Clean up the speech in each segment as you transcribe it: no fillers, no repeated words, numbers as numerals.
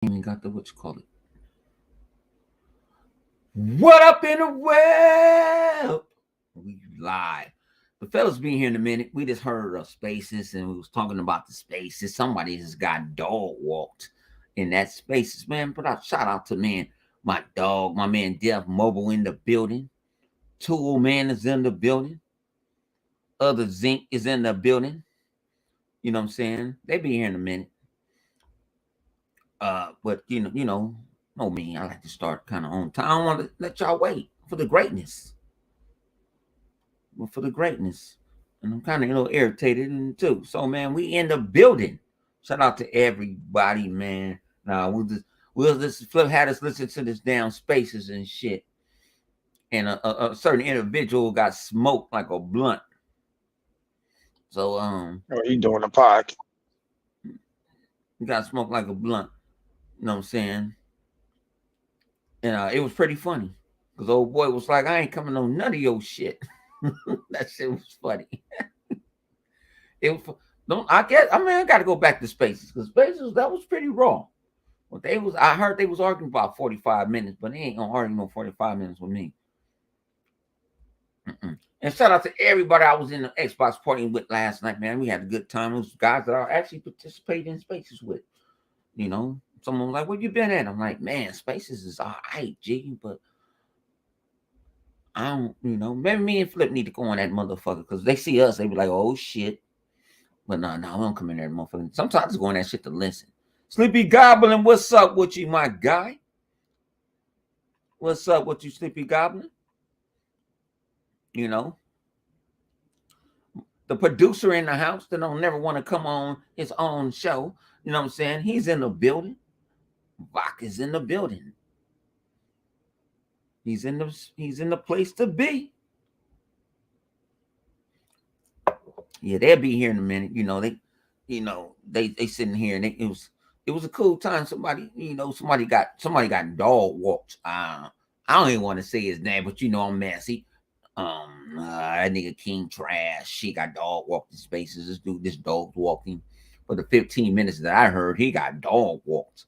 Even got the what you call it. What up in the web? We live. The fellas being here in a minute. We just heard of spaces and we was talking about the spaces. Somebody just got dog walked in that spaces, man. But I shout out to man, my dog, my man Dev Mobile in the building. Tool Man is in the building. Other Zinc is in the building. You know what I'm saying? They be here in a minute. But know me. I like to start kind of on time. I don't want to let y'all wait for the greatness. But for the greatness. And I'm kind of irritated too. So man, we in the building. Shout out to everybody, man. Now we'll just flip had us listen to this damn spaces and shit. And a certain individual got smoked like a blunt. So Oh, he doing a pod. got smoked like a blunt. You know what I'm saying? And it was pretty funny. Because old boy was like, I ain't coming on none of your shit. That shit was funny. It was don't I guess I gotta go back to spaces because spaces that was pretty raw. But I heard they was arguing about 45 minutes, but they ain't gonna argue no 45 minutes with me. And shout out to everybody I was in the Xbox party with last night, man. We had a good time. Those guys that I actually participated in spaces with. Someone was like, "Where you been at?" I'm like, "Man, spaces is all right, G, but I don't, maybe me and Flip need to go on that motherfucker because they see us, they be like, oh shit." But no, we don't come in there, motherfucker. Sometimes I just go on that shit to listen. Sleepy Goblin, what's up with you, my guy? What's up with you, Sleepy Goblin? You know, the producer in the house that don't never want to come on his own show. You know what I'm saying? He's in the building. Bach is in the building. He's in the place to be. Yeah, they'll be here in a minute. They sitting here and it was a cool time. Somebody got dog walked. I don't even want to say his name, but I'm messy. That nigga King Trash. She got dog walked in spaces. This dog walking. For the 15 minutes that I heard, he got dog walked.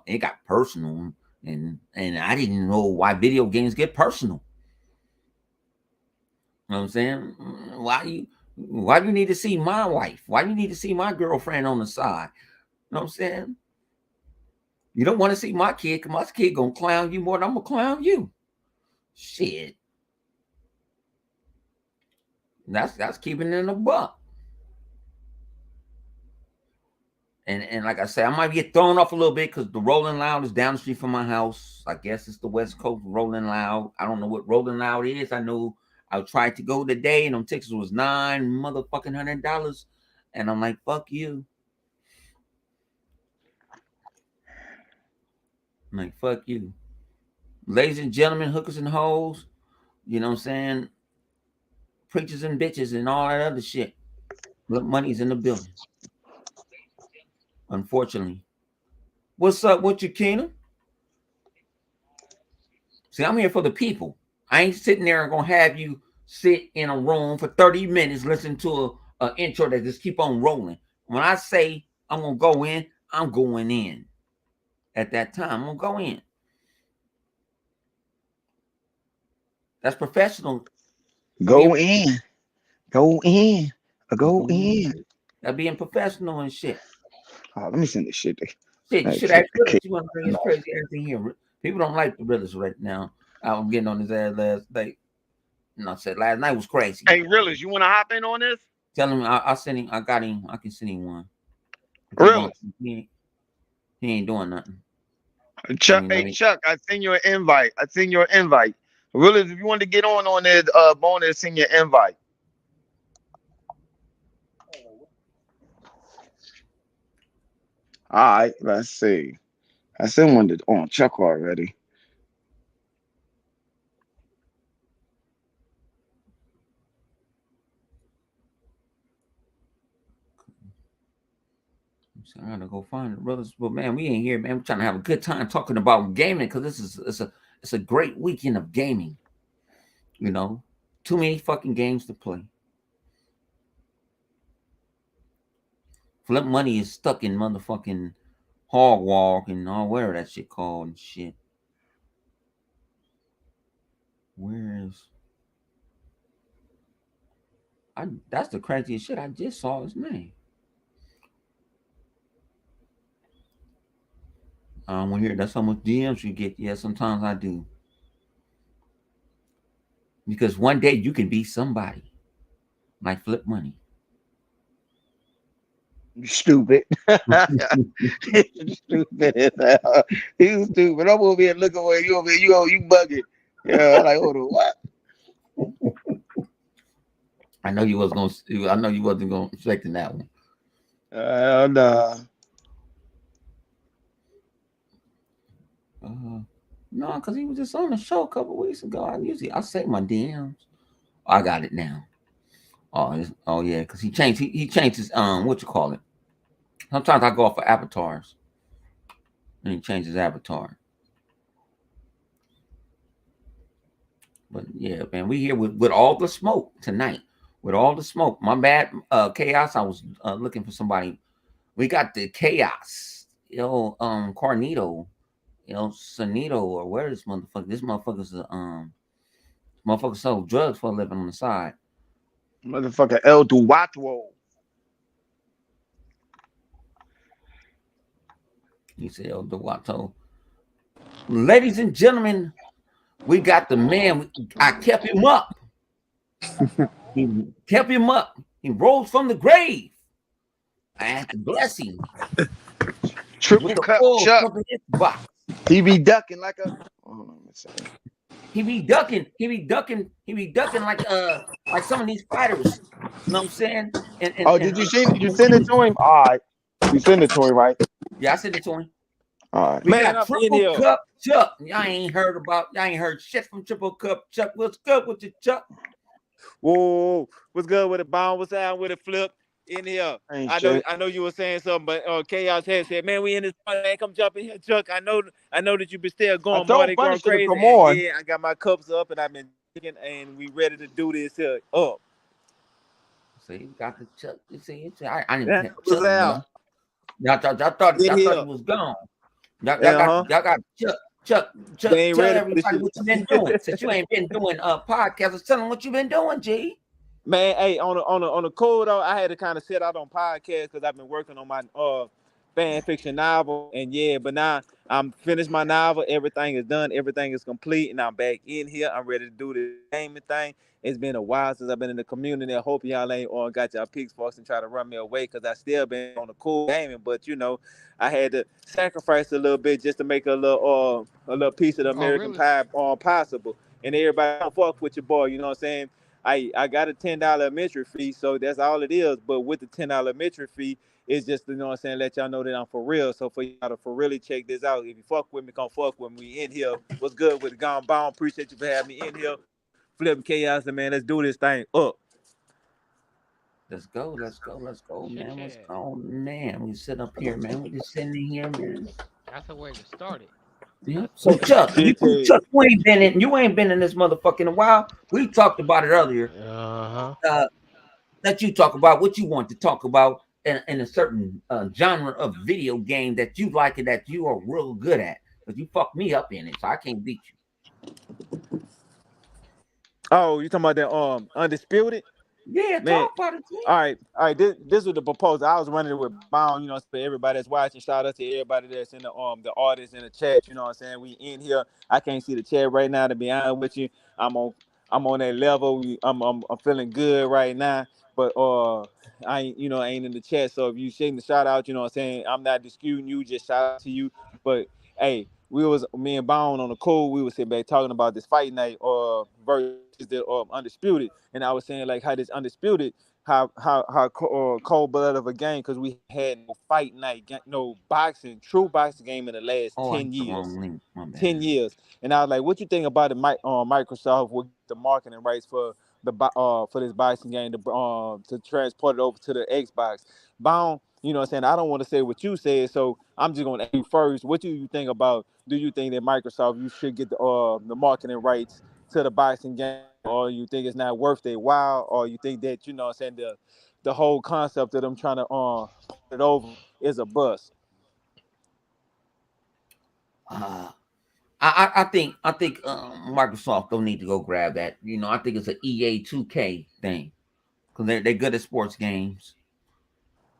It got personal, and I didn't know why video games get personal. You know what I'm saying? Why do you need to see my wife? Why do you need to see my girlfriend on the side? You know what I'm saying? You don't want to see my kid because my kid gonna clown you more than I'm gonna clown you. Shit. That's keeping it in a buck. And like I said, I might get thrown off a little bit because the Rolling Loud is down the street from my house. I guess it's the West Coast Rolling Loud. I don't know what Rolling Loud is. I know I tried to go today and them tickets was $9 and I'm like, fuck you. I'm like, fuck you. Ladies and gentlemen, hookers and hoes, you know what I'm saying? Preachers and bitches and all that other shit. Look, money's in the building. Unfortunately. What's up with you, Keena? See, I'm here for the people. I ain't sitting there and gonna have you sit in a room for 30 minutes listening to a intro that just keep on rolling. When I say I'm gonna go in, I'm going in. At that time, I'm gonna go in. That's professional. Go in. Go in. Go in. That being professional and shit. Let me send this shit. Shit, you Hey, should ask Willis. You want to bring his crazy ass in here. People don't like the Willis right now. I was getting on his ass last night. I said last night was crazy. Hey, Realist, you want to hop in on this? Tell him I'll send him. I got him. I can send him one. Realist. He ain't doing nothing. Chuck, hey, Chuck, I send you an invite. Realist, if you want to get on this bonus, send your invite. all right, let's see. I sent one on Chuck already. I gotta go find the brothers. But man, we ain't here, man. We're trying to have a good time talking about gaming because it's a great weekend of gaming. Too many fucking games to play. Flip Money is stuck in motherfucking hog walk and all whatever that shit called and shit. Where is I? That's the craziest shit. I just saw his name. I don't want to hear that's how much DMs you get. Yeah, sometimes I do. Because one day you can be somebody like Flip Money. You stupid. You stupid as hell. You stupid. I'm over here looking where you over here. You bugging. Yeah, I'm like, hold on, what? I know you was gonna. I know you wasn't gonna expecting that one. Nah. Uh, no, because he was just on the show a couple weeks ago. I say my DMs. I got it now. Oh yeah, because he changed his what you call it. Sometimes I go off for avatars, and he changed his avatar. But yeah, man, we here with all the smoke tonight. With all the smoke, my bad, chaos. I was looking for somebody. We got the chaos, Carnito, Sonito, or where is this motherfucker? This motherfucker's motherfucker sold drugs for a living on the side. Motherfucker El Duatro. He said, El Duato. Ladies and gentlemen, we got the man. I kept him up. He kept him up. He rose from the grave. I had to bless him Triple with the cup full Chuck. fucking box. He be ducking like a. Hold on, let me see. He be ducking. He be ducking like some of these fighters. You know what I'm saying? Oh, did you send you send it to him? All right, you send it to him, right? Yeah, I sent it to him. All right. We Man, got I'm in Triple here. Cup Chuck. Y'all ain't heard shit from Triple Cup Chuck. What's good with you, Chuck? Whoa, what's good with it, Bone? What's down with it, Flip? In here. Ain't I shit. know you were saying something, but Chaos had said, man, we in this party, man. Come jump in here, Chuck. I know that you been still I going told Mardi Gras Punisher to crazy. come And on. yeah, I got my cups up and I've been drinking and we ready to do this here up. See, you got the Chuck. You see, I didn't Yeah, catch what's Chuck, out? man. In Y'all thought he here. was gone. Y'all, y'all got Uh-huh. y'all got Chuck. They ain't Tell ready for the everybody shit. what you been doing. Since you ain't been doing podcasts, tell them what you been doing, G. Man, hey, on the cool though, I had to kind of sit out on podcasts because I've been working on my fan fiction novel, and yeah, but now I'm finished my novel. Everything is done. Everything is complete, and I'm back in here. I'm ready to do the gaming thing. It's been a while since I've been in the community. I hope y'all ain't all got y'all pigs folks and try to run me away because I still been on the cool gaming. But I had to sacrifice a little bit just to make a little piece of the Oh, American really? pie possible. And everybody don't fuck with your boy. You know what I'm saying? I got a $10 admission fee, so that's all it is. But with the $10 admission fee, it's just what I'm saying, let y'all know that I'm for real. So for y'all to for really check this out, if you fuck with me, come fuck with me in here. What's good with Gone Bone? Appreciate you for having me in here. Flipping chaos, and man, let's do this thing up. Let's go, Chit man. Let's chat. go, man. We sit up here, man. We just sitting in here, man. That's a way to start it. Yeah. So Chuck, Shit, you ain't been in this motherfucker in a while. We talked about it earlier. Uh-huh. Uh, that you talk about what you want to talk about in a certain genre of video game that you like and that you are real good at. Because you fucked me up in it, so I can't beat you. oh, you talking about that undisputed? Yeah, Man, talk about it, G. all right. This was the proposal. I was running it with Bound, for everybody that's watching. Shout out to everybody that's in the artists in the chat. You know what I'm saying? We in here. I can't see the chat right now. To be honest with you, I'm on I'm on that level. I'm feeling good right now. But I ain't in the chat. So if you send the shout out, you know what I'm saying? I'm not disputing you. Just shout out to you. But hey, we was me and Bound on the cool. We was sitting back talking about this fight night versus the undisputed, and I was saying like how this undisputed how cold blooded of a game because we had no fight night, no true boxing game in the last Oh, I hit 10 the wrong years. link. My 10 bad. years. And I was like, what you think about Microsoft will get the marketing rights for for this boxing game to transport it over to the Xbox? Bound, you know what I'm saying? I don't want to say what you said, so I'm just gonna ask you first. What do you think about do you think that Microsoft you should get the marketing rights to the boxing game, or you think it's not worth their while, or you think that what I'm saying the whole concept of them trying to put it over is a bust? Uh, I think Microsoft don't need to go grab that. You know, I think it's an EA 2K thing because they're good at sports games.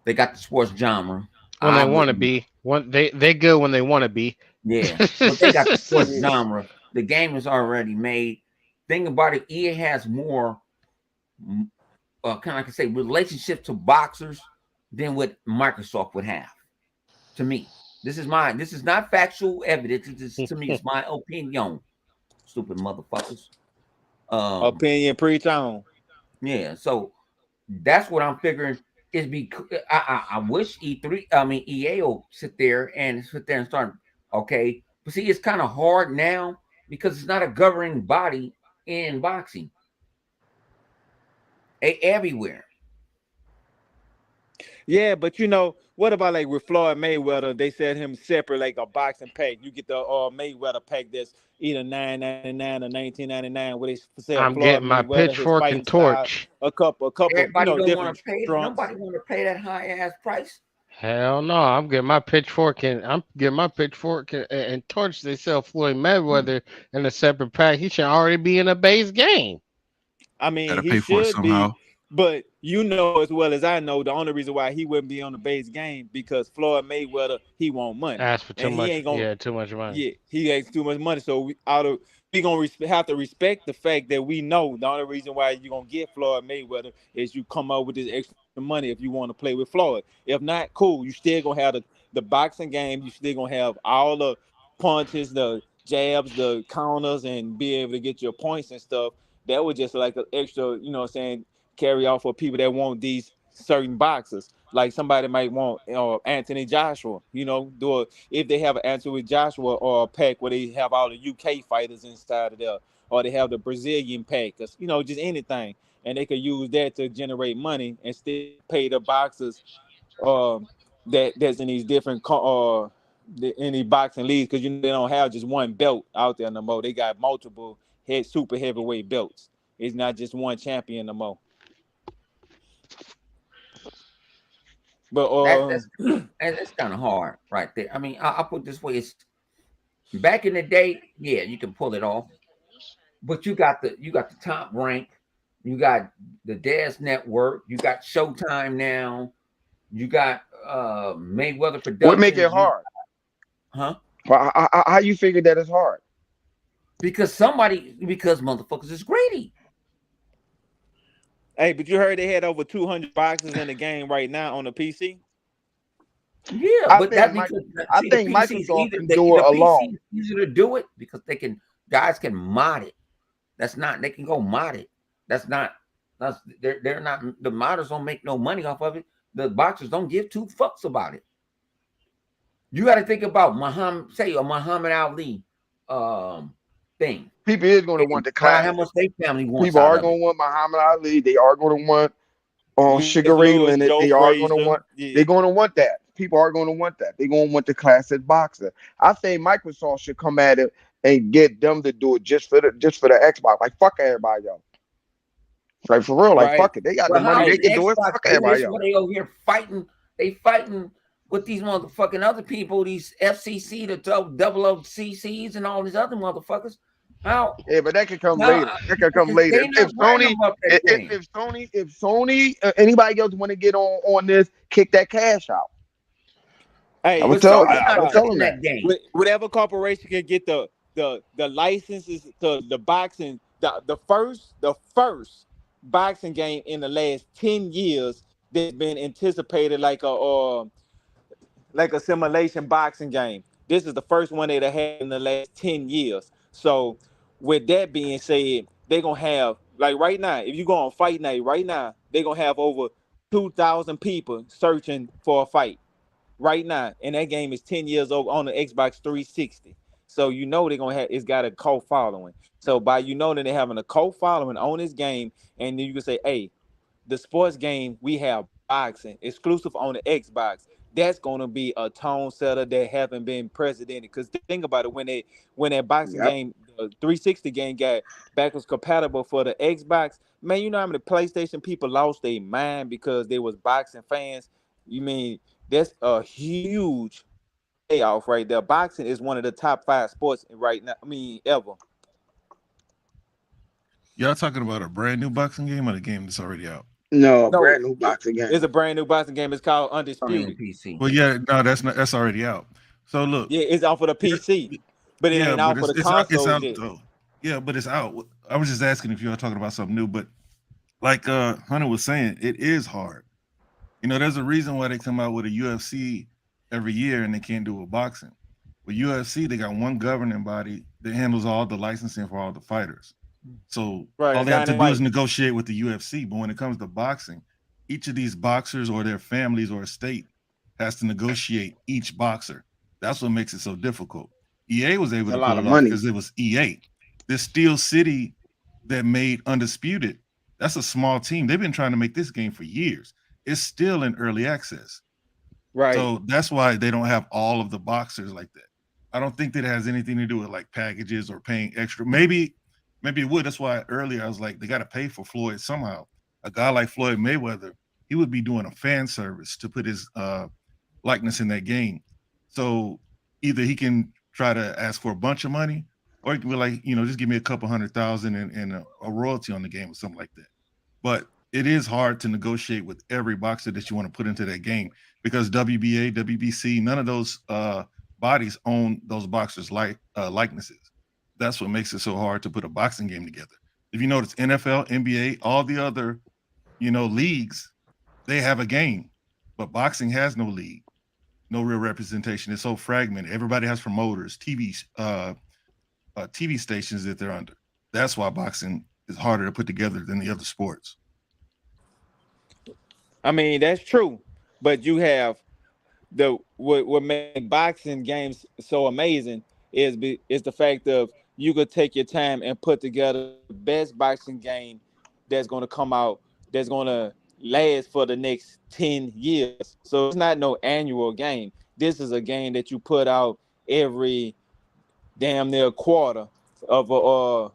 They got the sports genre. When I they want to wouldn't. be, when they good when they want to be. Yeah, but they got the sports Yeah. genre. The game is already made. Thing about it, EA has more, kind of I can say, relationships to boxers than what Microsoft would have. To me, this is not factual evidence. This is, to me, it's my opinion. Stupid motherfuckers. Um, Opinion preach on. yeah. So that's what I'm figuring. Is because I wish E3, I mean EA will sit there and start. Okay, but see, it's kind of hard now because it's not a governing body in boxing. Everywhere. Yeah, but you know, what about like with Floyd Mayweather? They said him separate like a boxing pack. You get the Mayweather pack that's either 9.99 or 19.99, where they sell I'm Floyd getting my Mayweather, his pitchful fighting style, torch. a couple, Everybody don't want different to pay. trunks. Nobody want to pay that high ass price. Hell no, I'm getting my pitchfork and I'm getting my pitchfork and torch. They sell Floyd Hmm. Mayweather in a separate pack. He should already be in a base game. I Gotta mean, he pay for it should be, somehow. but you know as well as I know, the only reason why he wouldn't be on the base game because Floyd Mayweather he want money, Ask for too and he much. ain't gonna. Yeah, too much money. Yeah, he makes too much money, so we gonna have to respect the fact that we know the only reason why you gonna get Floyd Mayweather is you come up with this extra money if you want to play with Floyd. If not, cool. You still gonna have the boxing game. You still gonna have all the punches, the jabs, the counters, and be able to get your points and stuff. That was just like an extra, what I'm saying, carry out for people that want these certain boxers. Like somebody might want Anthony Joshua, do a if they have an answer with Joshua or a pack where they have all the UK fighters inside of there, or they have the Brazilian pack, just anything, and they could use that to generate money and still pay the boxers that's in these different in these boxing leagues because they don't have just one belt out there no more. They got multiple super heavyweight belts. It's not just one champion no more. But That's kind of hard right there. I mean, I'll put it this way: it's back in the day, yeah, you can pull it off, but you got the top rank, you got the Daz Network, you got Showtime now, you got Mayweather What make it Productions, hard? huh? How you figure that it's hard? Because motherfuckers is greedy. hey, but you heard they had over 200 boxes in the game right now on the PC. Yeah, I but think that's Mike, because I the think PC is Microsoft either can do it the PC alone. is easier to do it because guys can mod it. That's not they can go mod it. That's not that's they're not the modders don't make no money off of it. The boxers don't give two fucks about it. You got to think about a Muhammad Ali thing People is going to want and the how classic. much their family wants People out are of it. going to want Muhammad Ali. They are going to want Les Sugar Ray Lewis, Leonard. Joe They are going to Frazier. want. Yeah. They're going to want that. People are going to want that. They're going to want the classic boxer. I think Microsoft should come at it and get them to do it just for the Xbox. Like fuck everybody else. Like for real. Like Right. fuck it. They got the Well, money. how They is Hey, can do it. Xbox Fuck doing everybody this else. when they over here fighting? They fighting with these motherfucking other people, these FCC, the double OCCs, and all these other motherfuckers. How Yeah, but that could come how later. That could come later. they not worrying about that game? If Sony, anybody else want to get on this, kick that cash out. I hey, would But tell. Sony's I not would Xbox. tell them touching that. that game. Whatever corporation can get the licenses to the boxing, the first boxing game in the last 10 years that's been anticipated like a simulation boxing game. This is the first one they've had in the last 10 years. So with that being said, they're gonna have like right now, if you go on fight night right now, they're gonna have over 2,000 people searching for a fight right now, and that game is 10 years old on the Xbox 360. So they're gonna have it's got a cult following. So by that they're having a cult following on this game, and then you can say, hey, the sports game we have boxing exclusive on the Xbox. That's gonna be a tone setter that haven't been precedented. Because think about it, when that boxing Yep. game, the 360 game got backwards compatible for the Xbox, man, you know how many PlayStation people lost their mind because they was boxing fans. You mean that's a huge off right there. Boxing is one of the top 5 sports right now. I mean, ever. Y'all talking about a brand new boxing game or the game that's already out? No, a No, brand new boxing it's game. a brand new boxing game. It's called Sony and Undisputed. PC. Well, yeah, no, that's not. That's already out. So look, Yeah, it's off of the PC, but it yeah, ain't but out for the it's consoles out yet. though. Yeah, but it's out. I was just asking if you all talking about something new, but like Hunter was saying, it is hard. You know, there's a reason why they come out with a UFC every year and they can't do it with boxing. With UFC, they got one governing body that handles all the licensing for all the fighters. So Right, all they have to Dana do is White. negotiate with the UFC. But when it comes to boxing, each of these boxers or their families or a state has to negotiate each boxer. That's what makes it so difficult. EA was It's able a to lot pull of it off money. because it was EA. This Steel City that made Undisputed, that's a small team. They've been trying to make this game for years. It's still in early access. Right. So that's why they don't have all of the boxers like that. I don't think that it has anything to do with like packages or paying extra. Maybe it would. That's why earlier I was like, they got to pay for Floyd somehow. A guy like Floyd Mayweather, he would be doing a fan service to put his likeness in that game. So either he can try to ask for a bunch of money, or he can be like, just give me a couple 100,000 and a royalty on the game or something like that. But it is hard to negotiate with every boxer that you want to put into that game because WBA, WBC, none of those bodies own those boxers like likenesses. That's what makes it so hard to put a boxing game together. If you notice, NFL, NBA, all the other leagues, they have a game, but boxing has no league, no real representation. It's so fragmented. Everybody has promoters, TV stations that they're under. That's why boxing is harder to put together than the other sports. I mean, that's true, but you have what makes boxing games so amazing is the fact of you could take your time and put together the best boxing game that's going to come out that's going to last for the next 10 years. So it's not no annual game. This is a game that you put out every damn near quarter of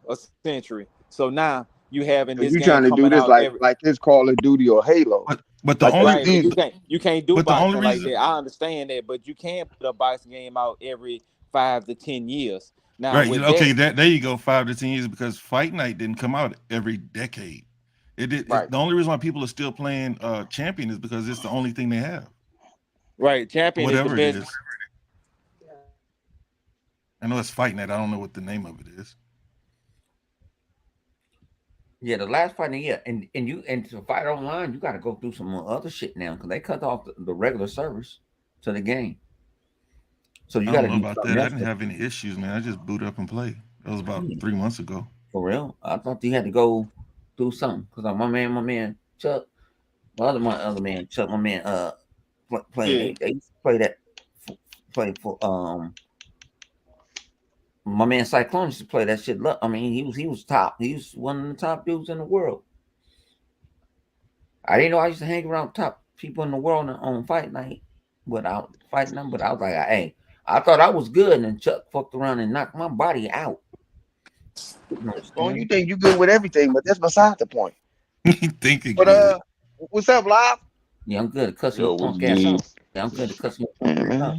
a century. So now you having So this you game trying to do coming this out like every like it's Call of Duty or Halo. But the Like only right, but these you can't do but the only boxing like reason that. I understand that, but you can put a boxing game out every 5 to 10 years. Now right, with okay, that, that there you go, 5 to 10 years because Fight Night didn't come out every decade. It did. right, The only reason why people are still playing Champion is because it's the only thing they have. right, champion is the Whatever it best. is, I know it's Fight Night. I don't know what the name of it is. Yeah, the last fight, yeah, and to fight online, you got to go through some other shit now because they cut off the regular service to the game, so you I got don't to know do about something that. I else. didn't have any issues, man. I just boot up and play. That was about Yeah, 3 months ago. for real, I thought you had to go do something because my man Chuck, my other man Chuck, my man playing. Yeah, They used to play that play for my man Cyclone used to play that shit. I mean, he was top. He was one of the top dudes in the world. I didn't know I used to hang around top people in the world on fight night without fighting them, but I was like, hey, I thought I was good, and then Chuck fucked around and knocked my body out. You well, you understand? think you good with everything, but that's beside the point. You think it But good? what's up, live? Yeah, I'm good at cussing Yo, your what's punk ass good? out. Yeah, I'm good at cussing your punk Man, ass out.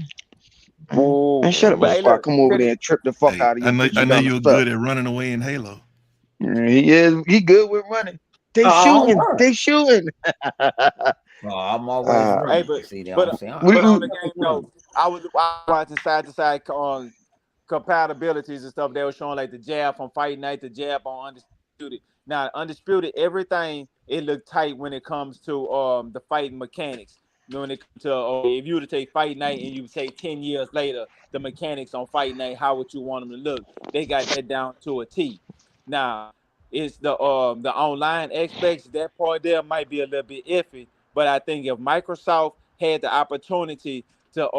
man, man, shut up oh, hey, before I look, come over check there it. and trip the fuck Hey, out of I you know because I you know trying to you're suck. good at running away in Halo. He is. He good with running. They Oh, shooting. what? They shooting. Oh, I'm always uh, Hey, running. but See, I'm but saying, we, I'm but on we, the always game running. though, I was watching side to side on compatibilities and stuff. They were showing like the jab from Fight Night, the jab on Undisputed. Now Undisputed, everything it looked tight when it comes to the fighting mechanics. You know, when it comes to if you were to take Fight Night and you take 10 years later, the mechanics on Fight Night, how would you want them to look? They got that down to a T. Now it's the online aspects that part there might be a little bit iffy, but I think if Microsoft had the opportunity to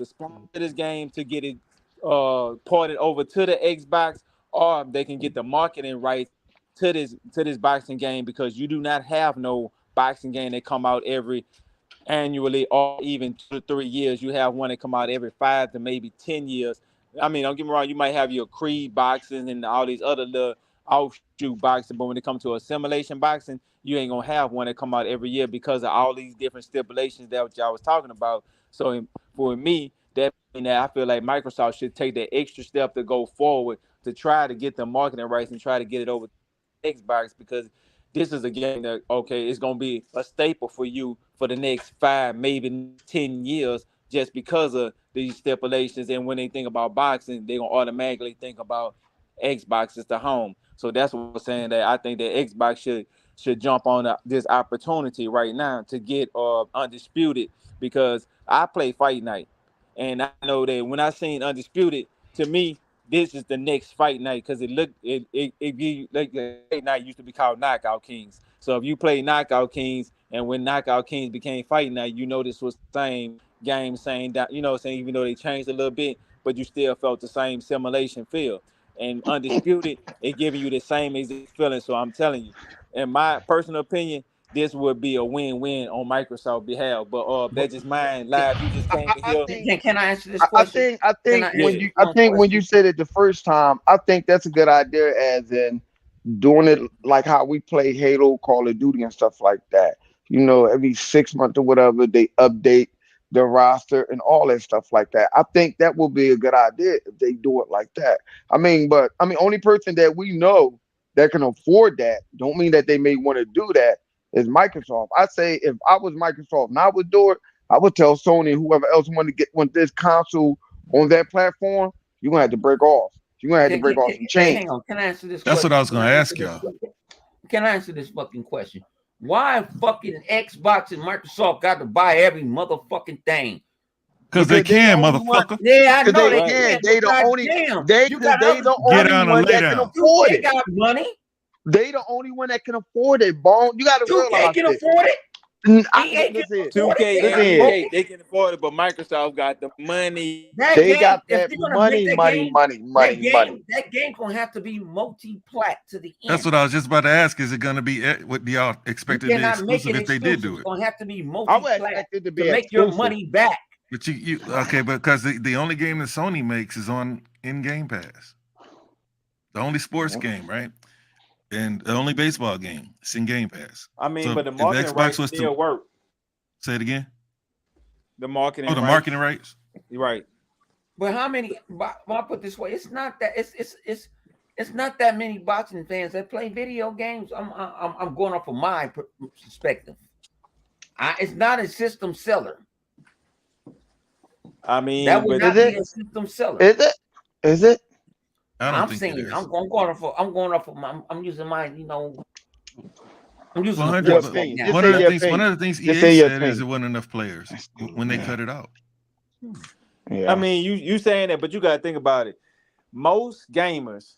sponsor this game to get it ported over to the Xbox, or they can get the marketing rights to this boxing game because you do not have no boxing game that come out every annually or even 2 to 3 years. You have one that come out every 5 to maybe 10 years. I mean, don't get me wrong, you might have your Creed boxing and all these other little offshoot boxing, but when it comes to assimilation boxing, you ain't gonna have one that come out every year because of all these different stipulations that y'all was talking about. So for me, that mean that I feel like Microsoft should take that extra step to go forward to try to get the marketing rights and try to get it over Xbox, because this is a game that okay, it's gonna be a staple for you for the next 5, maybe 10 years, just because of these stipulations. And when they think about boxing, they're gonna automatically think about Xbox as the home. So that's what I'm saying, that I think that Xbox should jump on this opportunity right now to get undisputed, because I play Fight Night, and I know that when I seen undisputed, to me this is the next fight night, because it give you like fight night used to be called Knockout Kings. So if you play Knockout Kings, and when Knockout Kings became Fight Night, you know this was the same game, same you know, saying even though they changed a little bit, but you still felt the same simulation feel. And Undisputed, it giving you the same exact feeling. So I'm telling you, in my personal opinion, this would be a win-win on Microsoft's behalf. But that's just mine. Live, you just came in I here. think Can I answer this I question? think Can I Yeah. answer this one when you question? said it the first time, I think that's a good idea, as in doing it like how we play Halo, Call of Duty, and stuff like that. You know, every 6 months or whatever, they update the roster and all that stuff like that. I think that will be a good idea if they do it like that. Only person that we know that can afford that, don't mean that they may want to do that, is Microsoft. I say if I was Microsoft and I would do it, I would tell Sony and whoever else want this console on that platform, you're gonna have to break off. You're gonna have to break off some Hey, chains. hang on. Can I answer this That's what question? I was Can gonna I answer ask this? y'all. Can I answer this fucking question? Why fucking Xbox and Microsoft got to buy every motherfucking thing? Because they Because they the can, only one. motherfucker. Yeah, I Because know they they Right. can. can't, They but the only. goddamn, They you because got they other the Get only down and one lay that can down. afford they it. got money. They the only one that can afford it. Bone. You got to 2K realize can this. afford it. EA can Listen, afford it. 2K They and listen got here. EA, money. they can afford it, but Microsoft got the money. That They game, got if that they're gonna make money. that game gonna have to be multi-plat to the That's end. what I was just about to ask. Is it going to be what do y'all expect You it to be cannot make exclusive it if they did exclusive. do It's it? gonna have to be I would multi-plat expect it to to be make your exclusive. money back. But you okay? Because the only game that Sony makes is on in Game Pass. The only sports game, right? And the only baseball game. It's in Game Pass. I mean, So but the if marketing Xbox rights was to still work. say it again, The marketing the rights, marketing rights. right? But how many? I'll put it this way: it's not that it's not that many boxing fans that play video games. I'm going off of my perspective. It's not a system seller. I That mean, would but Is not be it? a system seller. Is it? Is it? I don't I'm think it saying is. I'm going off of I'm using my I'm using the 100. Your force But right opinion. now. Just one say of the your things opinion. Just EA say your said is there opinion. wasn't enough players when they cut it out. I Yeah. mean, you saying that, but you gotta think about it. Most gamers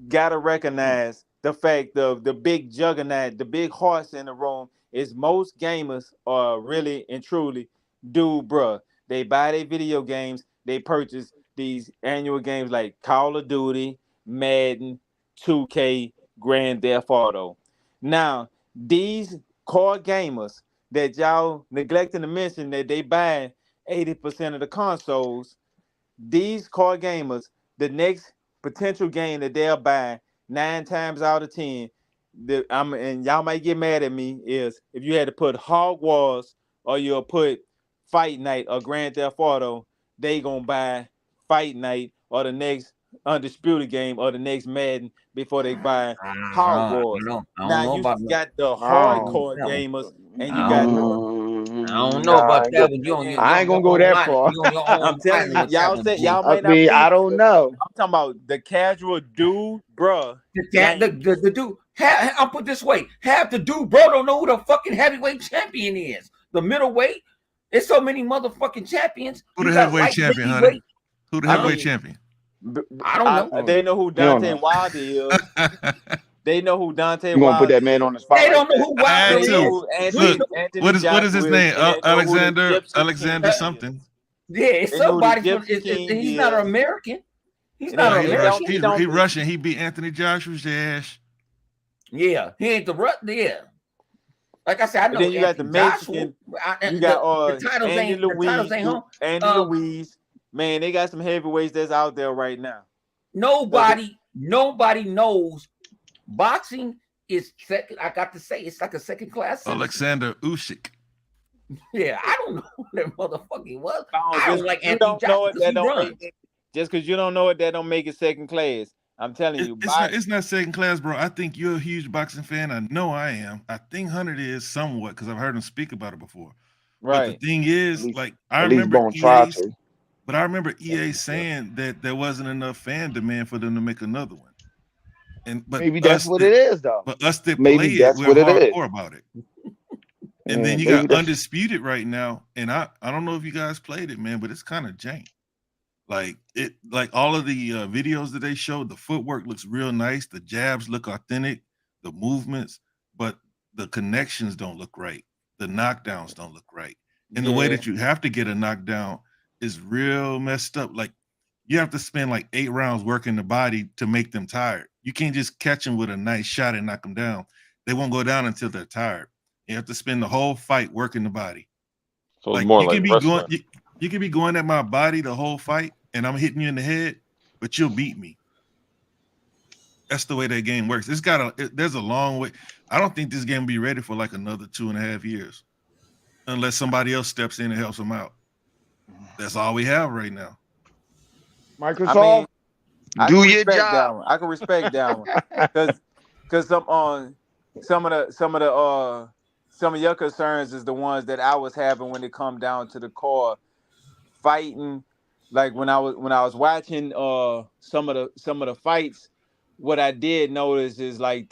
gotta recognize the fact of the big juggernaut, the big horse in the room is most gamers are really and truly do, bruh. They buy their video games, they purchase these annual games like Call of Duty, Madden, 2K, Grand Theft Auto. Now, these core gamers that y'all neglecting to mention that they buy 80% of the consoles, these core gamers, the next potential game that they'll buy 9 times out of 10, and y'all might get mad at me, is if you had to put Hogwarts or you'll put Fight Night or Grand Theft Auto, they gonna buy Fight Night or the next Undisputed game or the next Madden before they buy Hogwarts. I don't Now know you about got the Oh. hardcore gamers and you I don't got know. the I don't know Nah, about that one. I ain't You on gonna your go own that island. far. You on your I'm own telling island you, with that y'all one, said G. y'all I may not mean, I believe me, don't but know. I'm talking about the casual dude, bruh. The dude. I'll put it this way: half the dude, bro, don't know who the fucking heavyweight champion is. The middleweight. There's so many motherfucking champions. Who You the got heavyweight light champion, honey? heavyweight. Who the I heavyweight mean, champion? I don't know. they know who You don't Dante know. Wilder is. They know who Dante You gonna put Wilder that man is. on the spot They like don't know that? who I Wilder had They know to. is. who Anthony We Look, know. Anthony what is his Joshua is, name? and they know who the Egyptian Alexander king is. something. Yeah, it's They know who the somebody from. Egyptian king He's not is. an American. He's And not No, an he it Russian. don't American. it don't He Russian. He beat Anthony Joshua's ass. Yeah, he ain't the rut. Yeah, like I said, I and know then you got the Anthony Joshua. Mexican, you got The titles ain't home. Andy Louise. Man, they got some heavyweights that's out there right now. Nobody knows boxing is second. I got to say, it's like a second class citizen. Alexander Usyk. Yeah, I don't know who that motherfucker was. Just I don't because like you Anthony don't know Johnson it, because that he don't make runs. it. Just because you don't know it, that don't make it second class. I'm telling you, It's not. box. It's not second class, bro. I think you're a huge boxing fan. I know I am. I think Hunter is somewhat because I've heard him speak about it before. But the Right. thing At is, least, like, I at least remember Bone try EA's, to. but I remember EA saying that there wasn't enough fan demand for them to make another one. And Maybe that's what it is, though. but us that Maybe play it, that's we're what it is. hardcore about it. And Yeah, then you maybe got that's. Undisputed right now, and I don't know if you guys played it, man, but it's kind of jank. Like all of the videos that they showed, the footwork looks real nice, the jabs look authentic, the movements, but the connections don't look right. The knockdowns don't look right. And the way Yeah. that you have to get a knockdown is real messed up. Like you have to spend like 8 rounds working the body to make them tired. You can't just catch them with a nice shot and knock them down. They won't go down until they're tired. You have to spend the whole fight working the body. So it's Like more you like can be going, wrestling. you can be going at my body the whole fight, and I'm hitting you in the head, but you'll beat me. That's the way that game works. There's a long way. I don't think this game will be ready for like another 2.5 years, unless somebody else steps in and helps them out. That's all we have right now. I mean, Microsoft, I do can your respect job. that one. I can respect that one, because some of your concerns is the ones that I was having when it come down to the core fighting. Like when I was watching some of the fights, what I did notice is like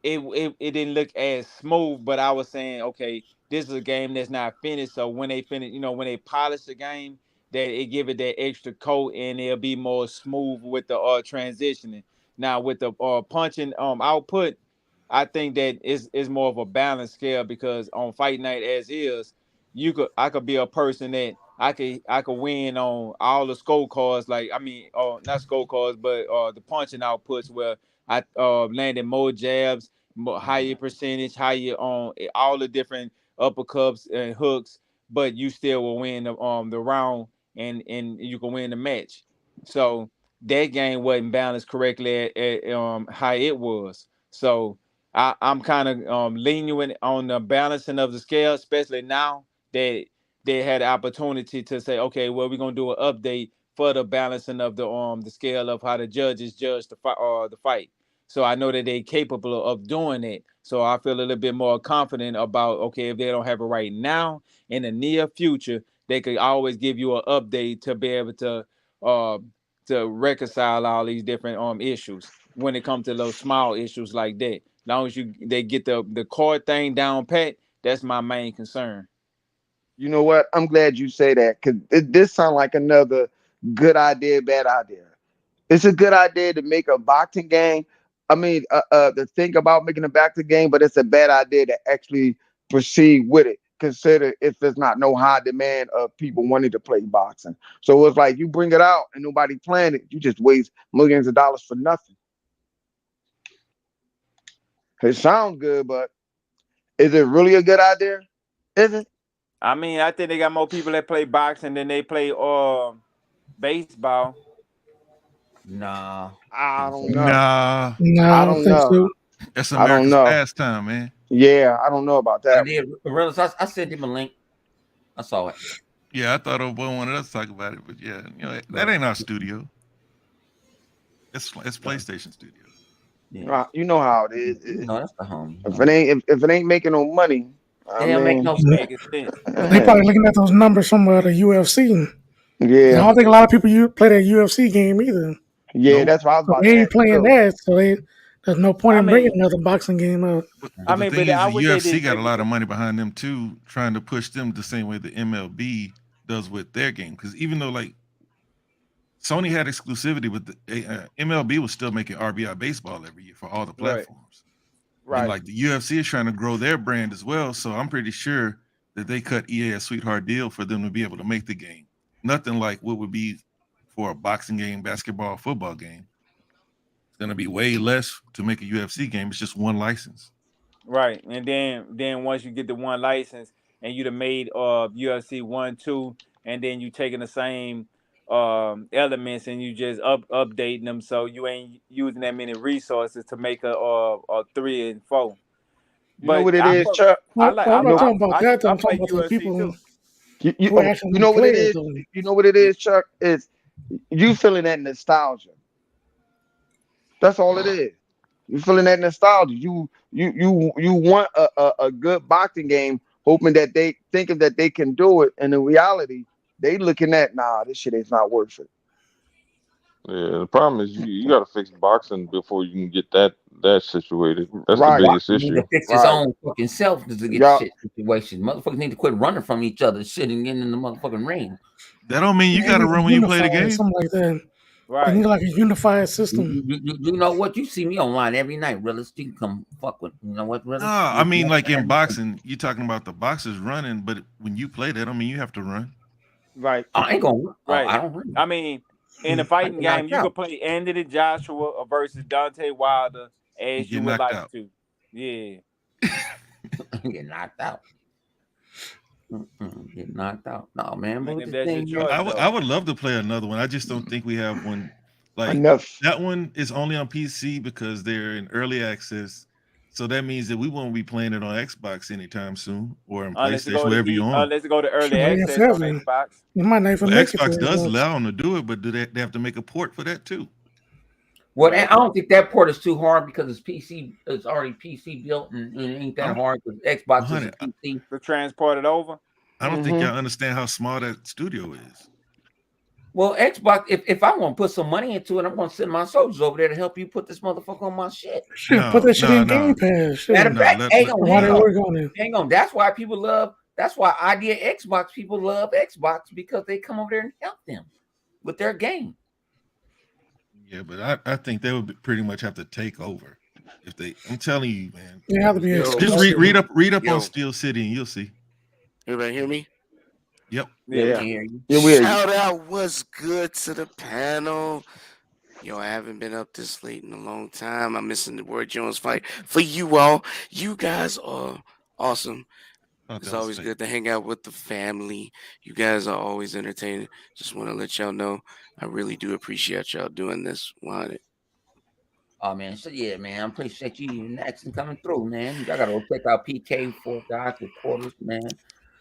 it didn't look as smooth, but I was saying, okay, this is a game that's not finished. So when they finish, when they polish the game, that it give it that extra coat and it'll be more smooth with the transitioning. Now with the punching output, I think that is more of a balanced scale because on fight night as is, I could be a person that I could win on all the scorecards, like I mean, not scorecards, but the punching outputs where I landed more jabs, higher percentage, higher on all the different uppercuts and hooks, but you still will win the round and you can win the match. So that game wasn't balanced correctly at how it was. So I'm kind of lenient on the balancing of the scale, especially now that they had the opportunity to say, okay, well, we're gonna do an update for the balancing of the scale of how the judges judge the fight. So I know that they're capable of doing it. So I feel a little bit more confident about, okay, if they don't have it right now, in the near future, they could always give you an update to be able uh to reconcile all these different issues when it comes to those small issues like that. As long as they get the core thing down pat, that's my main concern. You know what? I'm glad you say that because this sounds like another good idea, bad idea. It's a good idea to make a boxing game. I mean, to think about making a boxing game, but it's a bad idea to actually proceed with it. Consider if there's not no high demand of people wanting to play boxing. So it's like you bring it out and nobody playing it, you just waste millions of dollars for nothing. It sounds good, but is it really a good idea? Is it? I mean, I think they got more people that play boxing than they play baseball. Nah, I can't don't say that. know. Nah, No, I I don't don't think know. so. that's I don't America's know. pastime, man. Yeah, I don't know about I that one. did. Realize I sent him a link. I saw it. Yeah, I thought Obo wanted us to talk about it, but yeah, that But ain't our studio. It's uh, PlayStation Studio. yeah, You know how it is. no, that's the homie. If it ain't if it ain't making no money, I It don't make mean, no Yeah. sense. Making sense. They probably looking at those numbers somewhere at the UFC. 'Cause I yeah, don't think a lot of people play that UFC game either. yeah, Nope. that's what I was So about they to ain't ask playing too. that. So there's no point I in bringing mean, another boxing game up. But the thing but is, I the wish they UFC did. got a lot of money behind them too, trying to push them the same way the MLB does with their game. Because even though like Sony had exclusivity with the MLB was still making RBI baseball every year for all the Right, platforms, and right. like the UFC is trying to grow their brand as well. So I'm pretty sure that they cut EA a sweetheart deal for them to be able to make the game. Nothing like what would be for a boxing game, basketball, football game. It's gonna be way less to make a UFC game. It's just one license. Right, and then once you get the one license and you'd have made UFC 1, 2, and then you taking the same elements and you just updating them, so you ain't using that many resources to make a 3 and 4. You know But what it I is, fuck, Chuck? I Well, like I'm You not know, talking about that. Though. I I'm talking play about the UFC people too. who actually you know what it play it is. though. You know what it is, Chuck? Is you feeling that nostalgia. That's all it is. You feeling that nostalgia. You want a good boxing game, hoping that they thinking that they can do it, and in reality, they looking at this shit is not worth it. Yeah, the problem is you got to fix boxing before you can get that situated. That's the Right, biggest Washington need to issue. fix his right. own fucking self to get Y'all shit situation. Motherfuckers need to quit running from each other, shit, and getting in the motherfucking ring. That don't mean you They got to need to run when you play unify the or game. something like that. They Right. need like a unified You, system. you know what? You see me online every night, realist. You can come fuck with. You know what, realist? Nah, I mean, like in boxing, you're talking about the boxers running, but when you play, that don't mean you have to run. Right. I ain't gonna. Right. I don't run. I mean, in the Mm. I fighting get knocked game, you out. could play Anthony Joshua versus Dante Wilder You as get you would knocked like out. to. Yeah. Get knocked out. Get knocked out. No, man. I But mean, with if this that's your thing, choice, I though. would love to play another one. I just don't think we have one. Like enough. that one is only on PC because they're in early access. So that means that we won't be playing it on Xbox anytime soon or in Unless you PlayStation, go to wherever you're on. unless you go to early Sure, access on EF7. Xbox. You might not even Well, make it to Xbox does Xbox. allow them to do it, but do they have to make a port for that too? well, Right. I don't think that port is too hard because it's PC. It's already PC built, and it ain't that I'm hard because Xbox is a 100. PC. To transport it over. I don't think Hmm. y'all understand how small that studio is. Well, Xbox. If I want to put some money into it, I'm gonna send my soldiers over there to help you put this motherfucker on my shit. Shit, put No, that shit no, in Game no, Pass. Shit. Matter of no. fact, hang on, Why hang they on. work on it? Hang on. That's why people love. That's why idea Xbox people love Xbox because they come over there and help them with their game. Yeah, but I think they would pretty much have to take over if they. I'm telling you, man. They have to be Yo, Just exclusive. read up on yo, Steel City and you'll see. everybody hear me? Yep. Yeah, we Yeah, can hear you. yeah, we hear you. Shout out, what's good to the panel? Yo, I haven't been up this late in a long time. I'm missing the Ward Jones fight. For you all, you guys are awesome. Thought It's that was always fake. good to hang out with the family. You guys are always entertaining. Just want to let y'all know I really do appreciate y'all doing this. 100. Oh man, so yeah, man, I appreciate you next and coming through, man. Y'all gotta go check out PK for guys with quarters, man.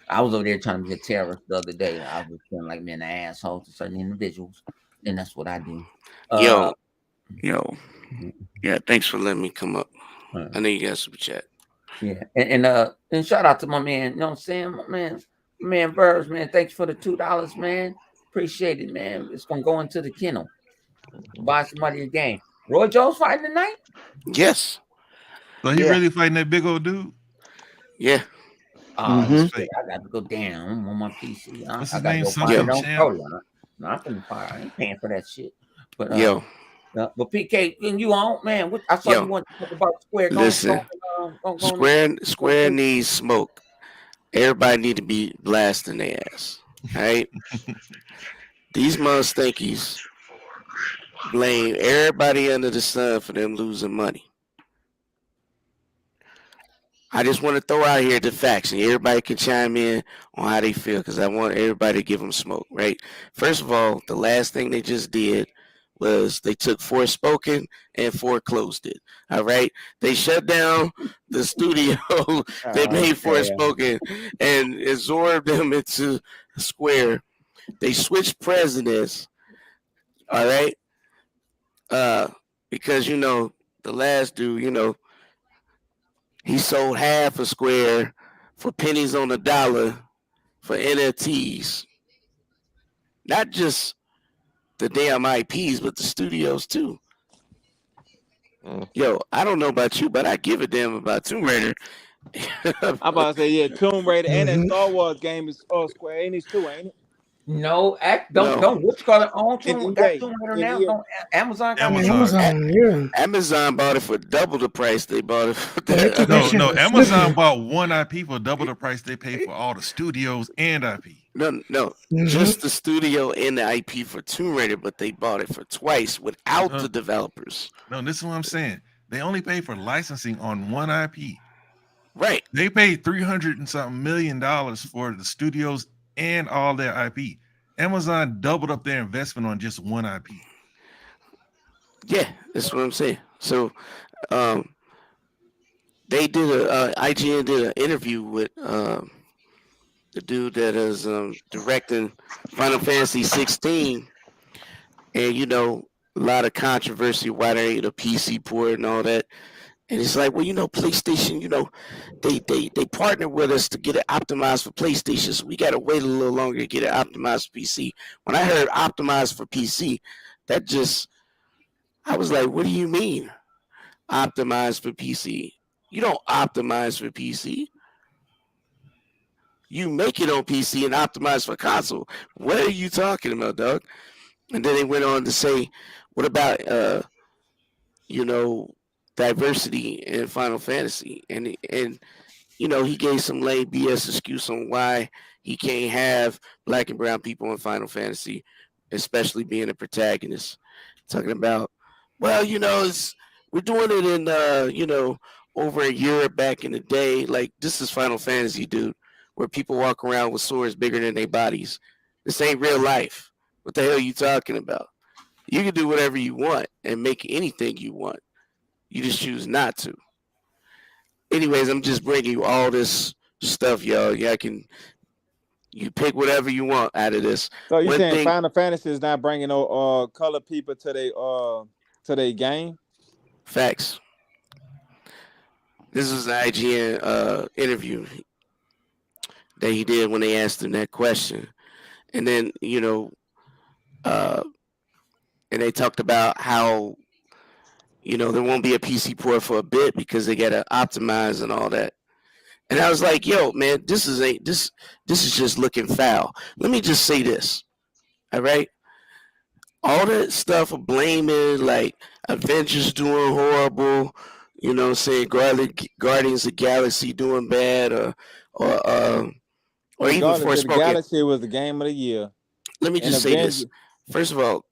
I was over there trying to be a terrorist the other day. I was feeling like being an asshole to certain individuals, and that's what I do. Yo, yo. Mhm. Yeah, thanks for letting me come up. Uh, I know you guys super chat. yeah, and shout out to my man. You know what I'm saying, my man Burbs, man. Thanks for the $2, man. Appreciate it, man. It's gonna go into the kennel. Buy somebody a game. Roy Jones fighting tonight. Yes. So he Yeah. really fighting that big old dude? Yeah. Oh Mhm. shit! I got to go down on my PC. What's I his got to name? go find Something it on champ? Cody. No, I couldn't find. I ain't paying for that shit. But Yo. but PK, and you on man? I saw you Yo. want to talk about Square. Listen. Square needs smoke. Everybody need to be blasting their ass. Right? These motherfuckers blame everybody under the sun for them losing money. I just want to throw out here the facts, and everybody can chime in on how they feel, because I want everybody to give them smoke, right? First of all, the last thing they just did was they took Forspoken and foreclosed it. All right, they shut down the studio that made Forspoken and absorbed them into Square. They switched presidents. All right, because the last dude, he sold half a Square for pennies on the dollar for NFTs. Not just the damn IPs, but the studios too. Yo, I don't know about you, but I give a damn about Tomb Raider. I'm about to say, yeah, Tomb Raider and that Mhm. Star Wars game is Square Enix too, ain't it? No, No. don't what's called it on In Tomb EA. Tomb Raider In now. EA. Don't Amazon got Amazon. Amazon, yeah. Amazon bought it for double the price they bought it for. But they took that No, shit no. to Amazon Sydney. bought one IP for double the price they paid for all the studios and IP. No, Mhm. just the studio and the IP for Tomb Raider, but they bought it for twice without No, the developers. no, this is what I'm saying. They only paid for licensing on one IP. Right. They paid $300 and something million for the studios and all their IP. Amazon doubled up their investment on just one IP. Yeah, that's what I'm saying. So, they did a IGN did an interview with the dude that is directing Final Fantasy 16, and a lot of controversy why there ain't a PC port and all that. And it's like, well, PlayStation, they partner with us to get it optimized for PlayStation, so we got to wait a little longer to get it optimized for PC. When I heard optimized for PC, I was like, what do you mean optimized for PC? You don't optimize for PC. You make it on PC and optimize for console. What are you talking about, dog? And then they went on to say, what about diversity in Final Fantasy? And he gave some lame BS excuse on why he can't have black and brown people in Final Fantasy, especially being a protagonist. Talking about, well, we're doing it in over a year back in the day. Like, this is Final Fantasy, dude, where people walk around with swords bigger than their bodies. This ain't real life. What the hell are you talking about? You can do whatever you want and make anything you want. You just choose not to. Anyways, I'm just bringing you all this stuff, y'all. You pick whatever you want out of this. So you saying Final Fantasy is not bringing no color people to their game? Facts. This was an IGN interview that he did when they asked him that question, and then and they talked about how there won't be a PC port for a bit because they gotta optimize and all that. And I was like, yo, man, this is just looking foul. Let me just say this. All right. All that stuff of blaming, like Avengers doing horrible, saying Guardians of the Galaxy doing bad, or even Forspoken. Galaxy was the game of the year. Let me just say this. First of all,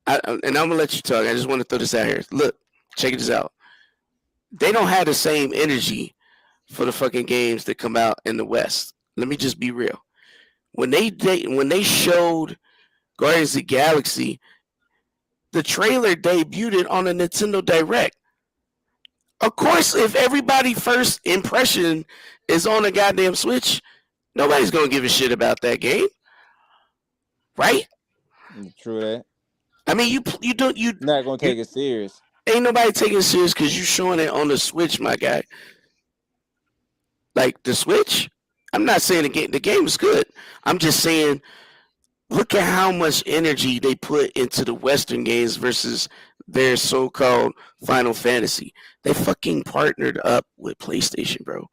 and I'm gonna let you talk. I just want to throw this out here. Look, check this out. They don't have the same energy for the fucking games that come out in the West. Let me just be real. When they showed Guardians of the Galaxy, the trailer debuted on a Nintendo Direct. Of course, if everybody's first impression is on a goddamn Switch, nobody's gonna give a shit about that game, right? True that. I mean, you not gonna take it serious. Ain't nobody taking it serious because you showing it on the Switch, my guy. Like the Switch, I'm not saying the game is good. I'm just saying, look at how much energy they put into the Western games versus their so-called Final Fantasy. They fucking partnered up with PlayStation, bro.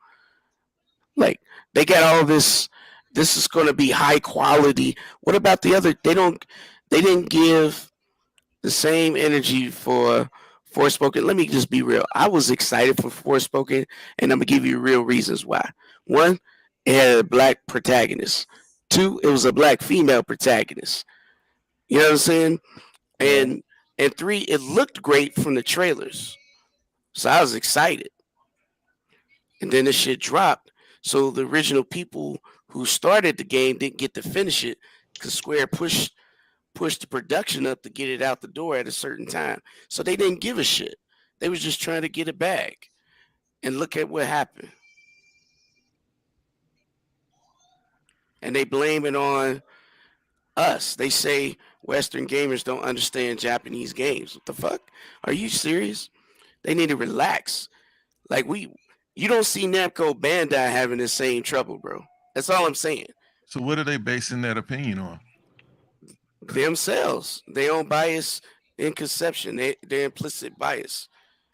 Like, they got all this. This is going to be high quality. What about the other? They didn't give the same energy for Forspoken. Let me just be real. I was excited for Forspoken, and I'm gonna give you real reasons why. One, it had a black protagonist. Two, it was a black female protagonist. You know what I'm saying? And three, it looked great from the trailers. So I was excited. And then the shit dropped. So the original people who started the game didn't get to finish it because Square pushed the production up to get it out the door at a certain time. So they didn't give a shit. They was just trying to get it back. And look at what happened. And they blame it on us. They say Western gamers don't understand Japanese games. What the fuck? Are you serious? They need to relax. Like, you don't see Namco Bandai having the same trouble, bro. That's all I'm saying. So what are they basing that opinion on? Themselves. Their own bias in conception. Their implicit bias.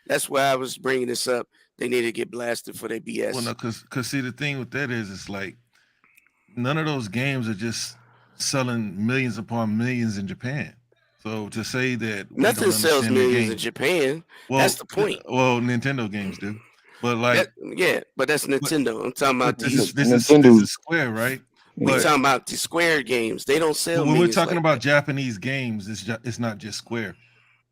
That's why I was bringing this up. They need to get blasted for their BS. Well, no, because see, the thing with that is, it's like none of those games are just selling millions upon millions in Japan. So to say that nothing sells millions in Japan, well, that's the point. Well, Nintendo games do, but like but that's Nintendo. I'm talking about this is Square, right? We're talking about the Square games. They don't sell. When we're talking about Japanese games, it's not just Square,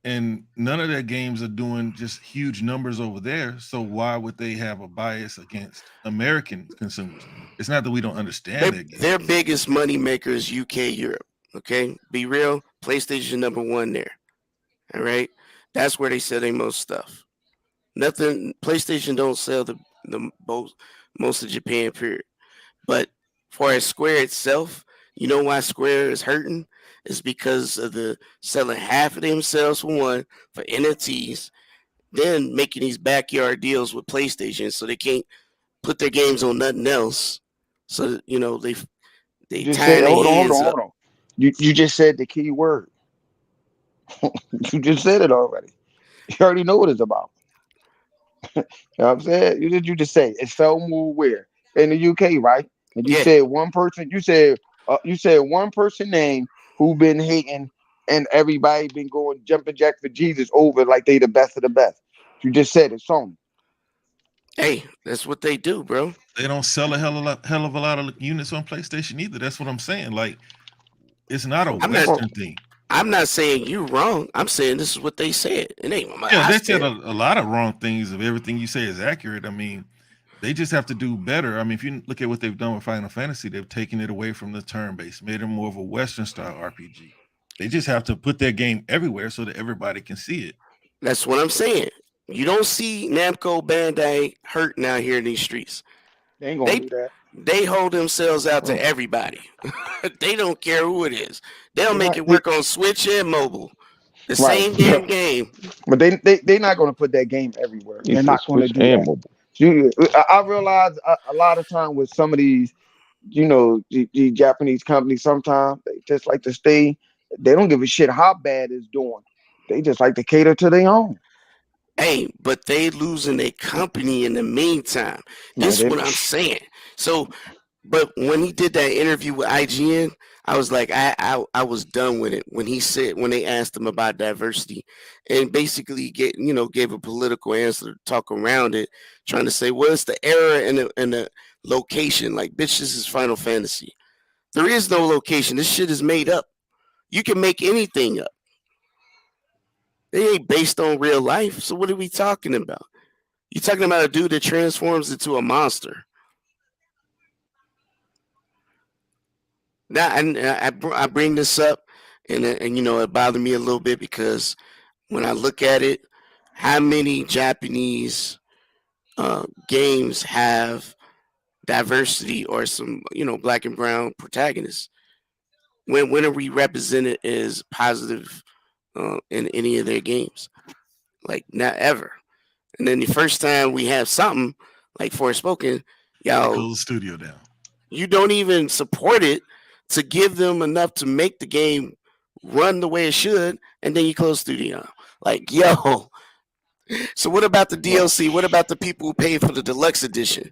and none of their games are doing just huge numbers over there. So why would they have a bias against American consumers? It's not that we don't understand their biggest money maker is UK, Europe. Okay, be real. PlayStation number one there. All right, that's where they sell their most stuff. Nothing. PlayStation don't sell the most of Japan. Period. But for as Square itself, you know why Square is hurting? It's because of the selling half of themselves for one for NFTs, then making these backyard deals with PlayStation so they can't put their games on nothing else. So you know You they just said, tying their hold on, hold on, hands up. hold on. You just said the key word. You just said it already. You already know what it's about. You know what I'm saying? You just say it's fell move where in the UK, right? And you Yeah. said one person. You said one person name who been hating, and everybody been going jumping jack for Jesus over like they the best of the best. You just said it, Sony. Hey, that's what they do, bro. They don't sell a hell of a lot of units on PlayStation either. That's what I'm saying. Like, it's not a So, I'm not. so Western thing. I'm not saying you wrong. I'm saying this is what they said. It ain't what Yeah, I they said said. a lot of wrong things. If everything you say is accurate, I mean, they just have to do better. I mean, if you look at what they've done with Final Fantasy, they've taken it away from the turn-based, made it more of a Western style RPG. They just have to put their game everywhere so that everybody can see it. That's what I'm saying. You don't see Namco Bandai hurting out here in these streets. they ain't gonna They do that. they hold themselves out to Mm. everybody. They don't care who it is. They'll They make not it they, work on Switch and mobile. The right, same damn game. but they not gonna put that game everywhere. He They're said not gonna Switch do and that. mobile. I realize a lot of time with some of these, the Japanese companies, sometimes they just like to stay. They don't give a shit how bad it's doing. They just like to cater to their own. Hey, but they losing their company in the meantime. No, This is they what I'm saying. So, but when he did that interview with IGN, I was like, I was done with it when he said when they asked him about diversity, and basically gave a political answer to talk around it, trying to say, well, it's the era and the location. Like, bitch, this is Final Fantasy. There is no location. This shit is made up. You can make anything up. They ain't based on real life. So what are we talking about? You talking about a dude that transforms into a monster? Now, I bring this up, and it bothered me a little bit because when I look at it, how many Japanese games have diversity or some black and brown protagonists? When are we represented as positive in any of their games? Like not ever. And then the first time we have something like Forspoken, They y'all, closed the studio down. you don't even support it to give them enough to make the game run the way it should, and then you close studio. Like, yo, so what about the well, DLC? What about the people who paid for the deluxe edition?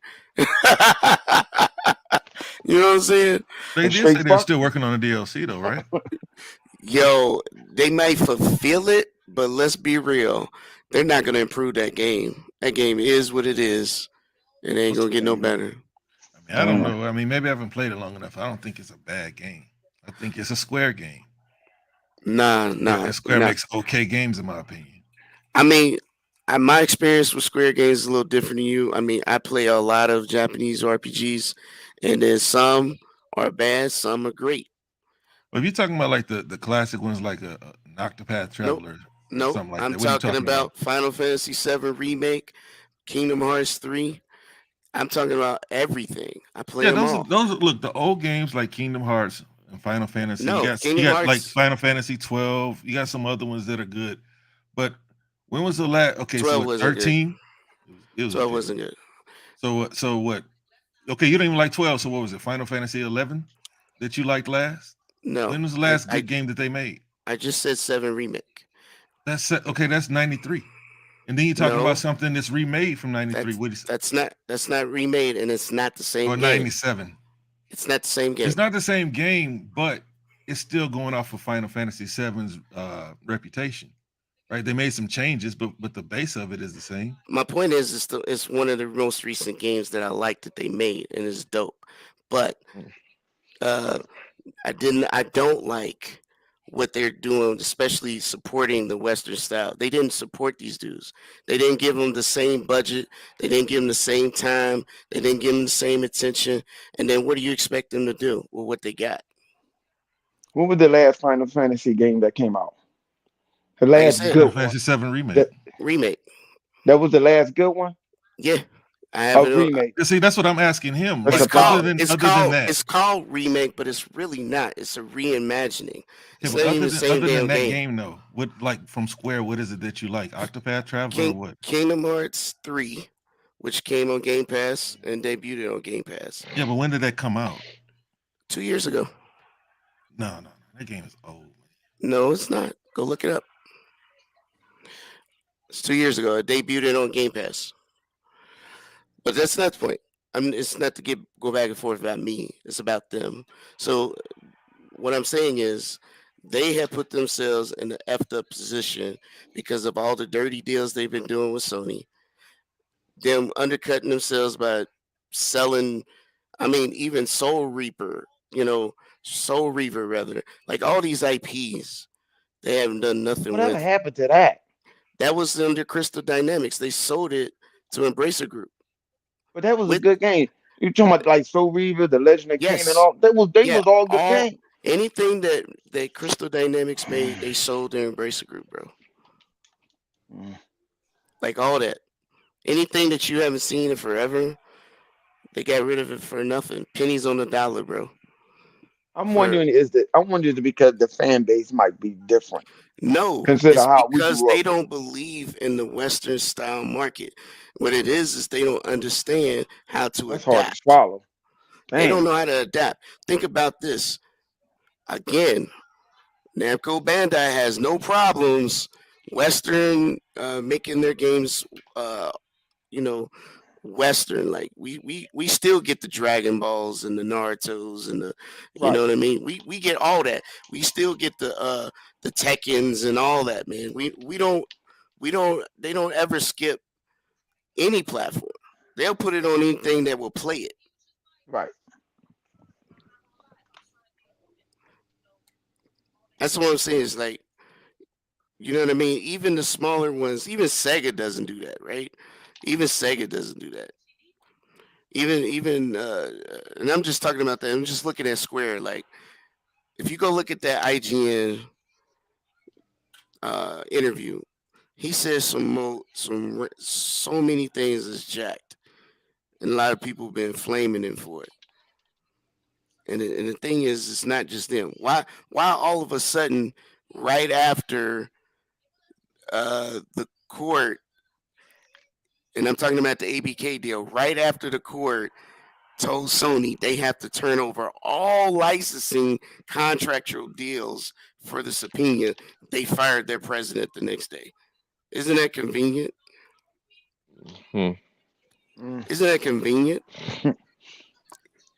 You know what I'm saying? They it's did straight say they're fuck. still working on the DLC though, right? Yo, they might fulfill it, but let's be real. They're not gonna improve that game. That game is what it is. It ain't gonna get no better. I mean, I don't know. I mean, maybe I haven't played it long enough. I don't think it's a bad game. I think it's a Square game. Nah, nah, And Square nah. makes okay games, in my opinion. I mean, my experience with Square Games is a little different than you. I mean, I play a lot of Japanese RPGs, and then some are bad, some are great. But if you're talking about like the classic ones, like an Octopath Nope, Traveler or nope. something like I'm that, what are you talking talking about? about Final Fantasy VII Remake, Kingdom Hearts 3. I'm talking about everything. I play Yeah, them those are all. look the old games like Kingdom Hearts and Final Fantasy. You No, got Kingdom like Hearts Final Fantasy 12. You got some other ones that are good. But when was the last? Okay, so 12 what wasn't good. 13? It was 12 okay. wasn't good. So what? Okay, you don't even like 12. So what was it? Final Fantasy 11 that you liked last? No, When was the I, last I, good game that they made? I just said 7 Remake. Okay. That's 93. And then you're talking about No, something that's remade from 93. What is that's not remade, and it's not the same or game. 97? It's not the same It's game. not the same game, but it's still going off of Final Fantasy VII's reputation, right? They made some changes, but the base of it is the same. My point is, it's one of the most recent games that I like that they made, and it's dope. But uh, I don't like what they're doing, especially supporting the Western style. They didn't support these dudes. They didn't give them the same budget. They didn't give them the same time. They didn't give them the same attention. And then what do you expect them to do with what they got? What was the last Final Fantasy game that came out? The Like I last said, good Final one. Fantasy VII remake. That remake. That was the last good one. Yeah, I have A it. remake. See, that's what I'm asking him. That's Like, a follow. other than that, It's called remake, but it's really not. It's a reimagining. yeah, It's but not even the same other than damn that game. game though, what like from Square, what is it that you like? Octopath Traveler or what? Kingdom Hearts 3, which came on Game Pass and debuted on Game Pass Yeah, but when did that come out? 2 years ago. No, that game is old. No, it's not. Go look it up. It's 2 years ago. It debuted on Game Pass. But that's not the point. It's not to go back and forth about me. It's about them. So what I'm saying is they have put themselves in an effed up position because of all the dirty deals they've been doing with Sony. Them undercutting themselves by selling, even Soul Reaper, Soul Reaper rather. Like all these IPs, they haven't done nothing Whatever with. happened to that? That was under Crystal Dynamics. They sold it to Embracer Group. But that was a good game. You talking about like Soul Reaver, The Legend of Kain, and Yes. all? They was all good games. Anything that Crystal Dynamics made, they sold to Embracer Group, bro. Like all that. Anything that you haven't seen in forever, they got rid of it for nothing. Pennies on the dollar, bro. I'm wondering is because the fan base might be different. No, Consider it's how we because grew up. they don't believe in the Western style market. What it is they don't understand how to That's adapt. hard to swallow. They don't know how to adapt. Think about this. Again, Namco Bandai has no problems Western making their games Western. Like we still get the Dragon Balls and the Narutos and the know what I mean? We get all that. We still get the Tekkens and all that, man. We don't they don't ever skip any platform. They'll put it on anything that will play it. Right. That's what I'm saying. Is like, you know what I mean? Even the smaller ones, even Sega doesn't do that, right? Even Sega doesn't do that. Even and I'm just talking about that. I'm just looking at Square. Like, if you go look at that IGN interview, he says so many things is jacked, and a lot of people have been flaming him for it. And the thing is, it's not just them. Why all of a sudden, right after the court, and I'm talking about the ABK deal, right after the court told Sony they have to turn over all licensing contractual deals for the subpoena, they fired their president the next day. Isn't that convenient? Isn't that convenient?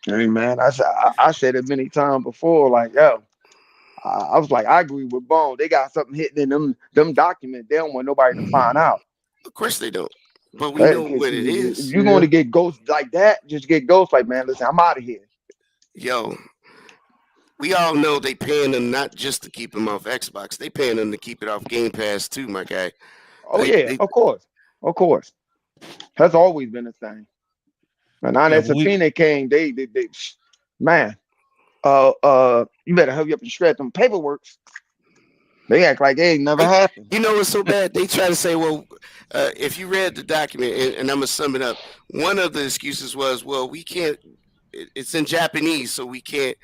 Hey man, I said it many times before. Like, yo, I was like, I agree with Bone. They got something hidden in them documents. They don't want nobody to find out. Of course they don't. But we know what it is. If you're going to get ghosts like that, just get ghosts like, man, listen, I'm out of here. Yo, we all know they paying them not just to keep them off Xbox. They paying them to keep it off Game Pass too, my guy. Oh, of course. Of course. That's always been a thing. And now that subpoena came, they man, you better hurry up and shred them paperwork. They act like they ain't never happened. You know what's so bad? They try to say, well, if you read the document, and I'm going to sum it up, one of the excuses was, well, we can't, it's in Japanese, so we can't.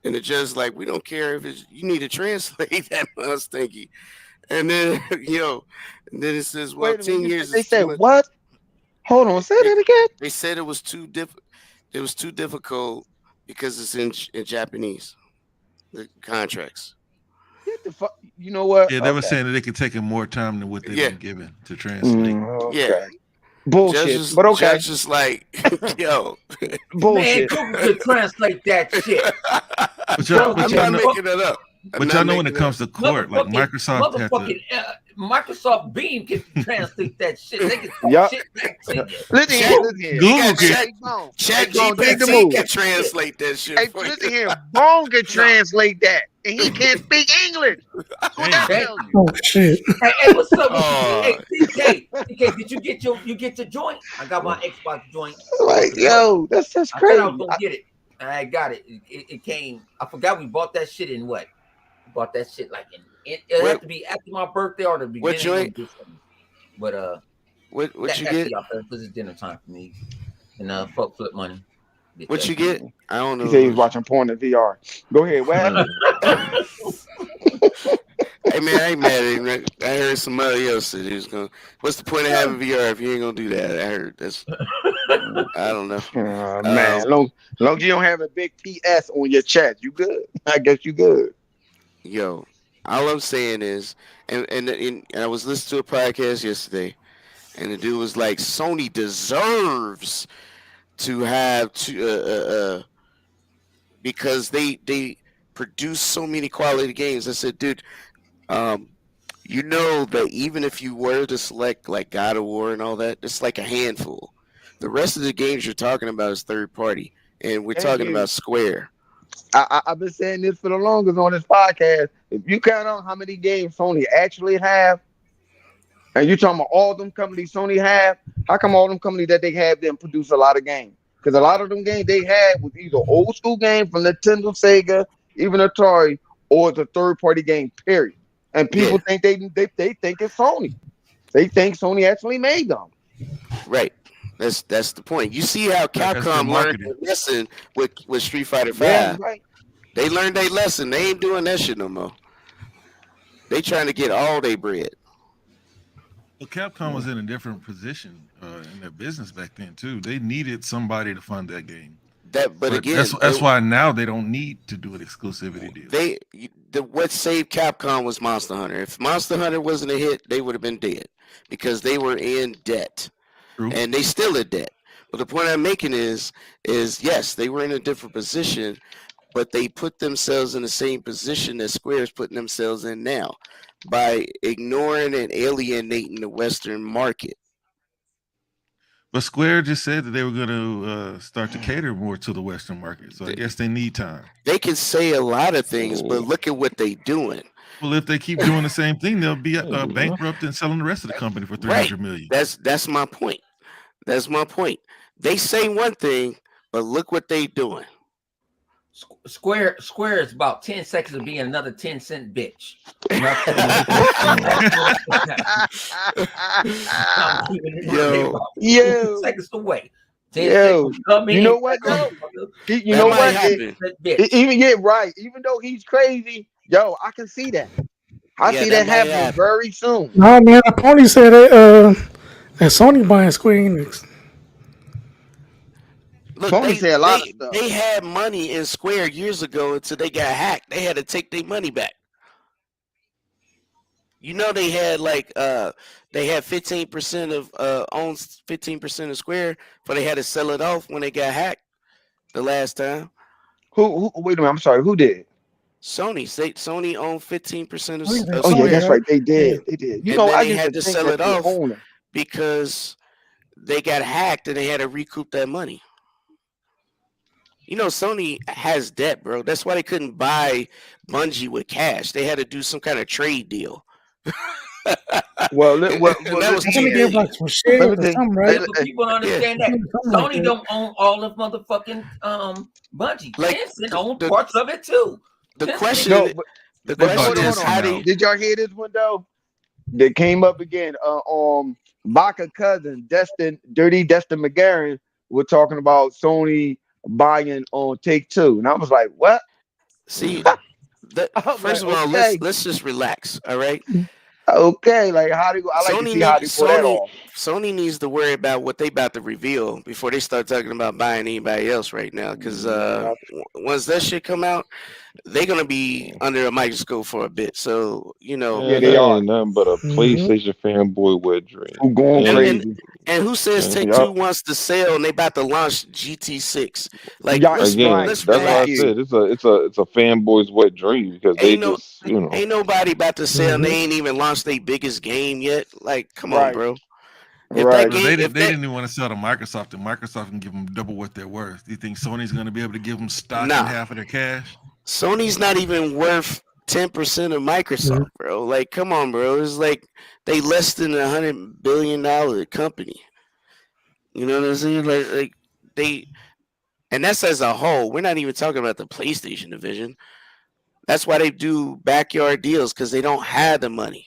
And the judge's like, we don't care if you need to translate that stinky. And then, and then it says, well, 10 years. They said, what? Hold on, say that again. They said it was too difficult because it's in Japanese, the contracts. Get the fuck. You know what? Yeah, they were saying that they could take more time than what they've been given to translate. Yeah. Bullshit. But okay. Judges like, yo. Bullshit. Man, Google could translate that shit. I'm not making that up. But y'all know when it comes to court, like Microsoft had to... Microsoft Beam can translate that shit. They can shit back to you. Listen here. Google ChatGPT can translate that shit. Hey, listen here. Bone can translate that. And he can't speak English. Oh shit. Hey, what's up? Hey, TK, did you get your joint? I got my Xbox joint. Like, yo, that's just crazy. I was gonna get it. I got it. It came. I forgot we bought that shit in what? We bought that shit like it had to be after my birthday or the beginning. What joint? But What you That's get? the opera because it's dinner time for me. And fuck flip money. Bitch What ass you get? nigga. I don't He said he know. was watching porn in VR. Go ahead. What happened? Hey man, I ain't mad at him. I heard somebody else said he was gonna. What's the point of having VR if you ain't gonna do that? I heard that's. I don't know. Man, long as you don't have a big PS on your chest, you good. I guess you good. Yo, all I'm saying is, and I was listening to a podcast yesterday, and the dude was like, Sony deserves to have because they produce so many quality games. I said, dude, um, you know that even if you were to select like God of War and all that, it's like a handful. The rest of the games you're talking about is third party, and we're Thank talking you. about Square. I've been saying this for the longest on this podcast. If you count on how many games Sony actually have, and you're talking about all them companies Sony have, how come all them companies that they have didn't produce a lot of games? Because a lot of them games they had was either old school games from Nintendo, Sega, even Atari, or the third party game. Period. And Yeah, people think they think it's Sony. They think Sony actually made them. right. That's the point. You see how Right, that's their Capcom learned marketing. their lesson with Street Fighter Yeah, you're Five. right. They learned their lesson. They ain't doing that shit no more. They trying to get all their bread. Well, Capcom was in a different position in their business back then too. They needed somebody to fund that game, But but that's again, that's why now they don't need to do an exclusivity deal. what saved Capcom was Monster Hunter. If Monster Hunter wasn't a hit, they would have been dead because they were in debt, True. and they still in debt. But the point I'm making is yes, they were in a different position, but they put themselves in the same position that Square is putting themselves in now by ignoring and alienating the Western market. But Square just said that they were going to start to cater more to the Western market. So I guess they need time. They can say a lot of things, but look at what they doing. Well, if they keep doing the same thing, they'll be bankrupt and selling the rest of the company for $300 million. That's my point. That's my point. They say one thing, but look what they doing. Square is about 10 seconds of being another 10-cent bitch. I'm keeping it Yo. 10 seconds away. 10 seconds come in. You know what though? You know what? Even get right. Even though he's crazy, yo, I can see that. I see that happening very soon. No, man, the pony said that Sony buying Square Enix. Look, Sony said a lot of stuff. They had money in Square years ago until they got hacked. They had to take their money back. You know they had 15% of owns 15% of Square, but they had to sell it off when they got hacked the last time. Who wait a minute, I'm sorry, who did? Sony owned 15% of Oh Square. yeah, that's right. They did. They did. You know, I they used had to to think sell that it they off own it. because they got hacked and they had to recoup that money. You know, Sony has debt, bro. That's why they couldn't buy Bungie with cash. They had to do some kind of trade deal. Well, that was $2 million for shares or something, right? But people don't understand that Sony don't own all of motherfucking Bungie. Tencent owns parts of it too. The question, hold is how do you, did y'all hear this one though? That came up again. Baca cousin Dirty Destin McGarren were talking about Sony buying on Take Two, and I was like, what? See, first of all, okay. let's just relax, all right? Okay, like how do I like to see how they pull that off? Sony needs to worry about what they about to reveal before they start talking about buying anybody else right now. Because once that shit come out, they're gonna be under a microscope for a bit. So you know, yeah, they are ain't nothing but a PlayStation fanboy wet dream. Who going crazy? And who says Take Two wants to sell and they about to launch GT6? Like again, let's that's why I said it's a fanboy's wet dream because they just ain't nobody about to sell and they ain't even launched their biggest game yet. Like, come on, bro. If that game, they didn't even want to sell to Microsoft, and Microsoft can give them double what they're worth. Do you think Sony's going to be able to give them stock in half of their cash? Sony's not even worth 10% of Microsoft, bro. Like, come on, bro. It's like they less than $100 billion company. You know what I'm saying? Like they, and that's as a whole. We're not even talking about the PlayStation division. That's why they do backyard deals because they don't have the money.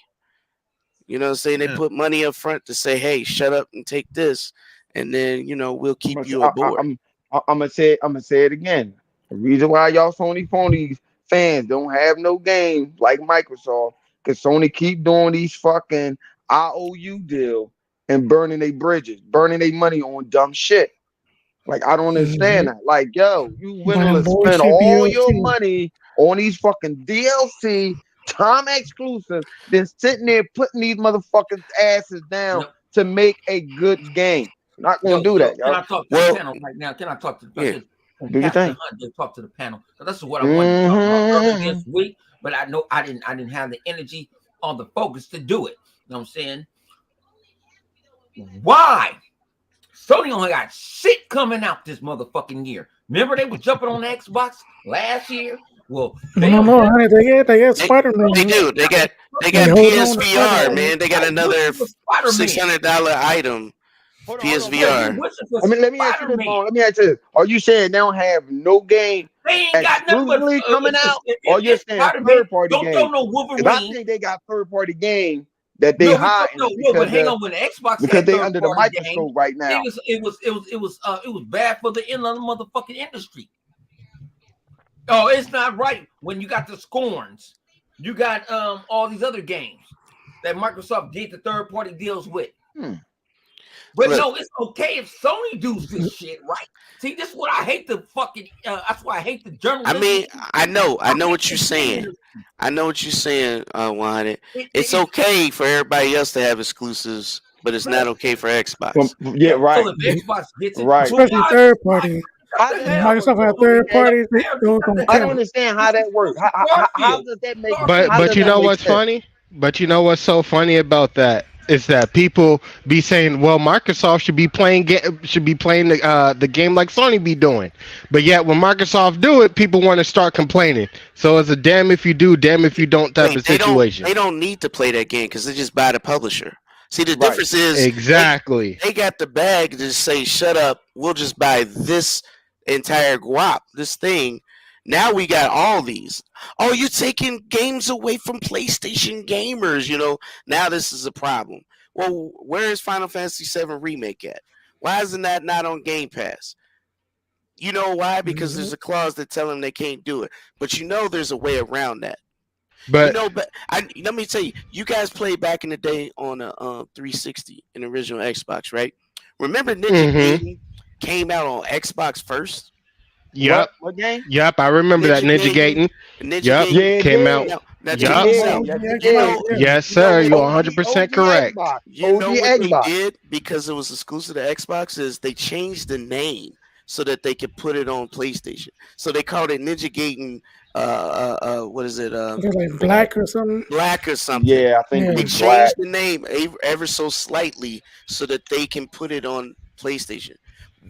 You know what I'm saying? They put money up front to say, hey, shut up and take this. And then, we'll keep you aboard. I'm gonna say it again. The reason why y'all Sony phonies fans don't have no games like Microsoft, because Sony keep doing these fucking IOU deal and burning their bridges, burning their money on dumb shit. Like, I don't understand that. Like, yo, you willing to spend all your money on these fucking DLC time exclusive, then sitting there putting these motherfuckers asses down to make a good game. Not gonna do that, yo. Can I talk to the panel right now? Can I talk to the panel? Do your thing. Hunt talk to the panel. So this is what I wanted to talk about earlier this week, but I know I didn't have the energy or the focus to do it. You know what I'm saying? Why? Sony only got shit coming out this motherfucking year. Remember they was jumping on the Xbox last year? Well, they got Spider-Man. They do. They got PSVR, man. They got another $600 item. PSVR. I mean, let me ask you this, Paul. Let me ask you this. Are you saying they don't have no game exclusively coming out? Or you're saying third-party games? Because I think they got third-party games that they hide hang on, when the Xbox because they under the microscope right now. It was bad for the inland motherfucking industry. Oh, it's not right when you got the Scorns, you got all these other games that Microsoft did the third-party deals with. But no, it's okay if Sony does this shit, right? See, this is what I hate the fucking. That's why I hate the journalism. I mean, I know what you're saying. I know what you're saying, Juan. It's okay for everybody else to have exclusives, but it's not okay for Xbox. Yeah, right. So if Xbox gets it, right, especially third party. Microsoft have third parties. I don't understand how that works. How does that make? But you know what's funny? But you know what's so funny about that is that people be saying, "Well, Microsoft should be playing the game like Sony be doing," but yet when Microsoft do it, people want to start complaining. So it's a damn if you do, damn if you don't type of situation. They don't need to play that game because they just buy the publisher. See, the difference is exactly they got the bag to just say, "Shut up, we'll just buy this entire guap, this thing." Now we got all these. Oh, you're taking games away from PlayStation gamers, Now this is a problem. Well, where is Final Fantasy VII Remake at? Why isn't that not on Game Pass? You know why? Because there's a clause that tell them they can't do it. But there's a way around that. But let me tell you, you guys played back in the day on a 360, an original Xbox, right? Remember Ninja Gaiden came out on Xbox first? Yep. What game? Yep, I remember that Ninja Gaiden. Came out. Yes, sir. You're 100% correct. You know what they did because it was exclusive to Xbox is they changed the name so that they could put it on PlayStation. So they called it Ninja Gaiden. What is it? Like Black or something. Black or something. Yeah, I think they changed the name ever so slightly so that they can put it on PlayStation.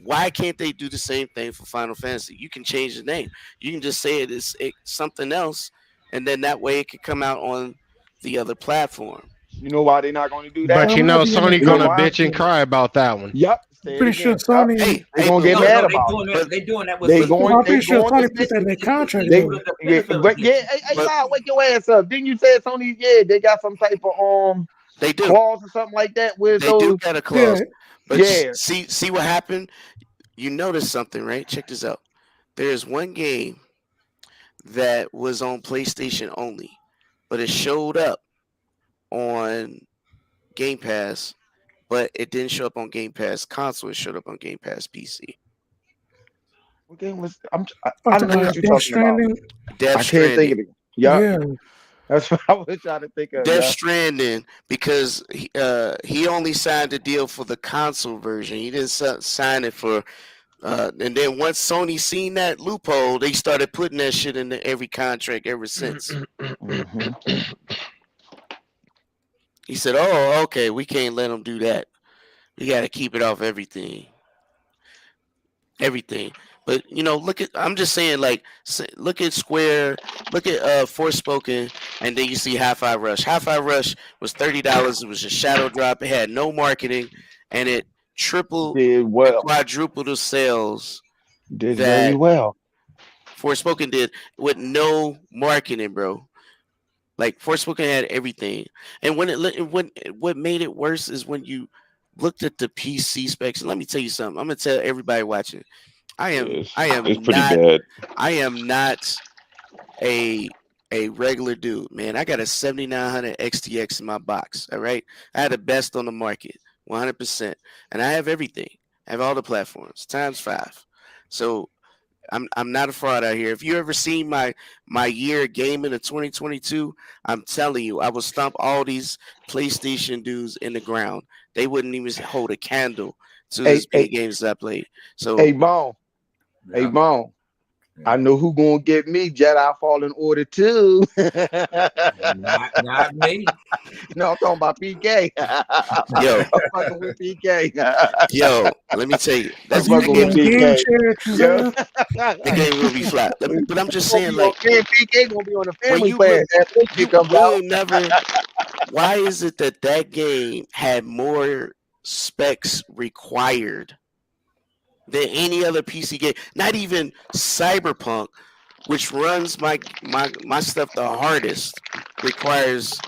Why can't they do the same thing for Final Fantasy? You can change the name. You can just say it's something else, and then that way it can come out on the other platform. You know why they're not going to do that? But Sony gonna bitch and cry about that one. Yep. Pretty sure Sony. They're gonna get mad about it. They're doing that. I'm pretty sure Sony put that in their contract. Hey, wake your ass up. Didn't you say Sony? Yeah, they got some type of they do clause or something like that. With they do got a clause. Yeah. But see what happened? You noticed something, right? Check this out. There's one game that was on PlayStation only, but it showed up on Game Pass, but it didn't show up on Game Pass console. It showed up on Game Pass PC. What game was? I don't know what you're talking about. Death Stranding. Can't think of it. Yeah. That's what I was trying to think of. Death Stranding, because he only signed a deal for the console version. He didn't sign it for. And then once Sony seen that loophole, they started putting that shit into every contract ever since. He said, "Oh, okay, we can't let them do that. We got to keep it off everything." But I'm just saying, look at Square, look at Forspoken, and then you see Hi-Fi Rush. Hi-Fi Rush was $30. It was a shadow drop. It had no marketing, and it quadrupled the sales. Did very well. Forspoken did with no marketing, bro. Like Forspoken had everything, and what made it worse is when you looked at the PC specs. And let me tell you something. I'm gonna tell everybody watching. I am It's, I am it's pretty not bad. I am not a regular dude, man. I got a 7900 XTX in my box. All right, I had the best on the market, 100%, and I have everything. I have all the platforms times five. So I'm not a fraud out here. If you ever seen my year of gaming of 2022, I'm telling you, I will stomp all these PlayStation dudes in the ground. They wouldn't even hold a candle to Hey, as many hey, games I played. So hey, Bone. Hey, Yeah, Bone. I yeah. know who gonna get me Jedi Fallen Order 2. Not me. No, I'm talking about PK. yo, I'm fucking with PK. let me tell you, I'm Is that's he that fucking gonna be with on game. game PK. share? Yeah. The game will be flat. But I'm just Gonna saying, be on like, game. PK gonna be on the when family you look, plan after this shit comes you out. ain't never. Why is it that game had more specs required than any other PC game? Not even Cyberpunk, which runs my stuff the hardest, requires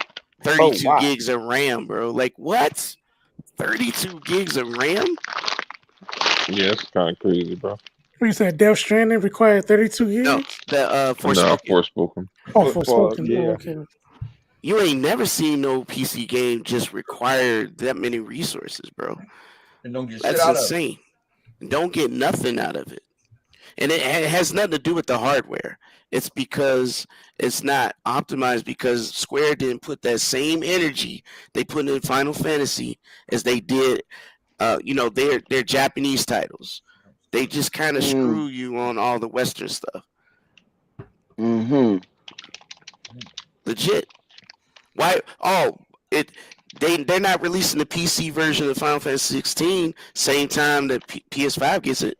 Oh 32 wow. gigs of RAM, bro. Like what? 32 gigs of RAM? Yeah, it's kind of crazy, bro. You said Death Stranding required 32 No, gigs? the No, Forspoken. Forspoken. Oh, for Football, spoken. Oh, yeah. okay. You ain't never seen no PC game just require that many resources, bro. And don't get shit That's out of it. insane. Don't get nothing out of it. And it has nothing to do with the hardware. It's because it's not optimized because Square didn't put that same energy they put in Final Fantasy as they did, their Japanese titles. They just kind of Mm, screw you on all the Western stuff. mm-hmm. Legit. Why? Oh, it. They're not releasing the PC version of Final Fantasy 16 same time that PS5 gets it.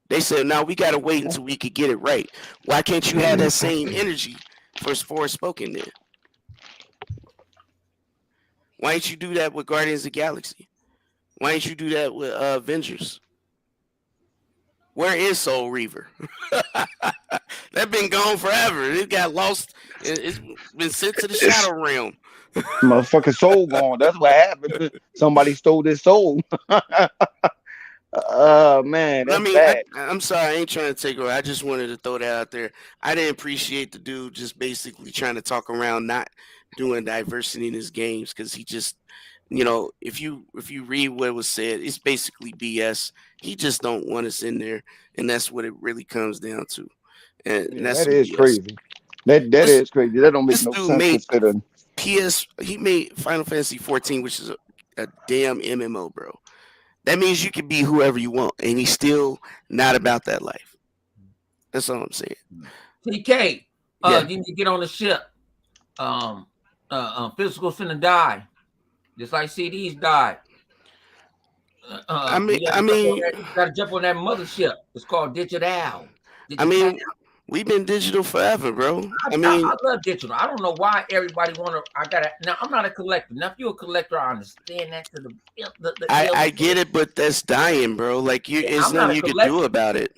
They said, "Now we gotta wait until we could get it right." Why can't you have that same energy for Forspoken then? Why didn't you do that with Guardians of the Galaxy? Why didn't you do that with Avengers? Where is Soul Reaver? That been gone forever. It got lost. It's been sent to the Shadow Realm. Motherfucking soul gone. That's what happened. Somebody stole this soul. Man, I that's mean, bad. I'm sorry, I ain't trying to take away. I just wanted to throw that out there. I didn't appreciate the dude just basically trying to talk around not doing diversity in his games because he just, if you read what was said, it's basically BS. He just don't want us in there, and that's what it really comes down to, and Yeah, that's that some is BS. crazy. That This is crazy. That don't make this no dude sense made considering. He made Final Fantasy 14, which is a damn MMO, bro. That means you can be whoever you want, and he's still not about that life. That's all I'm saying. TK, Yeah, you need to get on the ship. Physical's finna die, just like CDs died. I mean, You I gotta jump on mean, that. You gotta jump on that mothership. It's called Digital. I Digital. mean, we've been digital forever, bro. I I mean, love digital. I don't know why everybody want to. I gotta. Now I'm not a collector. Now if you're a collector, I understand that to the I illness. get it, but that's dying, bro. Like there's I'm not nothing a you could do collector, about it.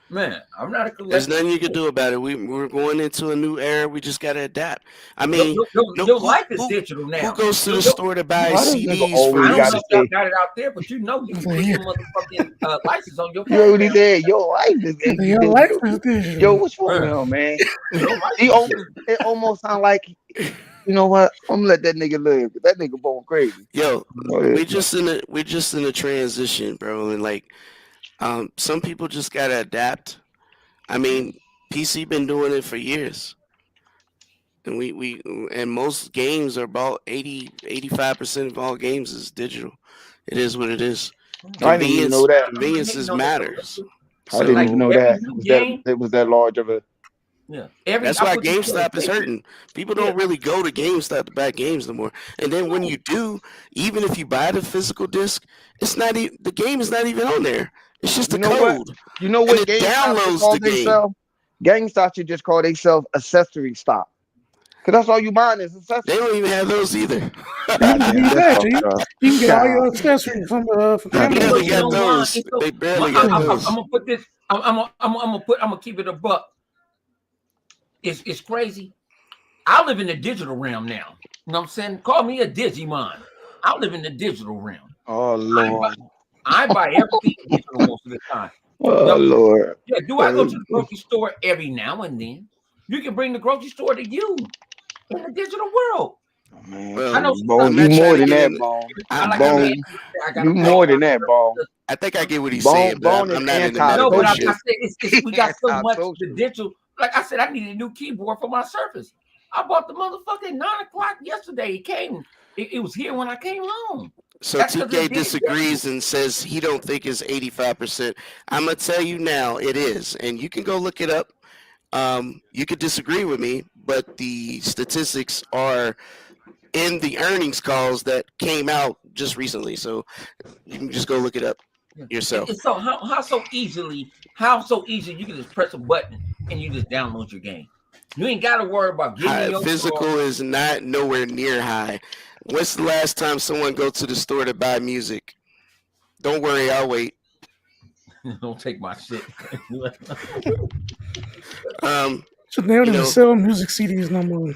man. I'm not a There's collector. nothing you could do about it. We're going into a new era. We just gotta adapt. I Your, mean, your, your, no, your who life is who digital who now. goes to the Your, store to buy Why this nigga CDs always I from? don't got know to if y'all say? got it out there, but you know you can put your motherfucking license on your You know phone what he now. said? Your life is Your life digital. is Yo, digital. what's wrong with Man, him, man? your life He is almost digital. it almost sound like you know what? I'm gonna let that nigga live. That nigga born crazy. Yo, Go ahead. we're just in a transition, bro, and like some people just gotta adapt. I mean, PC been doing it for years, and we and most games are about 85% of all games is digital. It is what it is. I didn't even know that. I'm not hating Conveniences on the matters. collector, I but didn't So like even know every that new game, it was that large of a. yeah. that's I why put this on GameStop is Facebook. hurting. People Yeah, don't really go to GameStop to buy games no more. And then when no, you do, even if you buy the physical disc, it's not even the game is not even on there. It's just You a know what? code, You know and what it GameStop should downloads call the game. themselves? GameStop should just call themselves accessory stop. Cause that's all you buying is They accessories. don't even have those either. They used to Goddamn, be that's that, fucked G. up. You can get all God, your accessories from They goddamn, barely because you got know man. why? those. It's so. They barely got I'm those. gonna put this. I'm gonna keep it a buck. It's crazy. I live in the digital realm now. You know what I'm saying? Call me a Digimon. I live in the digital realm. Oh Lord. I buy everything digital most of the time. Oh Lord. Yeah, do I go to the grocery store every now and then? You can bring the grocery store to you in the digital world. Man, Well, I know Bone, I'm you not more trying to than get that, in. Bone. I like I'm a not. man. I got You to pay more my than that, Bone. I think I get what he's Bone, saying, but Bone is I'm not in the No, medical but I antisocial. said shit. we got so much the Antisocial. digital. Like I said, I need a new keyboard for my Surface. I bought the motherfucker at 9 o'clock yesterday. It came. It was here when I came home. So That's because TK it did. disagrees and says he don't think it's 85%. I'm gonna tell you now, it is, and you can go look it up. You could disagree with me, but the statistics are in the earnings calls that came out just recently. So you can just go look it up yourself. It's so how so easily you can just press a button and you just download your game. You ain't got to worry about getting your Physical is not nowhere near high. When's the last time someone go to the store to buy music? Don't worry, I'll wait. Don't take my shit. So they don't You even know, sell music CDs no more.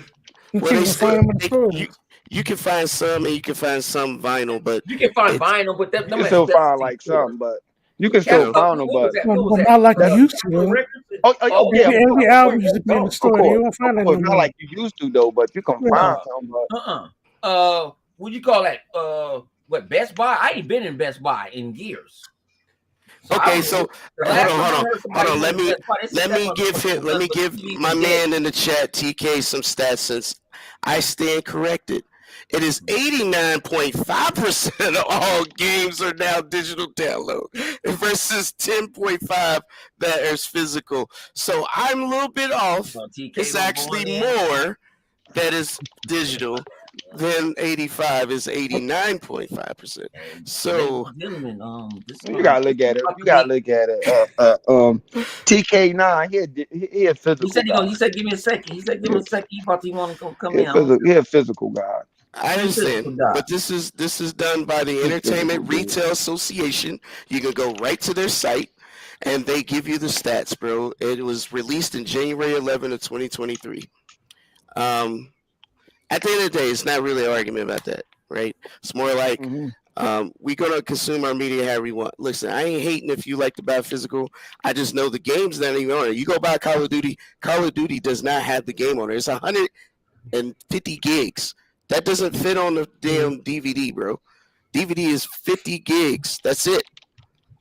You well, can't they even still find them in the stores. you can find some and you can find some vinyl, but You can find it's vinyl, but You them can at still find specialty like stores. something, but you can you still know. find them, What was but that? What was But that? not like you used to, Capitol though. Records? oh yeah, yeah, Every album used to be in the of store. You don't of find that course, no not more. like you used to though, but you can Yeah. find some. But What you call that? What Best Buy? I ain't been in Best Buy in years. So I Okay, don't so know. The hold last on, time I hold heard on, somebody hold on. went to Best Buy, they said that motherfucker Let me was give CDs my was dead. man in the chat TK some stats since I stand corrected. It is 89.5% of all games are now digital download versus 10.5 that is physical. So I'm a little bit off. TK It's was actually born in. more that is digital than 85 is 89.5%. So ladies and gentlemen, you gotta look at it. You gotta look at it. TK9, he a He physical said guy. he said give me a second. He said give me a second. He thought he wanted to come in. He a physical guy. I understand, but this is done by the Entertainment Retail Association. You can go right to their site, and they give you the stats, bro. It was released in January 11 of 2023. At the end of the day, it's not really an argument about that, right? It's more like we're gonna consume our media however we want. Listen, I ain't hating if you like to buy physical. I just know the game's not even on it. You go buy Call of Duty. Call of Duty does not have the game on it. It's 150 gigs. That doesn't fit on the damn DVD, bro. DVD is 50 gigs. That's it.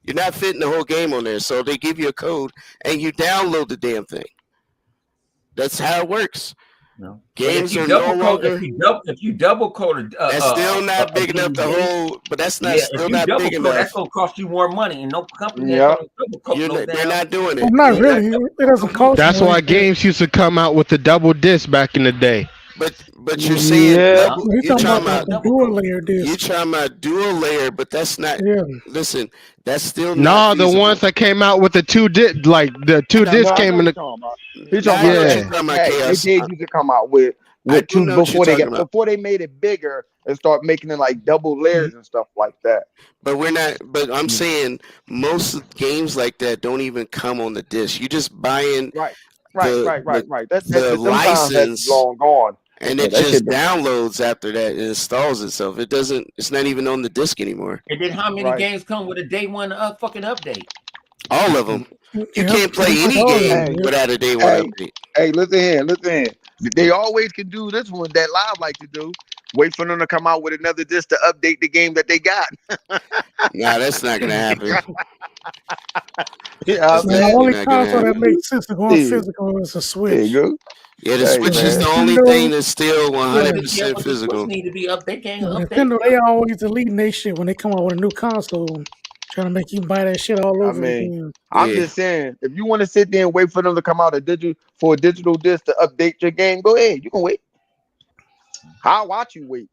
You're not fitting the whole game on there. So they give you a code and you download the damn thing. That's how it works. No. Games are no longer. If you double code, that's still not big enough to hold. But that's not still not big enough. That's gonna cost you more money, and no company Yeah. double code. They're not doing it. Well, not really. It doesn't cost. That's why games used to come out with the double disc back in the day. But you're saying double. You're talking about the dual layer disc. You're talking about dual layer, but that's not. Yeah. Listen, that's still No, not the ones that came out with the two disc, like the two discs came in the. He's talking about they did used to come out with two before they made it bigger and start making it like double layers and stuff like that. But we're not. But I'm saying most games like that don't even come on the disc. You just buying right. That's the license. That's long gone. And it just downloads after that and installs itself. It doesn't. It's not even on the disc anymore. And then how many games come with a day one fucking update? All of them. You can't play any game without a day one update. Hey, listen here. They always can do this one that Live like to do. Wait for them to come out with another disc to update the game that they got. Nah, that's not gonna happen. The only console that makes sense to go on physical is a Switch. There you go. Yeah, the Switch is the only thing that's still 100% physical. Need to be Nintendo, they always deleting their shit when they come out with a new console, trying to make you buy that shit all over again. I'm just saying, if you want to sit there and wait for them to come out a digital disc to update your game, go ahead. You can wait. I'll watch you wait.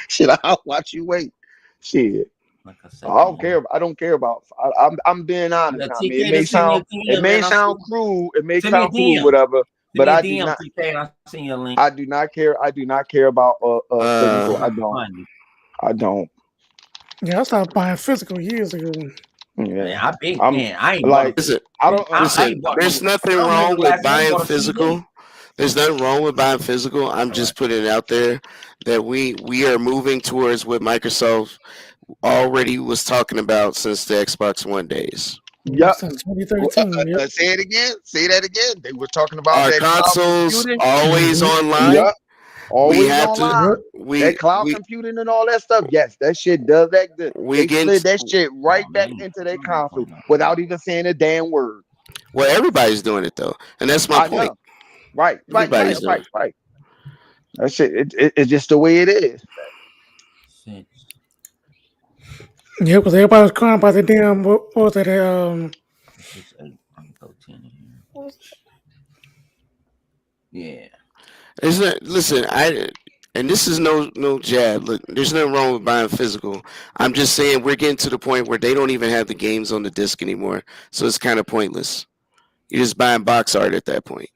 Shit, I'll watch you wait. Shit. Like I said, I don't care about. I'm being honest. I mean, it may sound cruel. It may sound cruel, whatever. But I do not. I do not care. I do not care about physical. I don't. Yeah, I started buying physical years ago. Yeah, I ain't like. Listen, there's nothing wrong with buying physical. There's nothing wrong with buying physical. I'm All just right. putting it out there that we are moving towards what Microsoft already was talking about since the Xbox One days. Yeah, Yup. since 2013. Yep. Say it again. Say that again. They were talking about Our that cloud consoles computing. always Mm-hmm. online. Yup. We Always have to Yep. online. That we cloud we computing and all that stuff. Yes, that shit does that good. we They slid get that shit Oh right back man. into their console without even saying a damn word. well, everybody's doing it though, and that's my I point. know. Right. Right. Right. Everybody's doing Right. it. Right. That shit. It's just the way it is. 6, Yeah, because everybody was crying about the damn what was that? 6, 8. I can throw 10 in here. Yeah. It's not, listen, I and this is no jab. Look, there's nothing wrong with buying physical. I'm just saying we're getting to the point where they don't even have the games on the disc anymore, so it's kind of pointless. You're just buying box art at that point.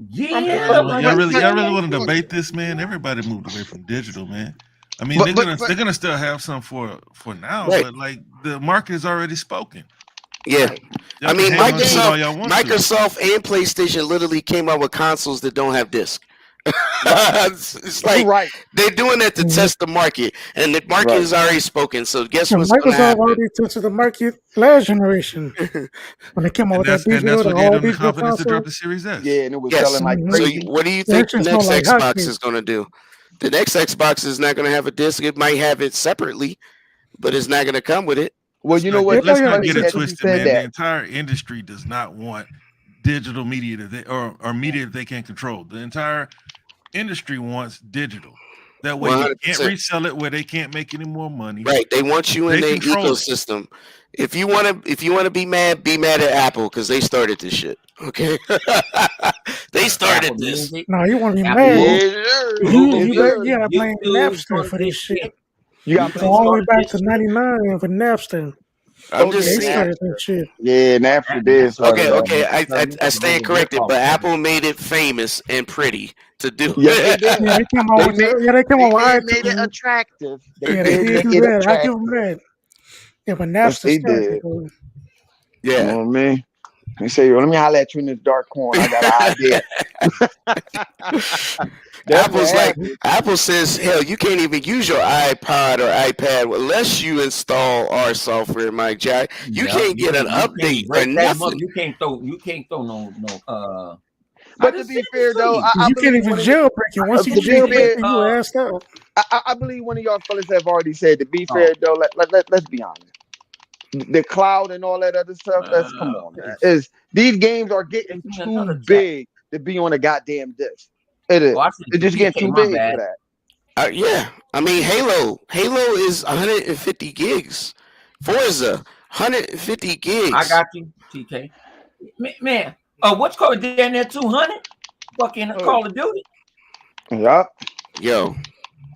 Yeah, Y'all, but y'all they really, still y'all really ain't want to doing debate it. this, man? Everybody moved away from digital, man. I mean, But but but they're gonna still have some for now, Right. but like the market has already spoken. Yeah. right. I Y'all can mean, hate on to it all Microsoft, y'all want to. Microsoft and PlayStation literally came out with consoles that don't have disc. Right. It's like Right. they're doing that to Mm-hmm. test the market, and the market Right. has already spoken. So guess And what's going to Microsoft happen? already tested the market last generation when they came out with that And digital, that's the what gave all them the digital confidence to drop console. the Series S. Yeah, and it was Yes. selling like Mm-hmm. So crazy. what do you That think the shit smell next like Xbox is hotcakes. going to do? The next Xbox is not going to have a disc. It might have it separately, but it's not going to come with it. Well, you know what? They It's Let's probably not funny get it that you twisted, said man. The that. entire industry does not want digital media that they or media that they can't control. The entire industry wants digital. That way they can't 100%. resell it where they can't make any more money. Right. They want you in They their control it. ecosystem. If you want to be mad at Apple because they started this shit. Okay. They started Apple this. Music, No, you want to be Apple mad. Music, Yes, sir. Google Yes, You bet. sir. Music, You gotta blame YouTube Napster started for this this shit. shit. You got to Go blame YouTube all the who? way started back this to shit. '99 for Napster I'm Oh just yeah, they saying. started Napster. that shit. Yeah, Napster did start Okay, it all. okay. I, You I fucking stand over rip corrected, off but shit. Apple made it famous and pretty to do Yes, they it. did. Yeah, they came out They with made they came they out did with made it iTunes. attractive. They Yeah, they did did make do it that. I give them attractive. that. Yeah, but Yes, Napster they started did. it though. You Yeah. know what I mean? They say, well, let me holler at you in this dark corner. I got an idea. That's what Apple's like happened. Apple says, hell, you can't even use your iPod or iPad unless you install our software, Mike Jack. You Yeah, can't get an you update can't or break that mother. nothing. You can't throw no I But to just be said this fair to though, you. I You can't believe even one of y- jailbreak it. Once you to be jailbreak fair, it, you asked out. I believe one of y'all fellas have already said. To be Oh, fair though, let's be honest. The cloud and all that other stuff. Let's come on, man. Is these games are getting it's me too another chat. big to be on a goddamn disc. It Oh, is. I said It's to just getting TK. too My big for bad. that. Yeah. I mean, Halo is 150 gigs. Forza, 150 I gigs. got you, TK. Man, what's called down there 200? Fucking Oh, Call of Duty. yeah. Yo,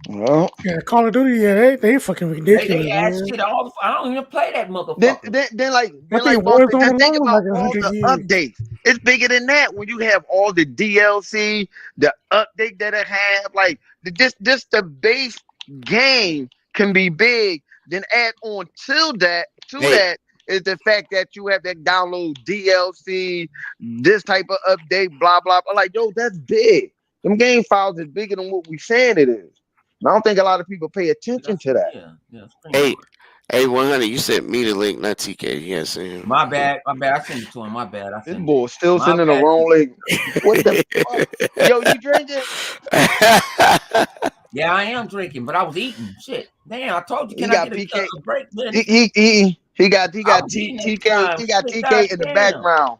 Well, Yeah, Call of Duty. Yeah, they fucking ridiculous, They add man. shit all the. I don't even play that then motherfucker. then then like I then like think boss, Warzone just think alone about like a all hundred the gigs. updates. It's bigger than that when you have all the DLC, the update that it have. Like just the base game can be big. Then add on to hey, that is the fact that you have that download DLC, this type of update, blah blah blah. Like yo, that's big. Them game files is bigger than what we saying it is. And I don't think a lot of people pay attention to that. Yeah, hey, screenshot. hey, 100. You sent me the link, not TK. Yes, My bad. I sent it to him. My bad. I This sent it. boy still My sending the bad. wrong link. What the fuck? Yo, you drinking? Yeah, I am drinking, but I was eating. Shit, damn! I told you. He Can I got get PK. a break? Then He got I was eating at the TK. time. He got Shit, TK in the goddamn. background.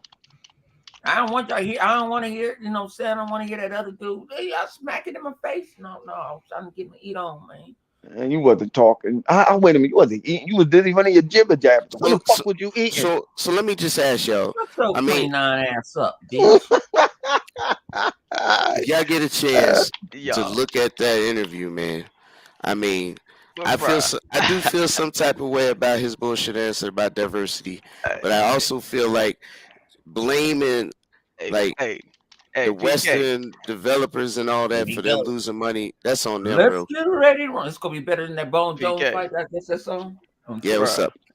I don't want y'all here. I don't want to hear. You know, what I'm saying I don't want to hear that other dude. Hey, y'all smacking in my face. No, I was trying to get my eat on, man. And you wasn't talking. I wait a minute. You wasn't eating. You was busy running your jibber jabber. When the so, fuck so, was you eating? so let me just ask y'all. Shut your I mean, 29 ass up, bitch. if y'all get a chance to Yo, look at that interview, man, I mean, bruh. I do feel some type of way about his bullshit answer about diversity, but I also feel like blaming like Hey, the PK. Western developers and all There that he for them go. losing money. That's on them, Let's bro. get ready to run. It's gonna be better than that Bone Jones PK. fight. That's that song. Yeah, what's Bruh. up?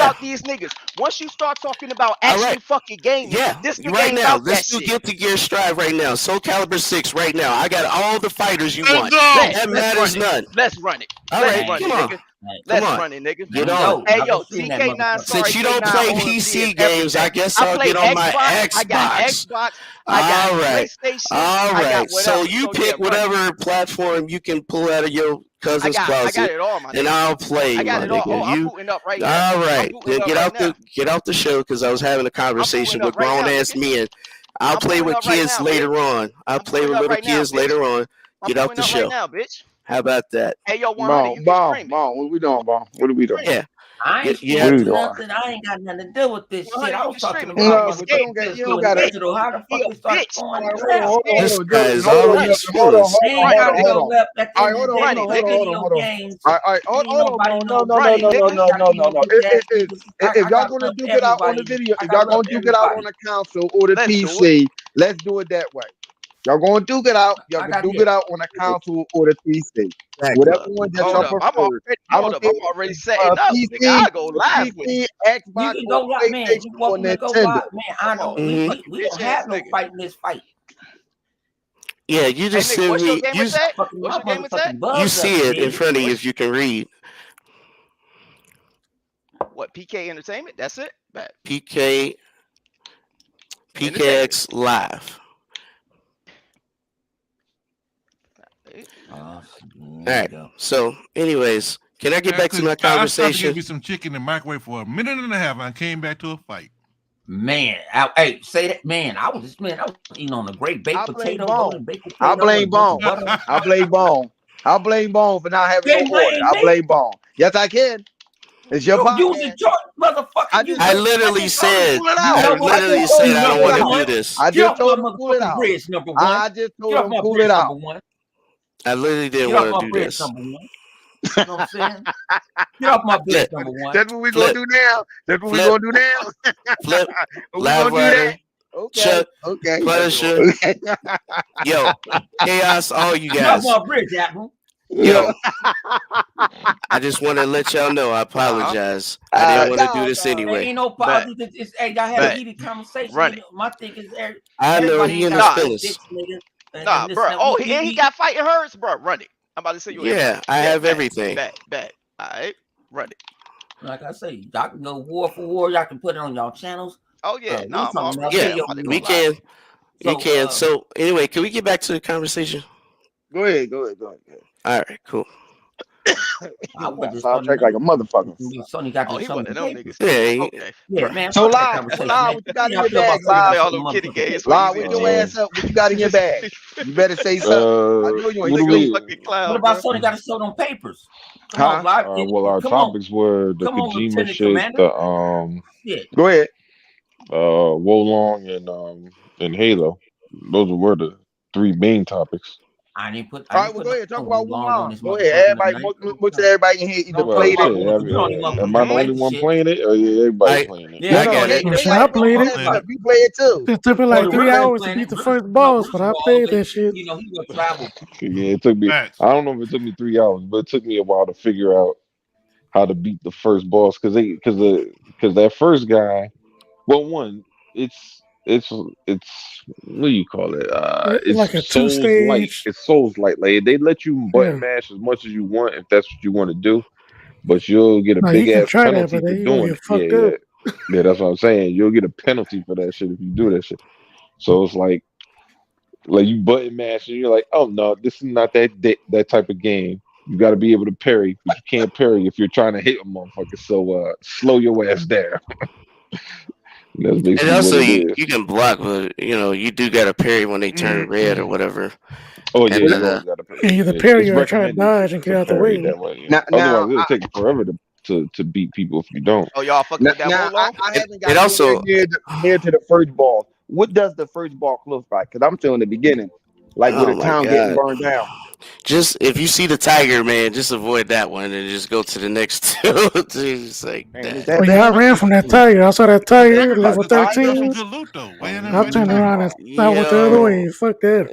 about these niggas. Once you start talking about actual right. fucking gaming, Yeah, this nigga right ain't now. about that Let's do shit. Guilty Gear Strive right now. Soul Calibur 6 right now. I got all the fighters you Let's want. go. That Let's matters run it. none. Let's run it. All Let's right, run come it, on. nigga. Hey, Let's Come on. run it, nigga. Get let me on. know. Hey, Y'all yo, go stream that TK9, motherfucker. sorry, Since you don't K9 play OMG PC is games, I everything. guess I I'll play get on my Xbox. I got Xbox. Xbox. I got All right. PlayStation. All I got right. So whatever. you So yeah, pick run it. whatever platform you can pull out of your cousin's I got closet, it all, my and nigga. I'll play, I got my it all. Oh, nigga. I'm You booting up right now. all I'm right? booting Then up get right out now. the show because I was having a I'm conversation booting with up right grown now, ass nigga. men. I'll I'm play booting with up right kids now, later bitch. on. I'll I'm play booting with up little right now, kids bitch. later on. I'm Get out booting the up right show. now, bitch. How about that? Hey, yo, 100, you can stream it. What are we doing, Bone? What are we doing? Stream it. Yeah. I ain't Yeah, sports You or are. nothing. I ain't got nothing to do with this Well, shit. honey, I you was can talking stream it. about No, It's but game. you don't motherfuckers gotta. going digital. How the He fuck a they started bitch. going All right, left? this hold guy on. is Hold on, always hold on, feeling They ain't got to hold go on. left. At the All end right, of the day, Run it, you know, nigga. video games. All right, hold Ain't nobody on. know. Run it, nigga. Got you know, bitch ass If, niggas. if I y'all got gonna love duke for it out on the everybody. video, I if got y'all love gonna for duke it out on everybody. the console or the Let's do it. PC, let's do it that way. Y'all gonna duke it out. Y'all I can got duke this. it out on the console or the PC. exactly. Whatever Look, one that hold y'all up. I'm prefer. already I don't care I'm if already it's setting up. Nigga, PC, I'll go live with you. You Xbox, can or go live, man. You PlayStation or welcome to go Nintendo. live, man. I Come don't. on, Mhm. fucking We bitch don't have ass no nigga. fight in this fight. Yeah, you Hey, just nigga, what's your simply gamer tag? Fucking What's my your gamer tag? motherfucking you buzz see up, it in nigga. front of you What's if you can read. what? PK Entertainment? That's it? Bet. PK Entertainment. PKX Live. Oh, All there you right. go. So, anyways, can I get back to my I stopped to get conversation? me some chicken in the microwave for a minute and a half. And I came back to a fight. Man, hey, say that, man. I was eating on a great baked I blame potato, Bone. golden baked I potato, blame and a bunch of Bone. butter. I blame Bone. I blame Bone for not having no Can't order. blame I me. blame Bone. Yes, I can. It's your You was in podcast. charge, motherfucker. I You just I know, told I literally just told him to said, pull it you out. I know what? I literally just told said him to I don't pull Number it want to out. do one, this. I get just off my told him to pull it motherfucking out. bridge. Number one, I just get told off him to my pull it bridge. Number out. one, I literally didn't get off want my to do bridge. this. Number one. You know what I'm saying? Get off my bridge. Flip, Number one. That's what we gonna flip, do now. That's what we flip, gonna do now. flip. We Live gonna do that. Rider, Okay. Chuck, Okay. Punisher. Okay. Yo, Chaos, all you Get off guys. my bridge, Apple. Yo, I just want to let y'all know I Uh-huh. apologize. I didn't want to do No, this no. There anyway. ain't no Bet. apology. Hey, y'all had a Bet. heated conversation. Run it. My thing is, I know everybody he ain't in got his to Nah, suck feelings. dicks, nigga. nah, And this bro. and that. Oh, and he got fighting hers, bro. Run it. I'm about to send you an Yeah, invite. I Yeah, have bet. everything. Bet. All right. Run it. like I say, y'all can go war for war. Y'all can put it on y'all channels. Oh, yeah. We Nah, I'm talking about already Yeah, there. I'm video about to go we games. live. can. You So, can. So anyway, can we get back to the conversation? Go ahead. All right, cool. I would just Soundtrack like a motherfucker. Sony got Oh, to he show one the of them papers. niggas too. Yeah, Okay. Yeah, man. So Fuck that Live, conversation, man. what you got in How y'all your feel about bag, Sony got to Live? Play all show the them kitty motherfucking games papers? for Live, easy with and your shit. ass up. What you got in your bag? You better say something. I know you ain't What He's do a sleep. we? fucking What clown, about bro. Sony got to show them papers? Come Huh? on, live. Well, our Come on, topics were the come on, Kojima Lieutenant shit, Commander. the Yeah. Go ahead. Wolong and Halo. Those were the three main topics. I All right, didn't well, put go no ahead. Talk about long on Wulong. this Go ahead. motherfucker. Everybody, most of everybody in here either Don't talk Well, played it. about shit. Wolong. Put it on your Am I motherfucking the only paper one shit. playing it? Or yeah, everybody I playing it? Yeah, I got They it. yeah. Listen, got I it. Don't played put it. that stuff. You play it too. It took me Oh, like the 3 hours to playing beat it. the Bruce, first boss, but I all played day. that shit. You know, he will travel. Yeah, it took me. Facts. I don't know if it took me 3 hours, but it took me a while to figure out how to beat the first boss because that first guy. Well, one, it's what do you call it? It's It's like a two Souls light. stage. It's Souls light. Like they let you button Yeah. mash as much as you want if that's what you want to do, but you'll get a Now you big can ass try that, penalty but for then you gonna doing get it. fucked up. Yeah. That's what I'm saying. You'll get a penalty for that shit if you do that shit. So it's like you button mash and you're like, oh no, this is not that type of game. You got to be able to parry, but you can't parry if you're trying to hit a motherfucker. So slow your ass down. That's And basically what also, it you is. you can block, but you do got to parry when they turn red or whatever. Oh yeah, And you always got to parry. And either It's, parry it's or try to recommended dodge and get to out the parry way. that way. Yeah. Now, Otherwise, it'll take forever to beat people if you don't. Oh, y'all fucking with that Wolong? I it, haven't it got nowhere also near to the first boss. What does the first boss look like? Because I'm still in the beginning, like with oh the my town getting god. burned down. Just if you see the tiger, man, just avoid that one and just go to the next two. Just like Man, is that. that Oh yeah, I bad? ran from that tiger. I saw that tiger, Tiger, level A the tiger got tiger? some 13. good loot though. Why you never I fight the turned tiger? around and I went the other Yo, way. Fuck that.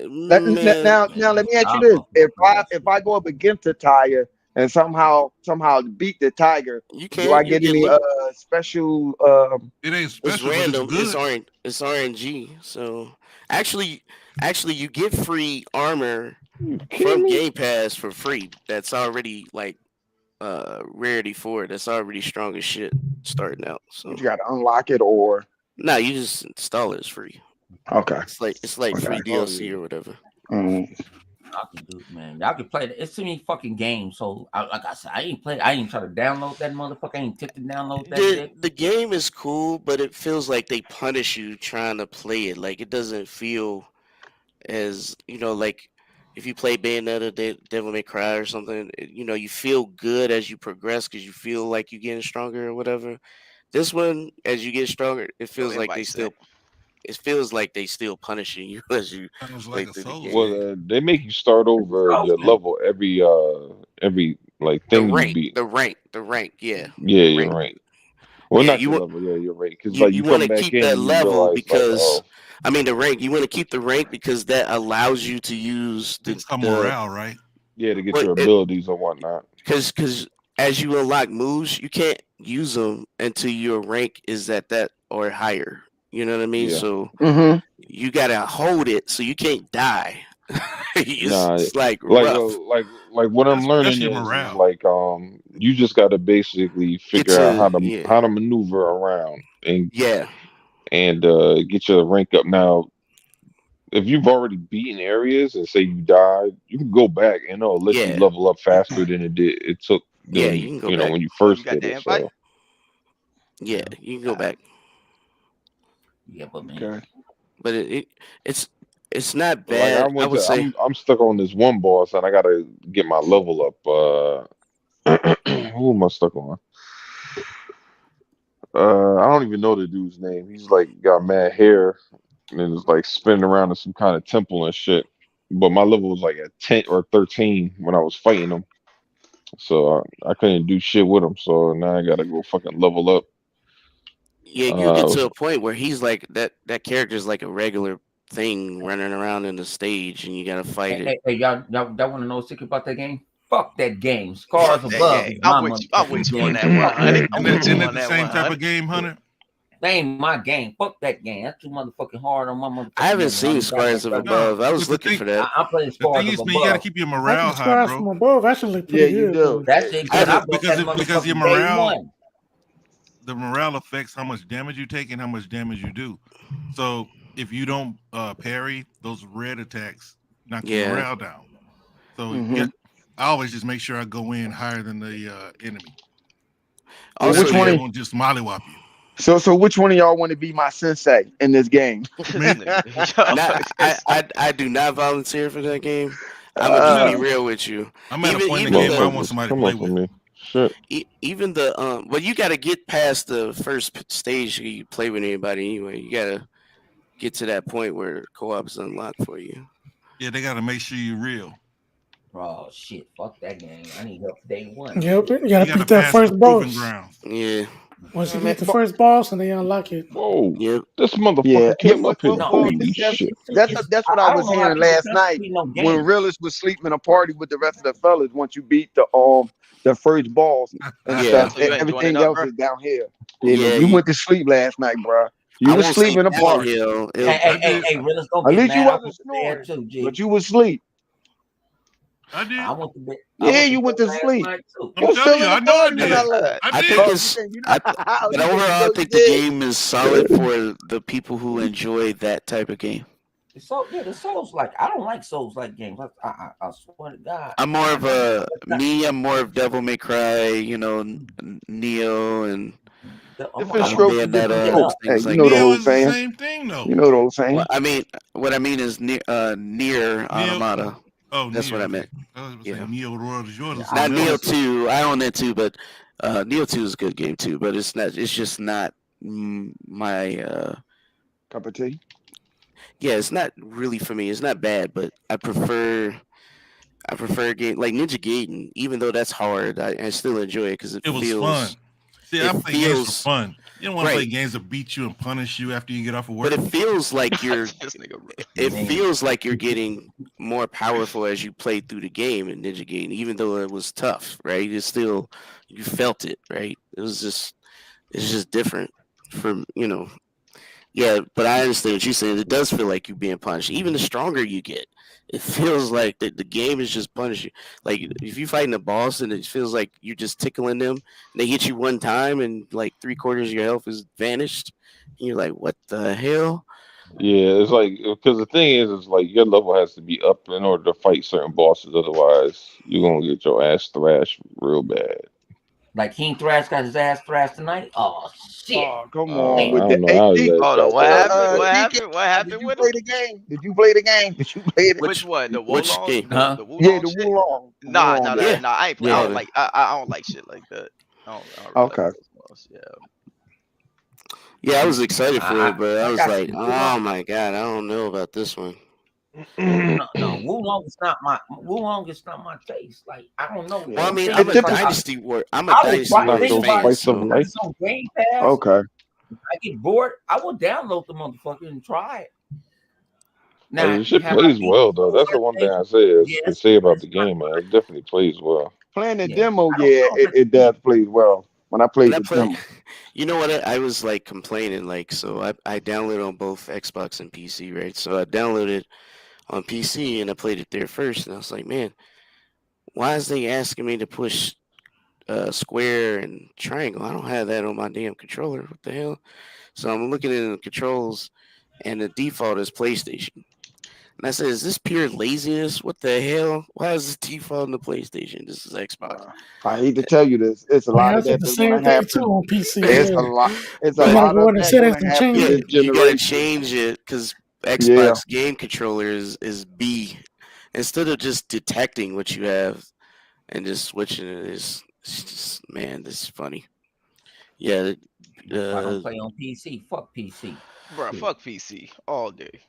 man, Now, let me ask you Y'all this: fucking with that if shit. I go up against the tiger and somehow beat the tiger, you do I can't. You get get any loot. special? It ain't It's special, but it's random. good. It's RNG. So actually, you get free armor You kidding from me? Game Pass for free. That's already like rarity 4. That's already strong as shit starting out. But So you got to unlock it, or no, you just install it. It's free. okay, It's like okay. free Oh DLC yeah. or whatever. Mm. Y'all can do, man. Y'all can play it. It's too many fucking games. So, like I said, I ain't play. I ain't try to download that motherfucker. I ain't tipped to download that The bitch. the game is cool, but it feels like they punish you trying to play it. Like it doesn't feel as like if you play Bayonetta, Devil May Cry, or something, you feel good as you progress because you feel like you're getting stronger or whatever. This one, as you get stronger, it Yo, feels like invite set. they still punishing you as you Sounds play like a through the Souls game. game. They make you start over So, your level every like The thing you rank, beat. the rank, yeah, Yeah, the you're rank. right. Well, Yeah, not you your want level. Yeah, you're right. Because you like you you want come to back keep in that and you level realize like, because oh, I mean the rank. You want to keep the rank because that allows you to use It's some morale, right? yeah, to get what your it abilities and whatnot. because as you unlock moves, you can't use them until your rank is at that or higher. You know what I mean? Yeah. So Mm-hmm. you gotta hold it so you can't die. it's, Nah, it's like like rough. what I'm That's learning your is morale. like you just got to basically Get figure out to how to maneuver around yeah, and get your rank up. Now, if you've already beaten areas and say you died, you can go back and it'll let you yeah, level up faster than it took yeah. You than can go back. when you Oh, you first got did the it. invite? So Yeah, Yeah. you can go back. yeah, but man, Okay. But it's it's not but like bad. I would say I'm stuck on this one boss and I gotta get my level up. Who am I stuck on? I don't even know the dude's name. He's like got mad hair and is like spinning around in some kind of temple and shit. But my level was like at 10 or 13 when I was fighting him. So I couldn't do shit with him. So now I gotta go fucking level up. yeah, you'll get Uh, to a point where he's like that character's like a regular thing running around in the stage, and you gotta fight it. hey, y'all want to know a secret about that game? Fuck that game. Fuck Scars that Above game. is I'm my with you. I'm motherfucking with you on game. that one, Fuck honey. that I'm And with that, you and game. that on the that same one, type honey. of game, Hunter. That ain't my game. Fuck that game. That's too motherfucking hard on my I motherfucking haven't memory. seen Scars of No, Above. I was because looking for that. I'm playing the thing Scars of is, man, you got to Above. keep your I morale think high, Scars from bro. above actually look Yeah, pretty you good do. though. That shit I good. I haven't. built that Because your motherfucking day morale, one. the morale affects how much damage you take and how much damage you do. So if you don't parry those red attacks, knock your Yeah. morale down. So you Mm-hmm. got, I always just make sure I go in higher than the enemy. Well, That Also, which way one? they you're won't just mollywop you. So which one of y'all want to be my sensei in this game? This Me, nigga, yo, not. I, it's- I I do not volunteer for that game. I'm gonna I'm just at be a Uh, real with you. I'm at a Even point in even the game where I the want motherfuckers somebody to come play up with with. me. Shit. even the well, you got to get past the first stage. You play with anybody anyway. You gotta get to that point where co-op is unlocked for you. Yeah, they got to make sure you're real. Oh shit. Fuck that game. I need help day one. Yep, you You gotta got to beat that pass the first proving boss. grounds. Yeah. Once you man, beat the first boss and they unlock it. Whoa, Yep. this yeah, motherfucker yeah. came up here. No, Holy shit. That's what I I don't was know how hearing people last can't night complete no when game. Realist was sleeping a party with the rest of the fellas. Once you beat the first boss and Yeah. stuff, so you ain't doing it everything up, else bro. is down here. Yeah, Yeah. nigga, you went to sleep last night, bro. You I was won't say sleeping a party. downhill. Hey, It'll. hey, I hey, did. hey, Realist, don't At get least you mad. I wasn't went to bed snoring, too, but G. you was asleep. I did. I went to bed. I Yeah, went to you bed went to last sleep. night too. You I'm was telling still you, in the I know I party when I did. left. I I did. think Oh, it's. you know, I. oh, But you did, overall, you I know you think the did. game is solid for the people who enjoy that type of game. So yeah, the Souls like I don't like Souls like games. I swear to God. I'm more of a That's not, me. I'm more of Devil May Cry. Neo and Different I want to strokes for beat different Bayonetta, folks. up. Hey, things you like know the that. Neo whole is the saying. same thing though. You know the whole Well, saying. what I mean is near Neo, Automata. oh That's Neo, what I okay. meant. I was gonna say Yeah, Neo, the world is yours, Yeah, or I not something want Neo to. else. Two. I own that too, but Neo Two is a good game too. But it's not. It's just not my. Cup of tea. Yeah, it's not really for me. It's not bad, but I prefer a game like Ninja Gaiden. Even though that's hard, I still enjoy it because It was fun. See, it I play games for feels fun. You don't want to play right. games that beat you and punish you after you get off of But work. it feels like This nigga, bro. it Man, feels like you're getting more powerful as you play through the game in Ninja Gaiden, even though it was tough, right? It's still you felt it, right? It's just different from yeah, but I understand what you're saying. It does feel like you're being punished. Even the stronger you get, it feels like the game is just punishing. Like if you're fighting a boss and it feels like you're just tickling them, and they hit you one time and like three-quarters of your health is vanished, and you're like, what the hell? Yeah, it's like because the thing is like your level has to be up in order to fight certain bosses. Otherwise, you're gonna get your ass thrashed real bad. Like King Thrash got his ass thrashed tonight. Oh shit! Oh, come I on with the don't know. hey, I was like, Hold on, what happened? What DK, happened? What did happened you with play him? the game? Did you play the game? Did you play it? Which one? The Which Wulong? game? The Huh? the Yeah, Wulong the shit? Wulong. The Nah, Wulong nah, game. nah, Yeah, nah. I ain't play. I yeah. don't like. I don't like shit like that. I don't really like Okay. those ones. Yeah. Yeah, I was excited for I it, but I I was got like, you. oh my god, I don't know about this one. No. Wulong is not my taste. Like I don't know. Well, I Yeah. mean, Thing It I'm a is, like typically dynasty war. I'm a I will dynasty try. not Think warriors those about fan, it. spice of so If life. it's on Game Pass, okay. if I get bored, I will download the motherfucker and try it. Now, The shit have I plays beat well though. all That's the that one thing thing? I say is can Yes, say but about it's the not game, man. my It definitely plays well. Playing the yeah. demo, I yeah, don't it does play well. When I and played I the play. demo. You know what? I was like complaining, like, so I downloaded on both Xbox and PC, right? So I downloaded on PC and I played it there first, and I was like, man, why is they asking me to push square and triangle? I don't have that on my damn controller. What the hell? So I'm looking at the controls, and the default is PlayStation. And I said, is this pure laziness? What the hell? Why is this default in the PlayStation? This is Xbox. I hate to tell you this. It's a Man, lot I of said that the they're same gonna thing have too to. on PC. It's a Yeah, lot. It's a you But gotta lot go of in the that settings gonna and happen change yeah, this it. you gotta generation. change it because Yeah. Xbox game controller is B. Instead of just detecting what you have and just switching it, it's just, man, this is funny. Yeah, That's why I don't uh, play on PC. Fuck PC. Bro, fuck PC all day.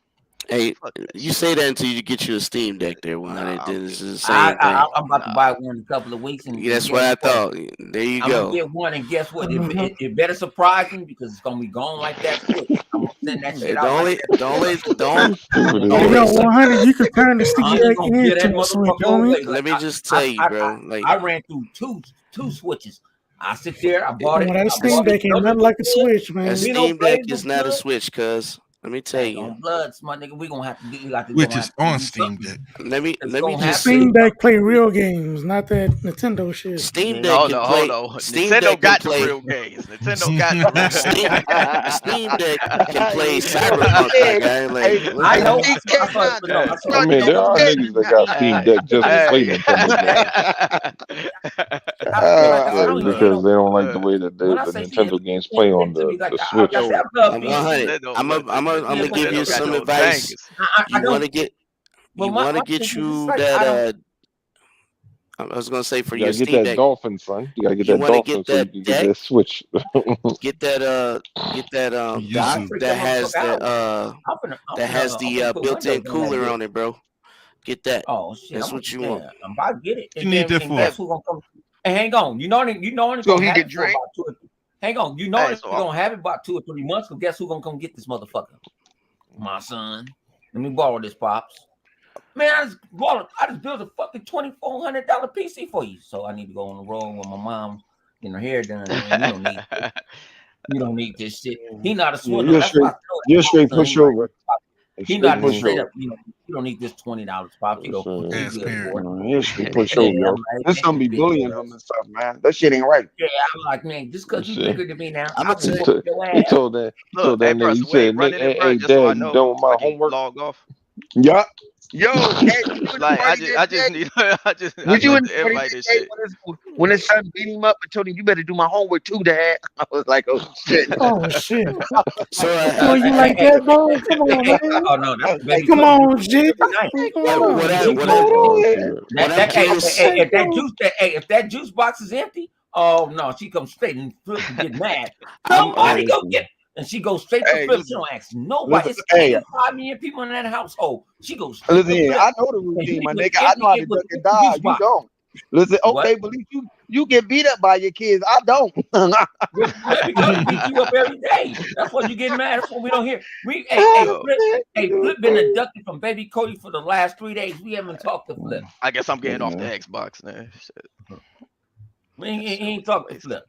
hey, Fuck that you shit. say that until you get you a Steam Deck there, Nah, 100. I'm Then it's good. the same I thing. I'm about to Nah. buy one in a couple of weeks, Yeah, and that's what guess I what? thought. There you I'm gonna go. get one, and guess what? Uh-huh. It better surprise me because it's gonna be gone like that Switch. I'm gonna send that shit Hey, out like that Switch. You stupid as I'm Hey, gonna yo, hell. send that 100, you shit. could turn the Steam I ain't Deck gonna get that into a Switch, motherfucker homie. away. Like Let me just tell you, bro. Like, I ran through two switches. I sit there, I bought Well, it, that I Steam bought it. Deck ain't No nothing nigga like a good. Switch, a man. We no Steam Deck plays is was not a good. Switch, cuz. Let me tell Dang you. on bloods, my nigga. We gonna have to do Which is on do Steam something. Deck. It's Let me gonna The have just to say, do Steam Deck play something. real games, not that Nintendo shit. Steam Deck Hold can on, hold play. on. Steam Nintendo Deck can got the play. real games. Nintendo got the real Steam games. Steam Deck can play He Cyberpunk, my said, guy. Like, hey, what I the hey, know. hell? DK, nah, No, I you saw I know, you mean, know you there what are said, niggas that got Steam Deck just to play Hey. Nintendo games like I uh, don't even because they don't like the way that when I the say she Nintendo games play on to me like the I Switch. said Yo, I love I'm PC. 100. Nintendo, I'm Yeah, gonna but give you Nintendo got some those advice. bangers. You want to get. but You want to my get thing is it's you like that. I don't I was gonna say for You your gotta get Steam that Deck. dolphin, son. You gotta get You that want to dolphin get so you that can get deck. that Switch. Get that dock I'll Yuzu. trick that that has motherfucker out. I'm the finna put built-in Windows on that cooler bitch. on it, bro. Get that. Oh shit, That's what you want. I'm about to get it. What you need that And for? guess who's gonna come? And hang on, you know it's so gonna he have could it for drink. about 2 or 3. Hang on, you know Hey, it's gonna have it about 2 or 3 months. Because guess who's gonna come get this motherfucker? My son. Let me borrow this, pops. Man, I just built a fucking $2,400 PC for you. So I need to go on the road with my mom getting her hair done, man. You don't need this shit. He not a Yeah, swindler. That's why I know you're that. straight Son, he push like over. he Straight not push straight over. up. You don't need this $20, pops. You go, you Ass good parent. for it. You're straight push Yeah, over, yo. I'm like, This man, gonna be you bitch bullying him ass. and stuff, man. That shit ain't right. Yeah, I'm like, man, just because you Shit. bigger than me now, I'm I gonna will tell He, you. whoop t- your he ass. told that look, hey, that bro, nigga. He so wait, said, running it, bro, Hey, just so I Dad, you know done with so my I can homework?" log off. Yup. Yo, hey, was you in the Like party I that just day? need I Was just you like in the the party invite that and day shit. when his son beat him up and told him, "You better do my homework too, Dad"? I was like, "Oh shit." Oh shit! So Boy, you like that, boy? Come on, man. Oh no, that's I what was like, baby Come Cody do on, G. every night. Come "Come what on, on. I Baby G, what go I Cody do on Oh here." shit! what I'm curious. if that juice box is empty, oh no, she comes straight and flip and get mad. I'm Somebody go get it. And she goes straight to Hey, flip. She listen, don't ask nobody. listen, It's hey, 85 million people in that household. She goes straight listen to here. flip. I know the And routine, he my would nigga. I empty know how to it with duck an and empty juice dive. You box. don't. Listen, What? okay, believe you get beat up by your kids. I don't. Baby Cody beat you up every day. That's what you get mad. That's what we don't hear. Yo, Flip been abducted from Baby Cody for the last 3 days. We haven't talked to Flip. I guess I'm getting off the Yeah. Xbox now. Shit. We That ain't, shit ain't was a talked to waste. Flip.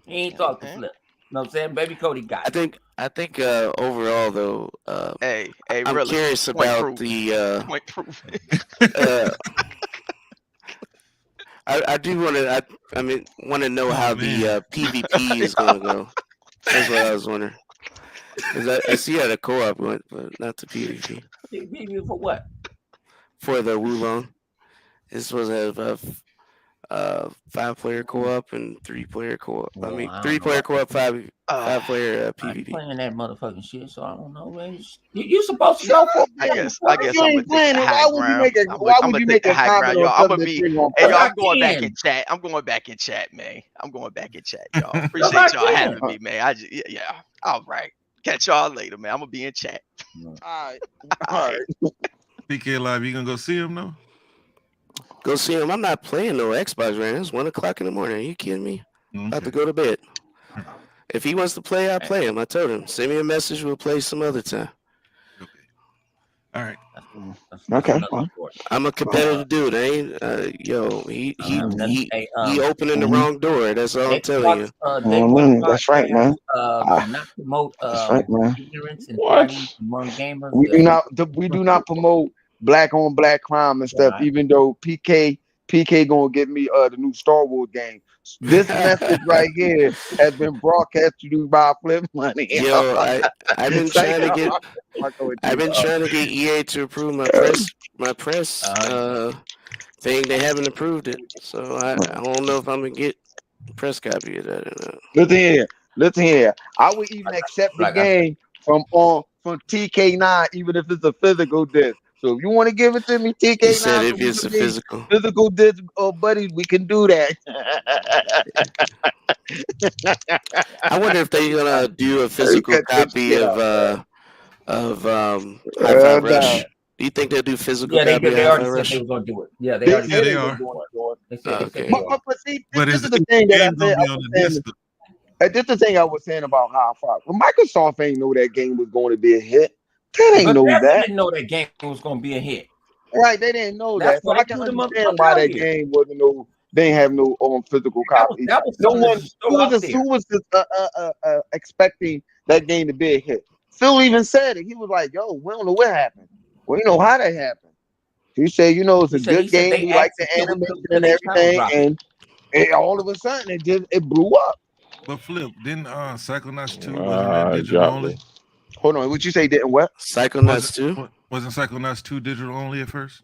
He ain't Yeah, talked to man. Flip. You know what I'm saying? Baby Cody got it. I think overall though, Hey, I'm really. curious Point about proven. the Point proven. uh I do want to I mean want to know how Oh the man. PvP is gonna go. That's what I was wondering. Cause I see how the co-op went, but not the PvP PvP for what? for the Wulong. It's supposed to have 5-player co-op and 3-player co-op. I Well, mean, I don't know 3-player about co-op, that. five-player I ain't PvP. playing that motherfucking shit, so I don't know, man. You supposed to Shut know for up, I man. real. guess Why I guess you I'm gonna ain't take playing the it? high ground. Why I'm would gonna you take make the a high comment ground, on y'all. I'm something gonna that be. you ain't gonna Hey, Cause play? y'all. I I'm going back in can. chat. I'm going back in chat, man. I'm going back in chat, y'all. Cause I Appreciate y'all can. having me, man. Yeah. All right. Catch y'all later, man. I'm gonna be in chat. All right, All all right. right. PK Live, you gonna go see him though? Go see him. I'm not playing no Xbox right now. It's 1 o'clock in the morning. Are you kidding me? About to go to bed. If he wants to play, I'll play him. I told him, send me a message. We'll play some other time. Okay. All right. That's Okay. another Well, sport. I'm a competitive dude. I ain't, he opening the wrong door. That's all I'm telling Xbox, you. they were trying that's right, man. to not promote That's right, man. ignorance and What? fighting among gamers. We do not promote black on black crime and stuff. Right. Even though PK gonna get me the new Star Wars game. This message right here has been broadcast to you by Flip Money. Yo, I've been trying to get Fucking with I've you, been trying to get EA to approve my press thing. They haven't approved it, so I don't know if I'm gonna get a press copy of that or not. Listen here. I would even accept the Like I game from TK9, even if it's a physical disc. So if you want to give it to me, He TK9, said so if we it's can a be physical. physical disc buddies, we can do that. I wonder if they're gonna do a You physical cut this copy shit of up, man. High Five No. Rush. Do you think they'll do physical yeah, they copy did. of They High already Five said they Rush? was gonna do it. Yeah, they They already Yeah, said said they they they was was are. gonna going to do do it. it. They said Okay. they are. But see, But this is is the the thing that game gonna be on the disc? this is the thing I was saying about High Five. Well, Microsoft ain't know that game was going to be a hit. They ain't know Bethesda that. didn't know that game was gonna be a hit. Right, they didn't know That's that. So why I they can threw the understand motherfucker why out that here. game wasn't they ain't have no physical copy. That was No something to one just throw out there. who was just, expecting that game to be a hit. Phil even said it. He was like, "Yo, we don't know what happened. We don't know how that happened." He said, "It's a He good said game. they We like asked the until animation till and they trying to everything." drop it. And all of a sudden, it blew up. But Flip, didn't Psychonauts 2 wasn't that Ah, digital got me. only? Hold on, what you say didn't what? Psychonauts 2? Wasn't Psychonauts 2 digital only at first?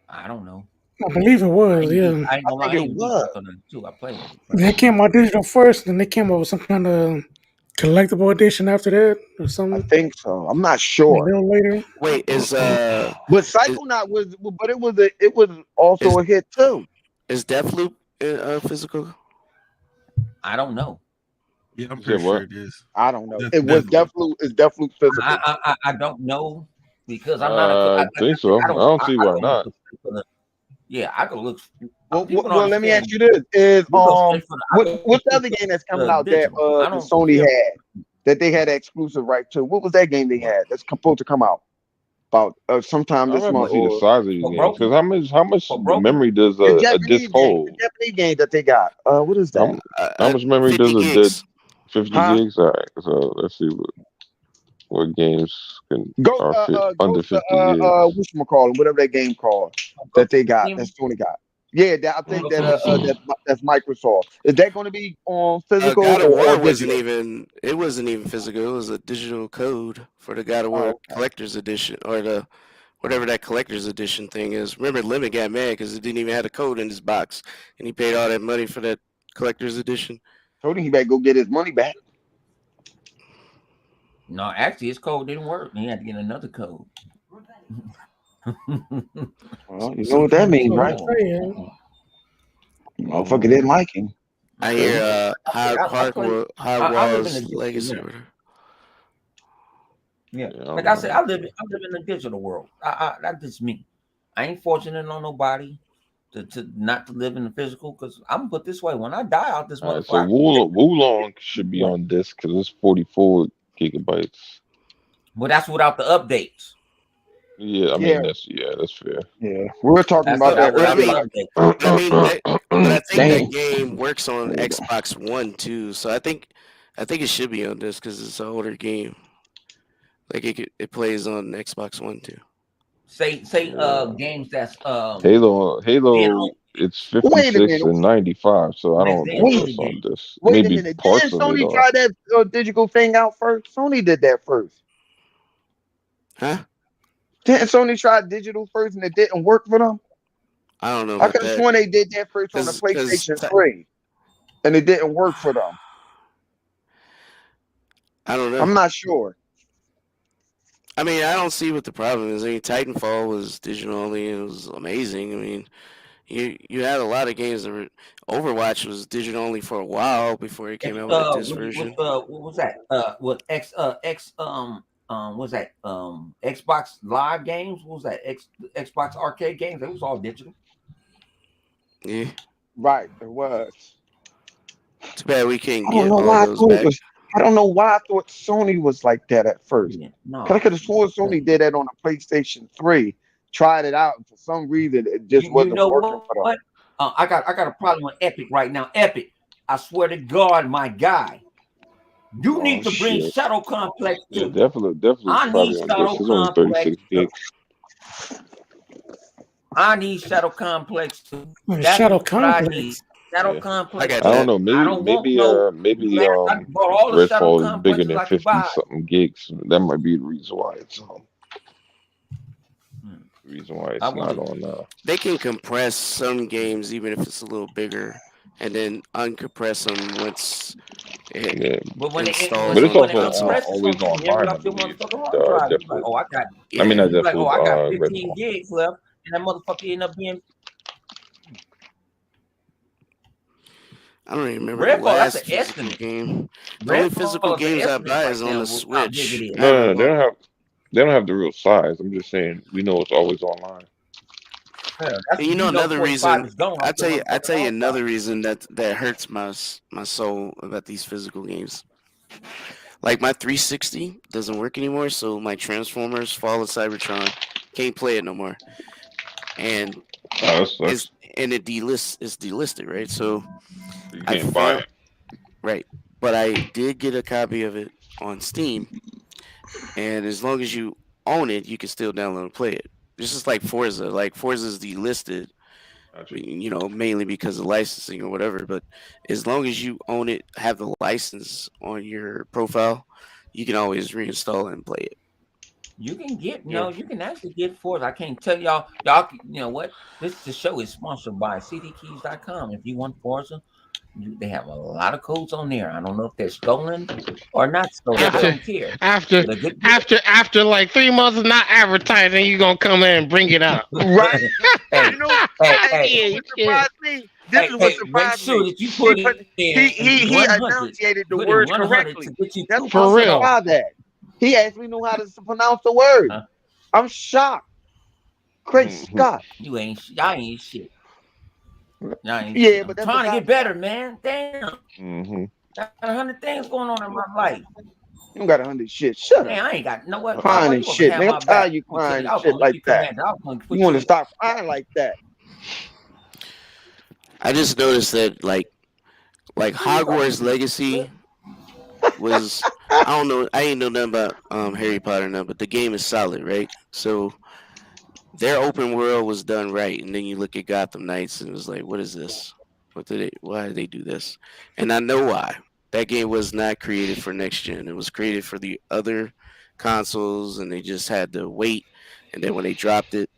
I don't know. I believe it was. Yeah, I ain't I gonna lie, think I it ain't beat was. Psychonauts 2. I played it. they came out digital first, and they came out with some kind of collectible edition after that, or I something think so. I'm not a sure. little later. Wait, But is Psychonaut but it was also is a hit too. is Deathloop physical? I don't know. Yeah, I'm You said pretty sure what? it is. I don't know. Death, It was Deathloop. definitely physical. I don't know because I'm not a. I Like I think said, so. I don't see I why go look not. for the. Yeah, I go look. Well, People don't well, let me ask understand. you this: Is We go straight for the. I go what's the straight other for game that's coming the out that digital. I the don't Sony care. had that they had an exclusive right to? What was that game they had that's supposed to come out about sometime I'm this gonna have to month see the or size of these For games because broken. how much For broken. memory does the a disc Japanese game? The hold? Japanese game that they got. What is that? How much memory 50 does a dead gigs. 50 Huh? gigs? All right, so let's see what games can Go are fit go under to 50 gigs. whatchamacallit, whatever that game called For that they broken. got, that Steam. Sony got. Yeah, I think Broken that on Steam. that's Microsoft. Is that going to be on physical God of or War wasn't digital? even. It wasn't even physical. It was a digital code for the God of War Oh, collector's edition or the whatever that collector's edition thing is. Remember, Lemon got mad because it didn't even have a code in his box, and he paid all that money for that collector's edition. told him he better go get his money back. No, actually, his code didn't work. He had to get another code. Well, you know So what that means, So right? that's right. Motherfucker didn't like him. I Cause hear I play. I live in the Hogwarts digital Legacy. now. Yeah, Yeah, like I said, I live in the digital world. That's just me. I ain't fortunate on nobody to not to live in the physical. Cause I'm put this way: when I die out this all right, so motherfucker, I keep Wulong should be it. on disc because it's 44 gigabytes. But that's without the updates. Yeah, I Yeah, mean that's fair. yeah. We were talking That's about that without earlier. the Like, updates. But I mean, but I think damn. that game works on There we go. Xbox One too. So I think it should be on this because it's an older game. Like it plays on Xbox One too. Say Yeah. games that's being Halo, on it's Wait a 56 minute. and 95, so I don't Resident think Wait, Evil that's on games. this. wait a Maybe minute. parts Didn't of it Sony are. try that digital thing out first? Sony did that first. Huh? Didn't Sony try digital first and it didn't work for them? I don't know I about could have that. sworn they did that first on the Because PlayStation 3, and it didn't work for them. I don't know. I'm not sure. I mean, I don't see what the problem is. I mean, Titanfall was digital only. It was amazing. I mean, you had a lot of games that were. Overwatch was digital only for a while before it came out with a disc version. What was that? What was that? Xbox Live games? What was that? Xbox arcade games? It was all digital. Yeah. Right, it was. Too bad we can't I don't get know all why I those thought it back. was. I don't know why I thought Sony was like that at first. Yeah, Because I no. could have sworn Sony did that on the PlayStation 3. Tried it out, and for some reason, it just You wasn't know working for them. what? I got a problem with Epic right now. Epic, I swear to God, my guy, you Oh need to bring shit. Shadow Complex Yeah, too. definitely I need probably on Shadow this. It's only Complex 36 too. gigs. I need Shadow Complex too. Man, That's Shadow what I need. Complex. Shadow Yeah. Complex I got I don't that. know. I Maybe don't want no. maybe I bought all the Shadow Redfall is bigger Complexes than I could 50 buy. something gigs. That might be the reason why it's I want not to. on. They can compress some games even if it's a little bigger, and then uncompress them once it Yeah, But installs but it's on the when it also console. compresses, it's gonna always take memory online, I off your believe. motherfucking hard drive. You like, Definitely. oh, I got. I mean, Yeah. not You like, oh, I got Deathloop. 15 Redfall. gigs left, and that motherfucker end up being I don't even remember the Redfall. That's last an physical estimate. game. The only physical Redfall is an games I estimate buy right is on there the with how big it Switch. is. I haven't No, bought. they don't have the real size. I'm just saying we know it's always online. Yeah, that's And you know you know another 45 reason. is gone off your I motherfucking tell you hard drive. another reason that hurts my soul about these physical games. Like my 360 doesn't work anymore, so my Transformers Fall of Cybertron can't play it no more, and Oh, that it's sucks. it's delisted, right? So You I can't buy found it. right, but I did get a copy of it on Steam, and as long as you own it, you can still download and play it. It's just like Forza. Like Forza is delisted, Gotcha. mainly because of licensing or whatever. But as long as you own it, have the license on your profile, you can always reinstall it and play it. You can get Yeah. you can actually get Forza. I can't tell y'all. You know what? The show is sponsored by cdkeys.com. If you want Forza, they have a lot of codes on there. I don't know if they're stolen or not stolen. I After don't care. after But a good deal. after like 3 months of not advertising, you gonna come in and bring it up. Right? Hey, You know, hey, hey, hey, you know Yeah, what shit. surprised me? This is what make surprised sure me. that you He put put in he 100. enunciated the Put in words 100 to correctly. get you That's why I'm For $2 off. real. surprised at. He actually knew how to pronounce the words. Huh? I'm shocked. Great Scott. Y'all ain't shit. Y'all ain't Yeah, shit. but I'm that's a trying to guy. get better, man. Damn. Mm-hmm. Got 100 things going on in my life. You don't got 100 shit. Shut up. Man, I ain't got what. Crying Boy, and you gonna shit. have Nigga, I'm my back. tired of you I'm gonna tell crying you, and I was shit gonna make like you that. command. I was gonna You put want to you. stop crying like that. I just noticed that like Who you talking Hogwarts to? Legacy was. I don't know. I ain't know nothing about Harry Potter now, but the game is solid, right? So their open world was done right, and then you look at Gotham Knights and it was like, what is this? Why did they do this? And I know why. That game was not created for next gen. It was created for the other consoles, and they just had to wait. And then when they dropped it,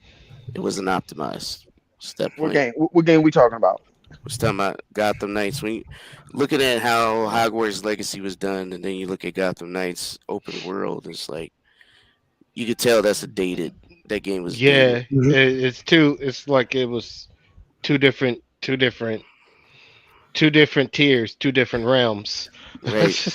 it wasn't optimized. What's that What point? game? What game we talking about? Was talking about Gotham Knights. When you looking at how Hogwarts Legacy was done, and then you look at Gotham Knights open world, it's like you could tell that's a dated. That game was dated, Yeah, it's two. It's like it was two different tiers, two different realms. right?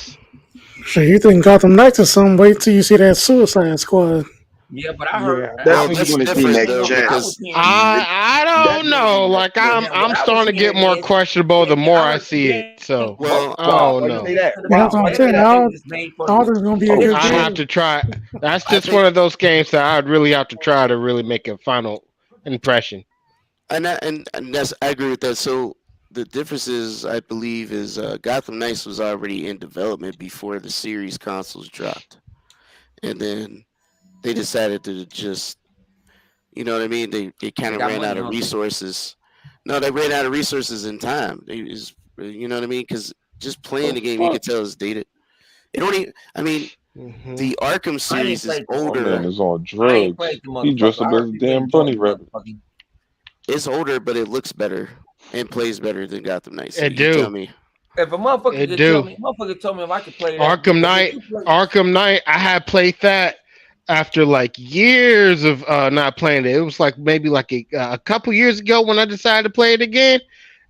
So you think Gotham Knights is some? Wait till you see that Suicide Squad. Yeah, but I heard. Yeah, I that's Well, was when you're that's going to hearing. see different next though gen. I was because hearing. I That don't know. Like Now, I'm what I was starting to get hearing more is questionable the more I I heard the see it. game. So well, I why? don't Why you say know. that? To the Yeah, Why? that's what people I'm Why you that say saying. that? it was made for I don't think it's gonna be a oh, good I have game. to try. That's I just think one of those games that I'd really have to try to really make a final impression. and that's I agree with that. So the difference is, I believe, is Gotham Knights was already in development before the series consoles dropped, and then they decided to just, you know what I mean? They kind they of got ran out money of hungry. resources. No, they ran out of resources in time. You know what I mean? Because just playing Oh the game, you fuck. could tell it's dated. It don't even. I mean, Hmm. the Arkham I ain't series is played the My man older. motherfucker. is on I ain't drugs. played the He dressed motherfucker. I up as heard a people damn enjoy bunny the rabbit. motherfucker. It's older, but it looks better and plays better than Gotham Knights. So It you tell do. me. If a motherfucker It could tell do. me, motherfucker told me if I could play that Arkham because if Knight, you play, Arkham Knight, I had played that after like years of not playing it. It was like maybe like a couple years ago when I decided to play it again.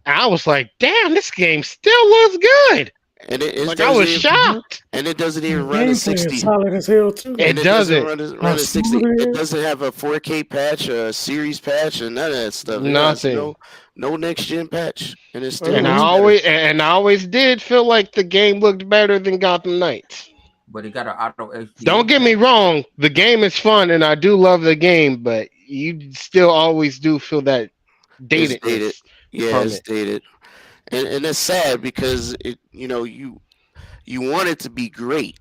I was like, damn, this game still looks good. And it Like I was doesn't shocked. and it doesn't The even run at gameplay is 60. solid as hell too. And It it doesn't doesn't. How run at smooth 60. it It is. doesn't have a 4K patch, a series patch, and none of that stuff. It has Nothing. no next gen patch, and it still And I looks Mm-hmm. better. always did feel like the game looked better than Gotham Knights. but it got an auto Don't HDR get me patch. wrong, the game is fun and I do love the game, but you still always do feel that It's dated. datedness Yeah, from it's it. dated, and it's sad because you want it to be great,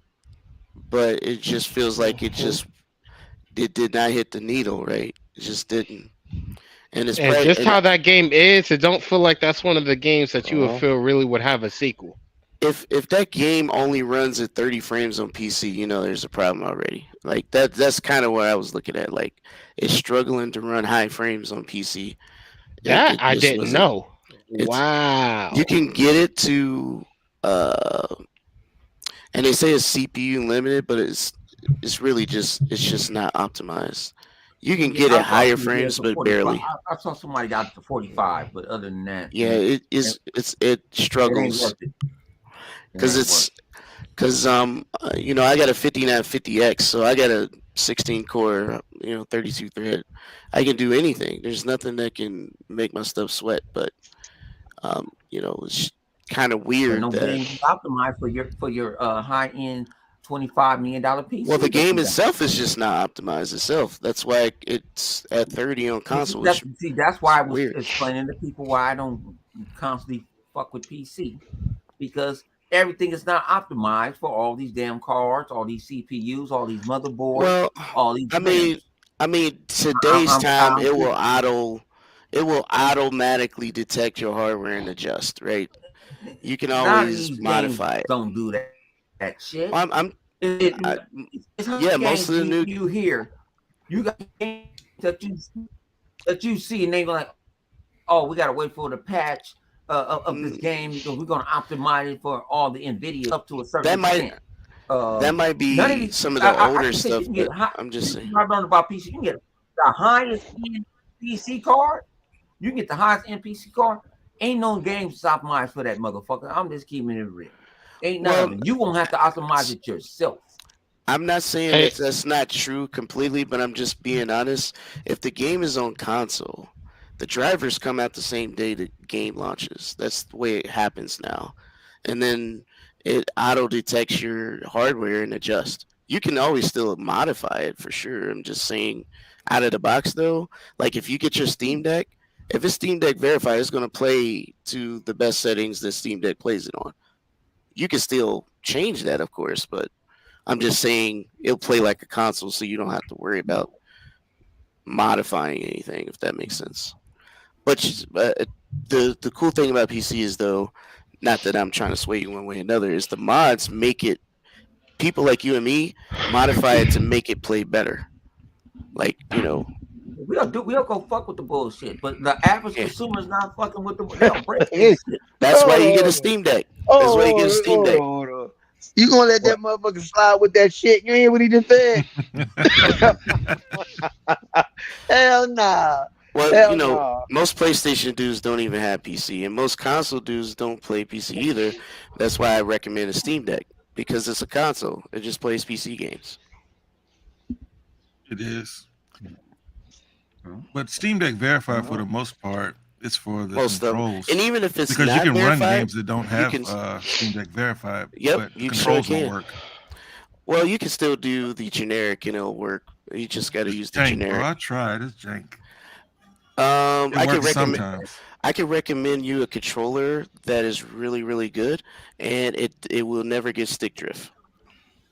but it just feels like it did not hit the needle right. It just didn't, and it's And probably just and how that game is, it don't feel like that's one of the games that you would Uh-huh. feel really would have a sequel. if that game only runs at 30 frames on PC, there's a problem already. Like that's kind of what I was looking at. Like it's struggling to run high frames on PC. That It I just didn't wasn't. know. It's You Wow. can get it to uh and they say it's CPU limited, but it's really just not optimized. You can Yeah, get it I saw higher somebody get it frames, to but 45. barely. I saw somebody got it to 45, but other than that, Yeah, it it ain't struggles worth it. It because ain't worth it's because I got a 5950X, so I got a 16 core 32 thread. I can do anything. There's nothing that can make my stuff sweat, but it's kind of But weird no that. game is optimized for your high end $25 million Well, the PC that game you got. itself is just not optimized itself. That's why it's at 30 on Well, see, console. that's see, that's why It's I was weird. explaining to people why I don't constantly fuck with PC because everything is not optimized for all these damn cards, all these CPUs, all these motherboards, Well, all these I mean, RAMs. today's time I'm just it will automatically detect your hardware and adjust, right? You can none of always these games modify it. don't do that shit. I'm I, It's how yeah, many most of games the new you hear. You got games that you see, and they go like, "Oh, we gotta wait for the patch of this mm, game because we're gonna optimize it for all the Nvidia up to a certain that might extent." that might None of be these. some of the I older can say you stuff, can get but high. I'm just This is saying. what I learned about PC. You can get the highest end PC card. You can get the highest end PC card. Ain't no games optimized for that motherfucker. I'm just keeping it real. Ain't none of Well, them. You won't have to optimize it yourself. I'm not saying Hey, that's not true completely, but I'm just being honest. If the game is on console, the drivers come out the same day the game launches. That's the way it happens now. And then it auto detects your hardware and adjusts. You can always still modify it for sure. I'm just saying out of the box though, like if you get your Steam Deck, if it's Steam Deck verified, it's gonna play to the best settings that Steam Deck plays it on. You can still change that of course, but I'm just saying it'll play like a console, so you don't have to worry about modifying anything, if that makes sense. But the cool thing about PC is though, not that I'm trying to sway you one way or another, is the mods make it people like you and me modify it to make it play better. Like We'll go fuck with the bullshit, but the average yeah. consumer is not fucking with the. They'll break this Hey, shit. That's why hold you get a on. Steam Deck. That's why you get a Oh, Steam hold on, Deck. hold on. You gonna let that What? motherfucker slide with that shit? You hear what he just said? Hell nah. Well, Hell nah. most PlayStation dudes don't even have PC, and most console dudes don't play PC either. That's why I recommend a Steam Deck because it's a console. It just plays PC games. It is. But Steam Deck verified for the most part. It's for the Most of them, controls and even if it's because you not can run verified, games that don't you have can. Steam Deck verified, Yep, but the you sure controls won't can. work. Well, you can still do the generic, and it'll work. You just got to It's use the jank, bro. generic. I tried. It's jank. I It can works recommend. sometimes. I can recommend you a controller that is really, really good, and it will never get stick drift.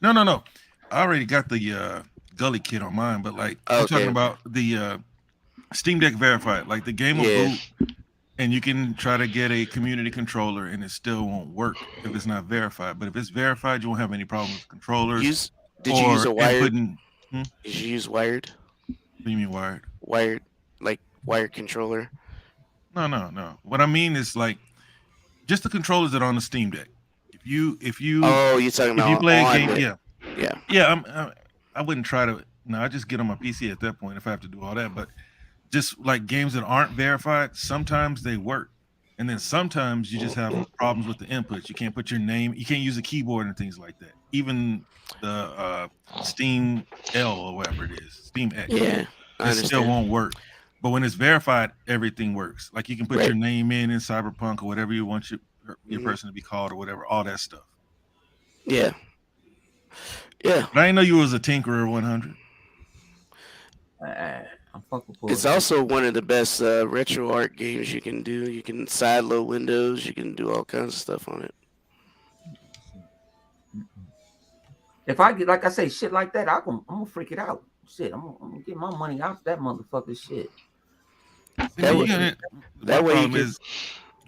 No. I already got the Gully kit on mine, but like I'm talking Okay. about the Steam Deck verified. Like the game will Yeah. boot, and you can try to get a community controller, and it still won't work if it's not verified. But if it's verified, you won't have any problems with controllers Use. Did you use or a wired? inputting. Did you use wired? What do you mean wired? Wired, like wired controller. No. What I mean is like just the controllers that are on the Steam Deck. If you Oh, you're talking if you about play a on game, the, yeah. yeah. I wouldn't try to. No, I just get on my PC at that point if I have to do all that. But just like games that aren't verified, sometimes they work, and then sometimes you just have problems with the inputs. You can't put your name. You can't use a keyboard and things like that. Even the Steam L or whatever it is, Steam X, Yeah, I it still understand. won't work. But when it's verified, everything works. Like you can put Right. your name in Cyberpunk or whatever you want your person to be called or whatever, all that stuff. Yeah. Yeah. But I didn't know you was a Tinkerer 100. I'm fucking full. It's also one of the best retro art games you can do. You can sideload windows. You can do all kinds of stuff on it. If I get, like I say, shit like that, I'm gonna freak it out. Shit, I'm gonna get my money out that motherfucker shit. That way, That way you could,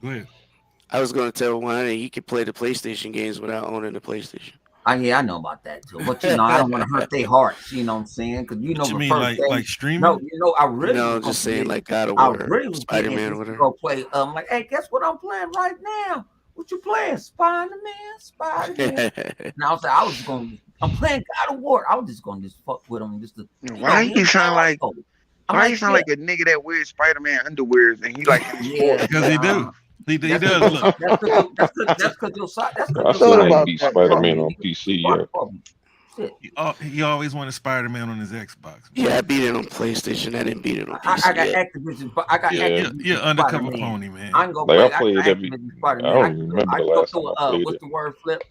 go ahead. I was going to tell one, you could play the PlayStation games without owning the PlayStation. Yeah, I know about that too. But I don't want to hurt their hearts. You know what I'm saying? Because What you mean, like streaming? No, I really. No, just saying like God of I War, really was Spider-Man, or whatever. Go play. Like, hey, guess what I'm playing right now? What you playing? Spider-Man. Now I was going. I'm playing God of War. I was just going to fuck with him just to. Why you sound like? Why you sound like a nigga that wears Spider-Man underwears and he like? Yeah, because he do. He does. Look. That's because your side. I still ain't beat Spider-Man on PC yet. He always wanted Spider-Man on his Xbox. Yeah, I beat it on PlayStation. I didn't beat it on PC. I got Activision, but I got Activision. You're undercover pony, man. I ain't gonna play. I played every. I don't remember the last time I played what's it. the word? Flip.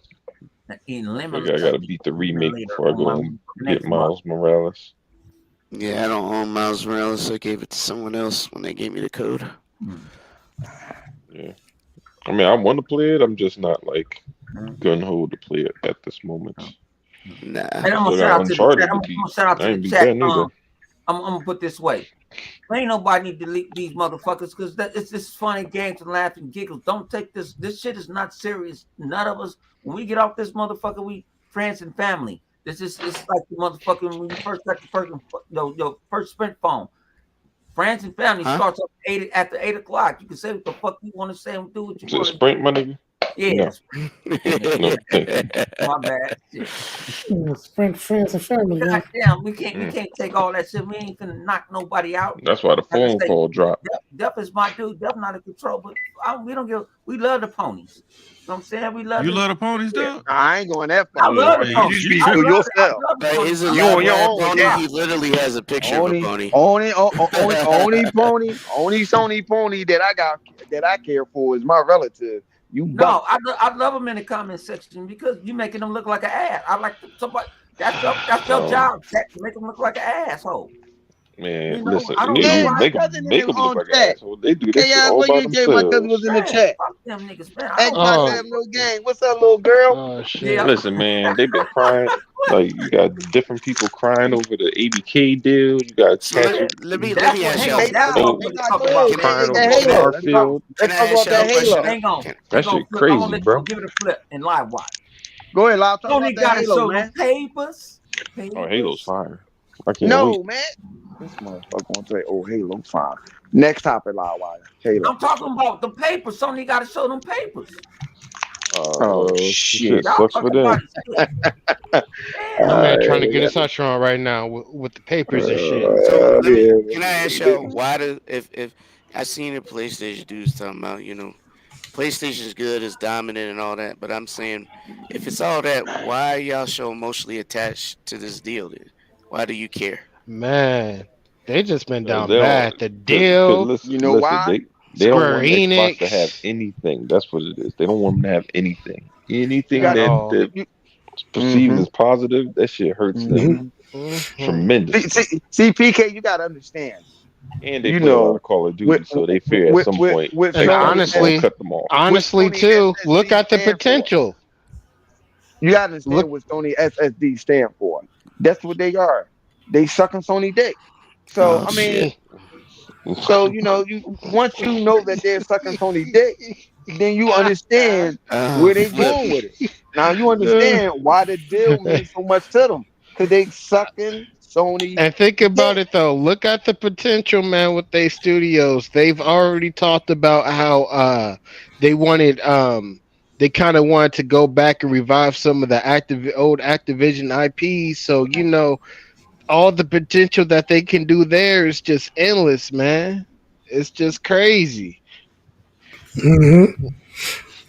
I gotta beat the remake before I go and get Miles Morales. Yeah, I don't own Miles Morales, so I gave it to someone else when they gave me the code. Yeah, I mean, I want to play it. I'm just not like gun ho to play it at this moment. Nah. And I'm gonna shout out to the chat. I'm gonna put this way. Ain't nobody need to delete these motherfuckers because it's this funny games and laugh and giggles. Don't take this. This shit is not serious. None of us. When we get off this motherfucker, we friends and family. It's like the motherfucker when you first got your first Sprint phone. Friends and family starts up after 8 o'clock. You can say what the fuck you want to say and do what you want to do. Sprint, my nigga? Yeah. No. My bad. Shit. Sprint, friends, and family. God damn, we can't take all that shit. We ain't finna knock nobody out. That's why the phone call dropped. Def is my dude. Def not in control, but we don't give. We love the ponies. You know what I'm saying? We love. You love the ponies, dude? I ain't going that far. I love the ponies. You speak for yourself. You on your own pony? He literally has a picture of a pony. Only pony, only Sony pony that I care for is my relative. No, I love them in the comment section because you making them look like an ass. I like somebody. That's your job, to make them look like an asshole. Man, listen, make them look like an asshole. They do that shit all by themselves. My cousin was in the chat. Them niggas, man. Hey, no gang. What's up, little girl? Oh shit! Listen, man, they been crying. Like you got different people crying over the ABK deal. You got let me ask y'all. Crying over Garfield. Let's talk about that Halo. Hang on. That shit crazy, bro. Give it a flip and live watch. Go ahead, Lyle. Talk Only about that gotta Halo, show man. the papers. Oh, Halo's fire. I can't No, wait. man. This motherfucker gonna say, "Oh, Halo, fine." Next topic, Lyle. Halo. I'm talking about the papers. Sony gotta show them papers. Oh shit! Sucks for them. Man, trying to get us usher on right now with the papers and shit. So can I ask y'all why if I seen the PlayStation dudes talking about PlayStation's good, it's dominant and all that, but I'm saying if it's all that, why are y'all so emotionally attached to this deal then? Why do you care? Man, they just been down bad. The deal, why? They don't Square want Enix Xbox to have anything. That's what it is. They don't want them to have anything. Anything that perceived as positive, that shit hurts them tremendously. See, PK, you gotta understand. And they play a lot of Call of Duty, so they fear at some point. And honestly, cut them off. Honestly, too, look at the potential. You gotta understand what Sony SSD stand for. That's what they are. They sucking Sony dick. So I mean, so once you know that they're sucking Sony dick, then you understand where they going with it. Now you understand why the deal means so much to them, because they sucking Sony. And think Yeah. about it though. Look at the potential, man, with their studios. They've already talked about how they wanted they kind of wanted to go back and revive some of the old Activision IPs. So, all the potential that they can do there is just endless, man. It's just crazy. Mm-hmm.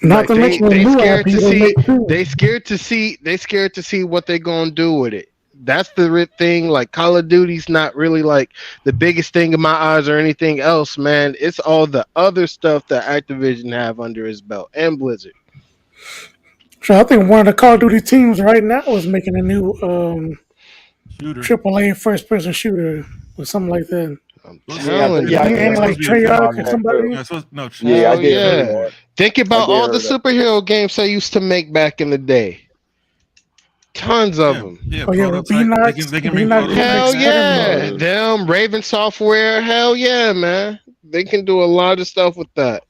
Not Like to mention the they new scared IP to they see make too. they scared to see what they're gonna do with it. That's the thing. Like Call of Duty's not really like the biggest thing in my eyes or anything else, man. It's all the other stuff that Activision have under his belt and Blizzard. So I think one of the Call of Duty teams right now is making a new Shooter. AAA first person shooter or something like that. I'm Yeah, I telling think you, I yeah, I think it think ain't I It's like supposed heard to be a something Treyarch about or shooter. that too. somebody. Yeah, so no, Yeah, I hell did hear yeah. that. Think I about did all the hear that. superhero games they used to make back in the day. Tons of yeah, them. yeah, Oh yeah, with prototype. Beanox, They can make Beanox did make Hell prototypes. Spider yeah. Man. Uh, Them Raven Software, hell yeah, man. They can do a lot of stuff with that.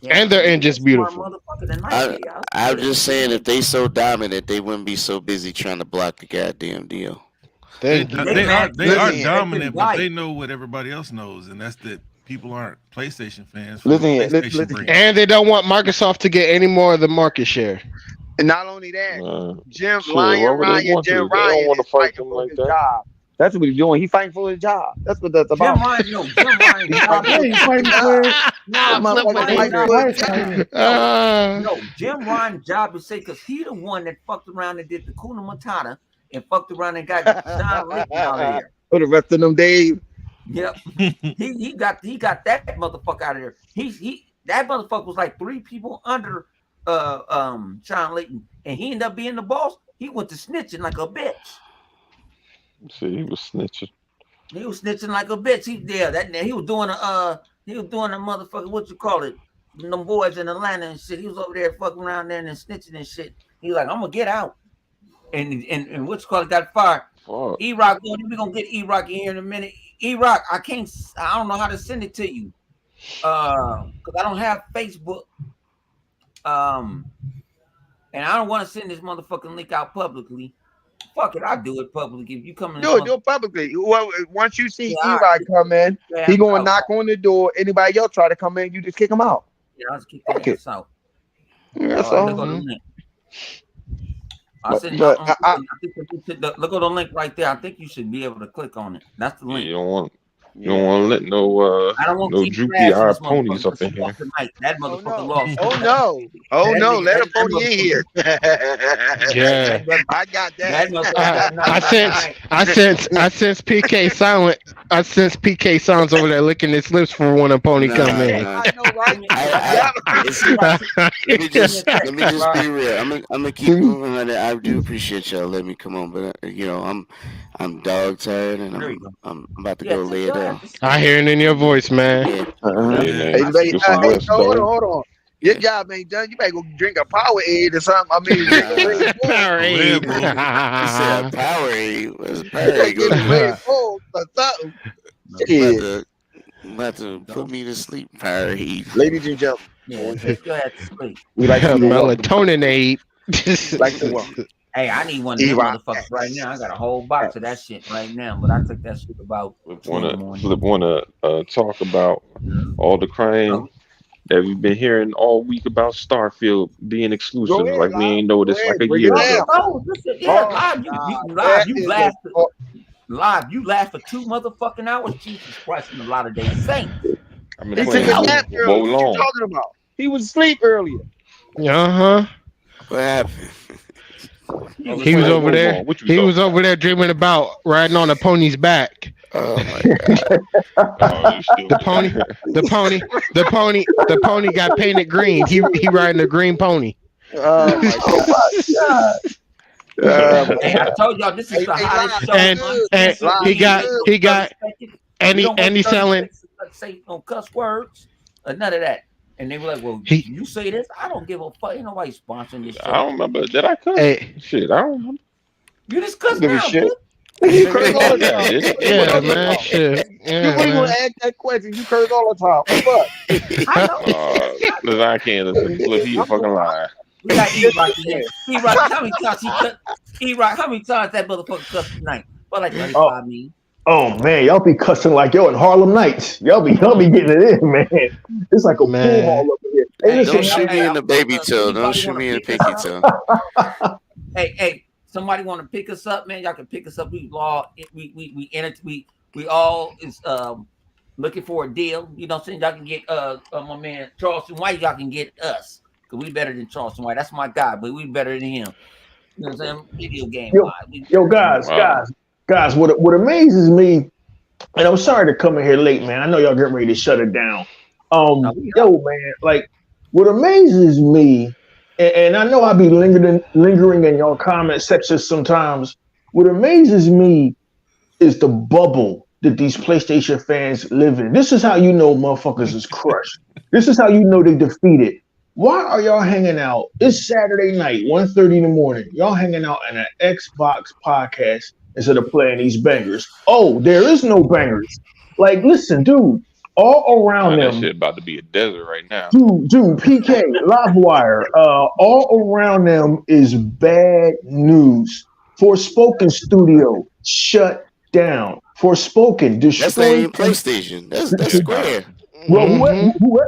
Yeah, And their he a engine's smart beautiful. motherfucker tonight. I Yeah, I I'm swear that just shit saying, ain't. if they so dominant, they wouldn't be so busy trying to block the goddamn deal. Thank you. They mad. They are Listen, They just dominant, but white. they know what everybody else knows, and that's that people aren't PlayStation fans for the listen here, PlayStation listen here. brand. And they don't want Microsoft to get any more of the market share. And not only that, Jim shit, why would they want Jim to? They don't Ryan want to is fight fighting them for like his that. job. That's what he's doing. He's fighting for his job. That's what that's Jim about. Ryan, no, Jim Ryan He's job fighting Yeah, for is his he fucking fighting job. for That no. Jim motherfucker his Ryan fighting job for his is wife's say job. name. no, Uh, no. Jim Ryan job is say because he the one that fucked around and did the Kuna Matata and fucked around and got John Layton out of there. For the rest of them days. Yep, he got that motherfucker out of there. He that motherfucker was like 3 people under John Layton, and he ended up being the boss. He went to snitching like a bitch. See, he was snitching. He was snitching like a bitch. He was doing a motherfucker, what you call it? Them boys in Atlanta and shit. He was over there fucking around there and snitching and shit. He was like, I'm gonna get out. And what you call it got fired. Fuck. E-Rock, we're gonna get E-Rock in here in a minute. E-Rock, I don't know how to send it to you. Because I don't have Facebook. And I don't want to send this motherfucking link out publicly. Fuck it, I'll do it publicly. If you come in, Do it publicly. Well, once you see Yeah, Eli come in, he gonna out. knock on the door. Anybody else try to come in, you just kick him out. Yeah, I'll just kick that Okay. ass out. That's Look all. on the link. I But- send. but I think look at the link right there. I think you should be able to click on it. That's the Yeah, link. you don't want Yeah. to let I don't want no to keep droopy flashing eyed this ponies motherfucker up in here. lost tonight. That Oh motherfucker no! lost. Oh no! Oh That no! nigga- Let a that pony in here. yeah. I got That that. motherfucker. I sense PK silent. I sense PK sounds over there licking his lips for when a pony Nah, come in. nah. I know, right? Let me just be real. I'm gonna keep moving on it. I do appreciate y'all letting me come on, but I'm dog tired and There you go. I'm about to go lay it down. I hear it in your voice, man. Yeah. Hey, man, Hey, get some rest, hold dog. on. Your job ain't done. You better go drink a Powerade or something. I mean, drink a Red Bull. Powerade. You said a Powerade. Where's You better Powerade get go a to? Red Bull or something. Shit. About to put me to sleep, Powerade. Ladies and gentlemen, Yeah, take your ass to sleep. we like you to welcome. Melatoninade. Like to welcome. Hey, I need one of them E-Rock. motherfuckers right now. I got a whole box of that shit right now, but I took that shit about 2 in the morning. Flip wanna talk about all the crying that we've been hearing all week about Starfield being exclusive. Go ahead, Like we Live. ain't know this Go like ahead, a bring year it ago. down. Oh, listen, yeah, Oh, live, that you is laughed. a- Live, you laughed for 2 motherfucking hours. Jesus Christ, in a lot of days. Saints. I've He been took playing a nap Wo earlier. What you Long. talking about? He was asleep earlier. Uh-huh. What happened? He was over there. What you He talking was over there dreaming about riding on a pony's back. Oh my god! Oh, you stupid. The pony got painted green. He riding a green pony. Oh my god. Hey, I told y'all this is the hottest show. And he got and he selling. Say no cuss words or none of that. And they were like, "Well, He- you say this? I don't give a fuck. Ain't nobody sponsoring this I show. don't remember. Did I cuss? Hey, Shit, I don't remember. You just cuss Give a now, shit. bitch. You curse all the time. yeah, man, shit. You Yeah, really want man. to ask that question? You curse all the time. What's up? I know. Listen, I can't listen. Flip, he a fucking lie. We got E-Rock here. E-Rock, how many times he cut? E-Rock, how many times that motherfucker cussed tonight? But like 35 million. Oh man, y'all be cussing like yo in Harlem Nights. Y'all be getting it in, man. It's like a pool hall up here. Hey, listen, Don't shoot me in the baby toe. Don't shoot me in the pinky toe. Hey, somebody want to pick us up, man? Y'all can pick us up. We all is looking for a deal. You know what I'm saying? Y'all can get my man Charleston White. Y'all can get us because we better than Charleston White. That's my guy, but we better than him. You know what I'm saying? Video game. Guys, what amazes me, and I'm sorry to come in here late, man. I know y'all getting ready to shut it down. Man, like what amazes me, and I know I'll be lingering in your comment sections sometimes. What amazes me is the bubble that these PlayStation fans live in. This is how you know motherfuckers is crushed. This is how you know they defeated. Why are y'all hanging out? It's Saturday night, 1:30 in the morning. Y'all hanging out in an Xbox podcast instead of playing these bangers. Oh, there is no bangers. Like, listen, dude, all around them. That shit about to be a desert right now. Dude, PK, Livewire, all around them is bad news. Forspoken Studio shut down. Forspoken destroyed. That's not even PlayStation. That's Square. Well,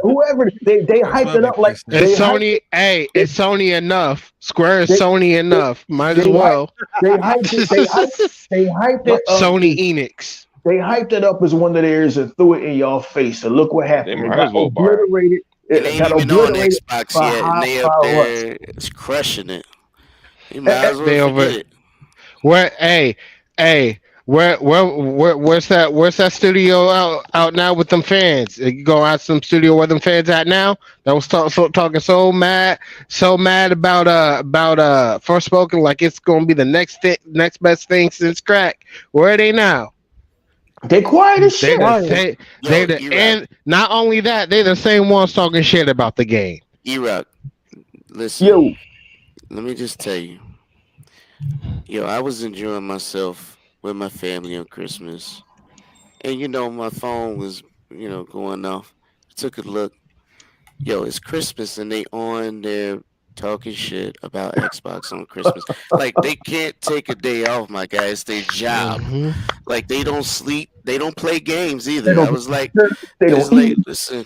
whoever they hyped it up like it's Sony. Hey, it's Sony enough. Square is Sony enough. Might as well. They hyped it up. Sony Enix. They hyped it up as one of theirs and threw it in y'all face. And look what happened. They it might got as well obliterated. It ain't even on Xbox yet, and they up there it's crushing it. You might as well forget it. Where's that studio out now with them fans? You go out some studio where them fans at now? That was talking so mad about Forspoken, like it's gonna be the next best thing since crack. Where are they now? They quiet as shit. And not only that, they're the same ones talking shit about the game. E-Rock, listen. Let me just tell you. I was enjoying myself with my family on Christmas. And my phone was, going off. I took a look. It's Christmas and they on there talking shit about Xbox on Christmas. Like they can't take a day off, my guy. It's their job. Mm-hmm. Like they don't sleep. They don't play games either. I was like, listen,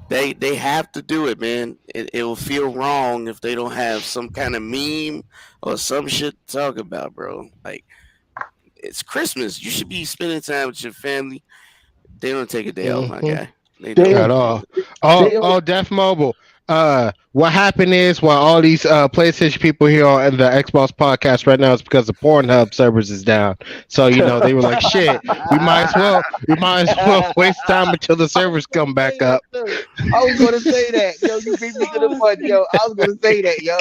they have to do it, man. It will feel wrong if they don't have some kind of meme or some shit to talk about, bro. Like it's Christmas. You should be spending time with your family. They don't take a day off, my guy. They don't at all. Oh, Def Mobile. What happened is while all these PlayStation people here on the Xbox podcast right now is because the Pornhub servers is down. So they were like, shit, we might as well waste time until the servers come back up. I was gonna say that, yo. You beat me to the punch, yo. I was gonna say that, yo.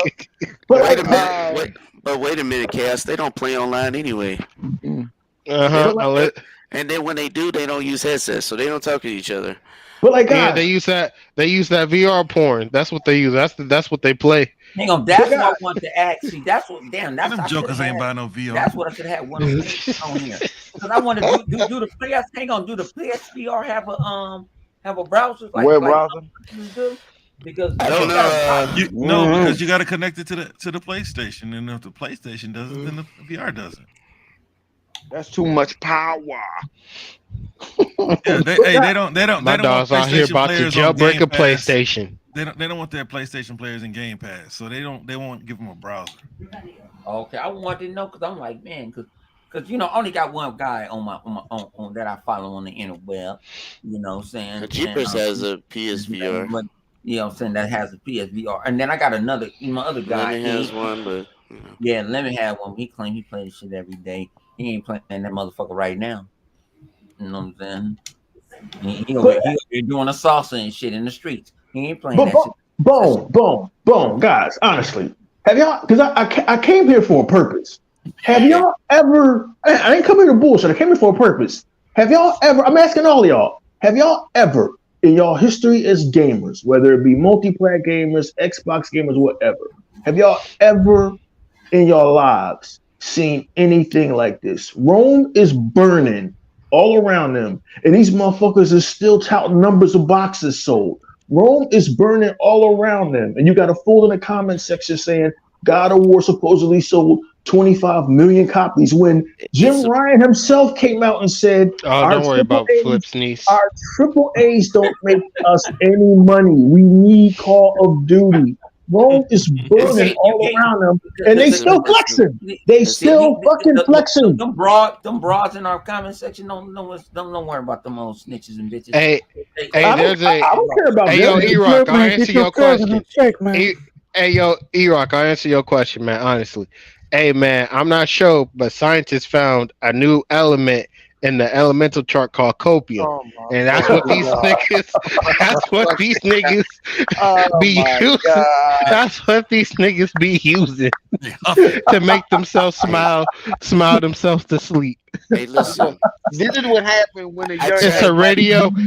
But wait a minute, Cass. They don't play online anyway. And then when they do, they don't use headsets, so they don't talk to each other. But they use that VR porn. That's what they use. That's what they play. Hang on, that's what I want to ask. See, that's what. Damn, that's them jokers ain't buying no VR. That's what I should have one on here because I want to do the PS. Hang on, do the PSVR have a browser? Web browser? Because I don't know. Because you got to connect it to the PlayStation, and if the PlayStation doesn't, then the VR doesn't. That's too much power. Yeah, they don't. My dog's out here about to jailbreak a PlayStation. They don't want their PlayStation players in Game Pass, so they won't give them a browser. Okay, I wanted to know because I'm like, man, because I only got one guy on my on that I follow on the interweb. You know what I'm saying? Jeepers has a PSVR. But, you know what I'm saying? That has a PSVR, and then I got another. My other guy has one, but yeah, Lemon had one. He claimed he plays shit every day. He ain't playing that motherfucker right now. You know what I'm saying? He over here doing a salsa and shit in the streets. He ain't playing that shit. Boom, guys. Honestly, have y'all? Because I came here for a purpose. Have y'all ever? I ain't coming here to bullshit. I came here for a purpose. Have y'all ever? I'm asking all of y'all. Have y'all ever, in y'all history as gamers, whether it be multiplayer gamers, Xbox gamers, whatever, have y'all ever in your lives seen anything like this? Rome is burning all around them, and these motherfuckers are still touting numbers of boxes sold. Rome is burning all around them, and you got a fool in the comment section saying God of War supposedly sold 25 million copies when It's Jim Ryan himself came out and said Oh, our don't worry triple about A's Flip's niece. our triple A's don't make us any money. We need Call of Duty. Rome is burning Okay, all around them, and they listen, still listen. flexing. They still fucking flexing. them broads in our comment section don't worry about them old snitches and bitches. Hey, I there's don't care about Hey, yo, them. E-Rock, I'll Man, answer get your your cousin question. in check, man. Hey, yo, E-Rock, I'll answer your question, man, honestly. Hey, man, I'm not sure, but scientists found a new element in the elemental chart called copium. Oh my And that's what these niggas, that's what these niggas Oh be my using. god. That's what these niggas be using to make themselves smile themselves to sleep. Hey, listen. This is what happened when a young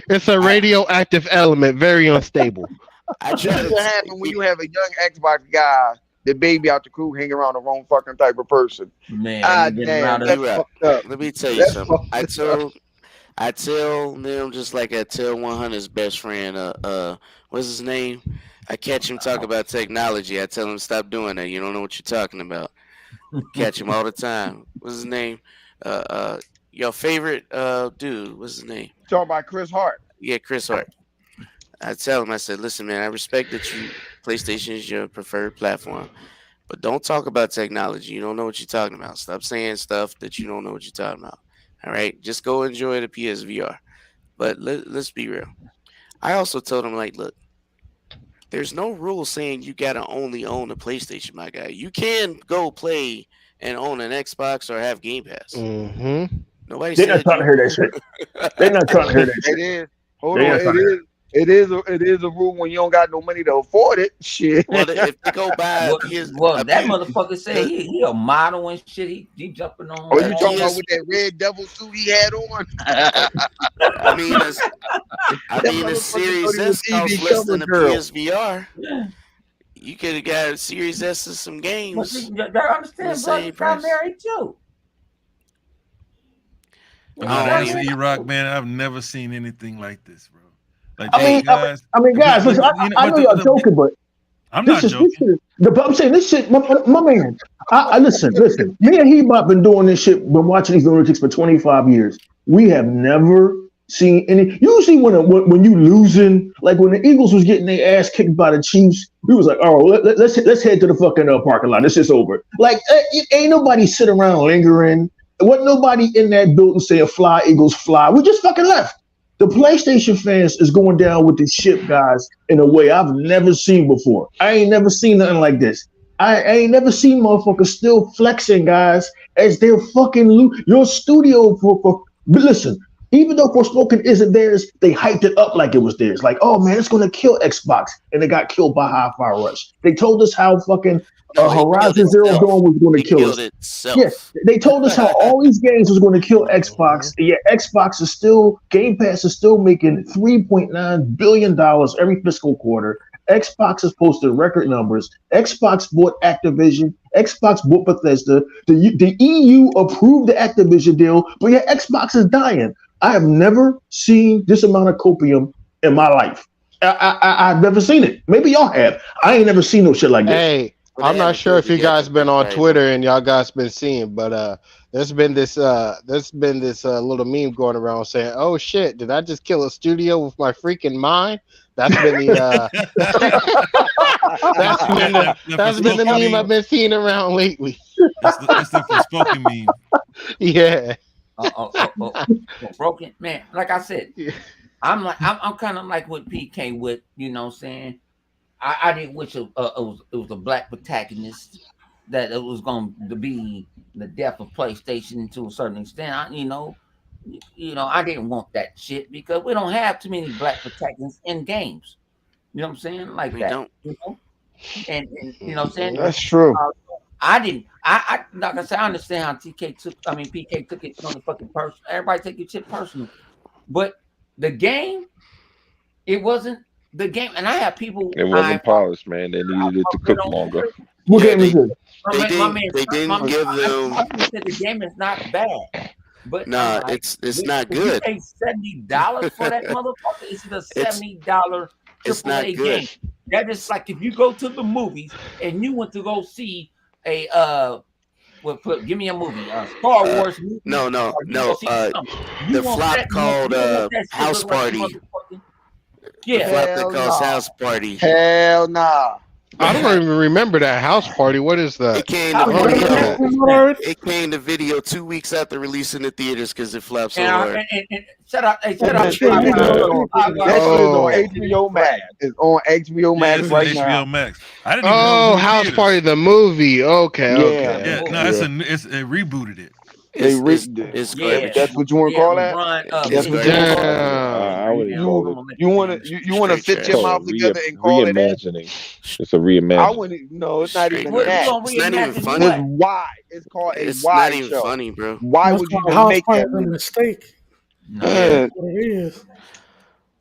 It's a radioactive element, very unstable. This is what happened when you have a young Xbox guy, the baby out the crew, hanging around the wrong fucking type of person. Man, Damn, that's fucked up. Let me tell you That's something. fucked up. I tell them just like I tell 100's best friend. What's his name? I catch him talk about technology. I tell him stop doing that. You don't know what you're talking about. Catch him all the time. What's his name? Your favorite dude. What's his name? Talking about Chris Hart. Yeah, Chris Hart. I tell him, I said, listen, man, I respect that PlayStation is your preferred platform, but don't talk about technology. You don't know what you're talking about. Stop saying stuff that you don't know what you're talking about. All right, just go enjoy the PSVR. But let's be real. I also told him, like, look, there's no rule saying you gotta only own a PlayStation, my guy. You can go play and own an Xbox or have Game Pass. Mm-hmm. Nobody They're said not trying to hear that shit. They're not trying to hear that It shit. is. Hold They on. ain't trying to hear it. It is a rule when you don't got no money to afford it. Shit. Well, if they go buy that motherfucker said he a model and shit. He jumping on. Oh, you talking about with that red devil suit he had on? I mean, the Series S costs less than a PSVR. Yeah. You could have got a Series S and some games. You understand, bro? You got married too. I'm not answering E-Rock, man. I've never seen anything like this, bro. Like guys, listen, I know y'all joking, but I'm not joking. I'm saying this shit, my man. I listen. Me and Hebot been doing this shit, been watching these lunatics for 25 years. We have never seen any. Usually, when you losing, like when the Eagles was getting their ass kicked by the Chiefs, we was like, oh, let's head to the fucking parking lot. This is over. Like, ain't nobody sit around lingering. Wasn't nobody in that building saying "Fly Eagles, fly." We just fucking left. The PlayStation fans is going down with the ship, guys, in a way I've never seen before. I ain't never seen nothing like this. I ain't never seen motherfuckers still flexing, guys, as they're fucking your studio for. But listen, even though Forspoken isn't theirs, they hyped it up like it was theirs. Like, oh man, it's gonna kill Xbox, and it got killed by Hi-Fi Rush. They told us how fucking Horizon Zero Dawn was going to kill us. Yes, they told us how all these games was going to kill Xbox. Yeah, Xbox is still, Game Pass is still making $3.9 billion every fiscal quarter. Xbox has posted record numbers. Xbox bought Activision. Xbox bought Bethesda. The EU approved the Activision deal, but yeah, Xbox is dying. I have never seen this amount of copium in my life. I've never seen it.Maybe y'all have. I ain't never seen no shit like this. Hey, I'm not sure if you guys been on Twitter and y'all guys been seeing, but there's been this little meme going around saying, "Oh shit, did I just kill a studio with my freaking mind?" That's been the that's been the meme I've been seeing around lately. It's the Forspoken meme. Yeah. Broken man. Like I said, I'm kind of like what PK with, you know what I'm saying. I didn't wish it was a black protagonist that it was going to be the death of PlayStation to a certain extent. I didn't want that shit because we don't have too many black protagonists in games. You know what I'm saying? Like we don't. You know, and you know what I'm saying? That's true. I like I said, I understand how PK took it on the fucking person. Everybody take your shit personal, but the game, it wasn't. The game, and I have people. It wasn't polished, man. They needed it to cook longer. What game is it? They didn't give them. The game is not bad, but it's not good. You pay $70 for that motherfucker. Is it a $70 It's not AAA good. game. That is like if you go to the movies and you went to go see a give me a movie, Star Wars movie, No. or you go see something. You The want flop that? called You want that shit House look like a Party. motherfucking The yeah. flop that Hell calls nah. House Party. Hell nah. I don't even remember that house party. What is It that? came House to Wait, Party what video. is happened already? It came to video 2 weeks after releasing the theaters because it flopped so and, hard. and shout out, hey, shout And out I'm to sure that you shit is know on it. that shit is on Oh. HBO Max. It's on HBO Yeah, Max it's right on now. HBO Max. I didn't even know it was Oh, in the house theaters. party, the movie. Okay, Yeah. okay, Yeah, okay. no, it rebooted it. They It's Yeah, garbage. that's what you want to call that? LeBron, It's That's what you want to garbage. call it? Damn. I wouldn't call it. You want to Straight fit your trash. mouth together and call it that? Reimagining. It's a I reimagining. wouldn't. No, it's not Straight even what you that. garbage. gonna It's not even reimagine funny. It's what? why. It's called a It's why not even show. funny, bro. Why That's would you called a even house make party. that A movie? mistake. No, Yeah. That's what it is.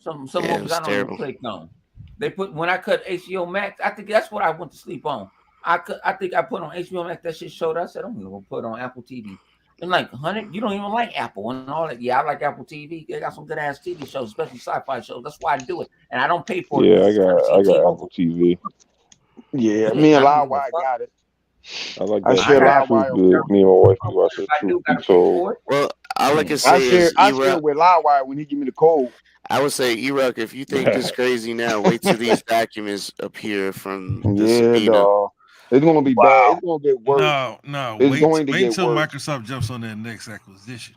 some Yeah, it movies was I don't even terrible. click on. They put when I cut HBO Max. I think that's what I went to sleep on. I think I put on HBO Max. That shit showed. I said I'm gonna put it on Apple TV. And like 100, you don't even like Apple and all that. Yeah, I like Apple TV. They got some good ass TV shows, especially sci-fi shows. That's why I do it, and I don't pay for it. Yeah, Because I got Apple TV. Yeah, Yeah, me and I don't give a Livewire fuck. got it. I like I that. share got Truth Livewire. be, me and my wife be If watching I Truth do, Be gotta pay Told. for it. Well, all I can I say is share E-Rock. with Livewire when he give me the code. I would say E-Rock, if you think it's crazy now, wait till these documents appear from the Yeah, subpoena. dog. It's gonna be bad. It's gonna get worse. No. It's Wait going to get till worse. Microsoft jumps on their next acquisition.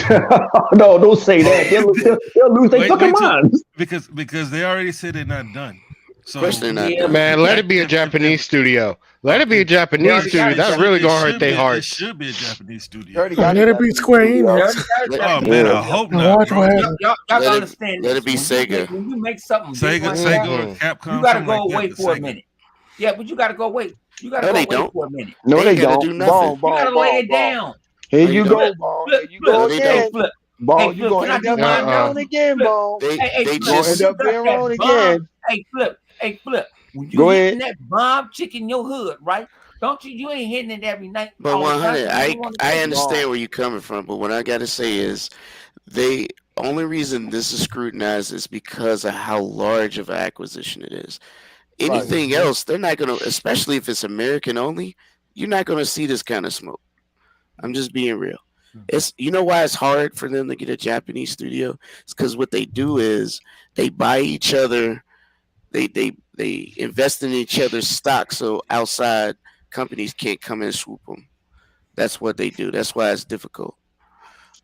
No, don't say that. They'll lose their fucking till, minds. because they already said they're not done. So Of course they're not Yeah, done. Man, let it be a Japanese studio. Let it be a Japanese already studio. got That's it. really gonna hurt It their should hearts. be a Japanese studio. You already Let got it be Square They Enix. already got it. Oh man, I hope And not, watch bro. what Y'all, happens. y'all Let gotta it- understand let this. it be Sega. When you make something big like Sega that, or Mhm. Capcom, you gotta something go like away that. for a Sega. minute. Yeah, but you gotta go wait. You gotta No, go they wait don't. for a minute. No, They they gotta don't. do nothing. You gotta lay it down. Here No, you you go, don't. Bone. Flip, Here you flip, go No, they hey, again. don't. flip. Bone, Hey, you flip. gonna Can I end do up mine being now? wrong again, Flip. Bone. They Hey, they flip. Gonna When end just you up got being that wrong bomb, again. hey, flip. Hey, flip. When you Go hitting ahead. that bomb chick in your hood, right? Don't you? You ain't hitting it every night, but all the time. 100. You I want to I take it. understand where you're coming from, but what I gotta say is they only reason this is scrutinized is because of how large of an acquisition it is. Right. Anything else, they're not gonna, especially if it's American only, you're not gonna see this kind of smoke. I'm just being real. It's why it's hard for them to get a Japanese studio. It's because what they do is they buy each other, they invest in each other's stock, so outside companies can't come and swoop them. That's what they do. That's why it's difficult.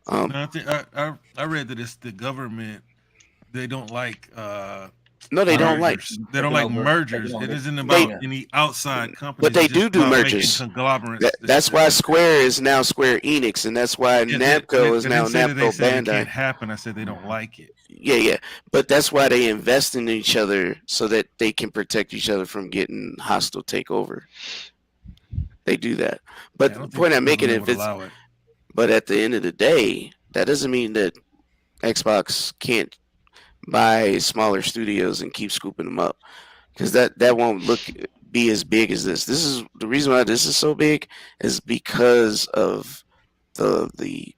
No, I think I read that it's the government. They don't like No, they don't like. mergers. They don't like mergers. It isn't about any outside companies. But they It's just do about making mergers. conglomerates. That's why Square is now Square Enix, and that's why Namco is I now didn't say that they Namco said it Bandai. can't happen. I said they don't like it. Yeah. But that's why they invest in each other so that they can protect each other from getting hostile takeover. They do that. But I the don't think point the I'm making, government if would it's, allow it. but at the end of the day, that doesn't mean that Xbox can't buy smaller studios and keep scooping them up, because that won't be as big as this. This is the reason why this is so big is because of the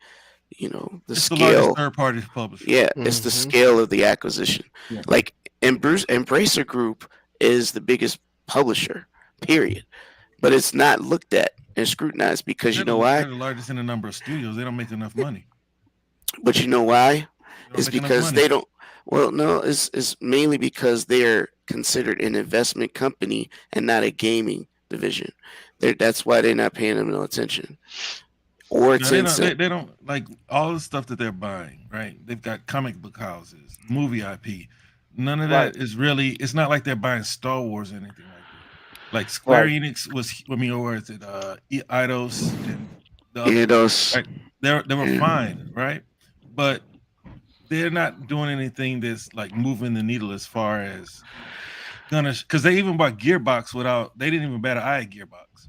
It's the largest scale. third-party publisher. Yeah, it's the scale of the acquisition. Yeah. Like Embracer Group is the biggest publisher, period. But it's not looked at and scrutinized because you know why? They're the largest in the number of studios. They don't make enough money. But you know why? They don't It's make enough because money. they don't. Well, no, it's mainly because they're considered an investment company and not a gaming division. That's why they're not paying them no attention. Or No, they Tencent. they don't like all the stuff that they're buying, right? They've got comic book houses, movie IP. None of that is really. It's not like they're buying Star Wars or anything like that. Like Square Enix was. I mean, or is it Eidos and the other Eidos. right? They were fine, right? But they're not doing anything that's like moving the needle as far as because they even bought Gearbox without. They didn't even bat an eye at Gearbox.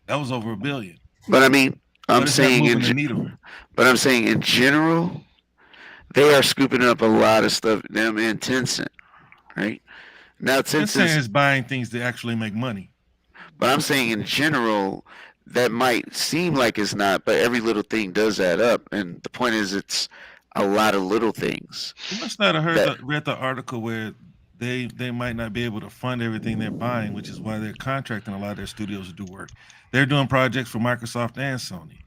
That was over $1 billion. But I mean, But I'm it's not saying moving the needle. but I'm saying in general, they are scooping up a lot of stuff. Them and Tencent, right? Now Tencent is buying things that actually make money. But I'm saying in general, that might seem like it's not, but every little thing does add up. And the point is, it's a lot of little things. You must not have read the article where they might not be able to fund everything they're buying, which is why they're contracting a lot of their studios to do work. They're doing projects for Microsoft and Sony.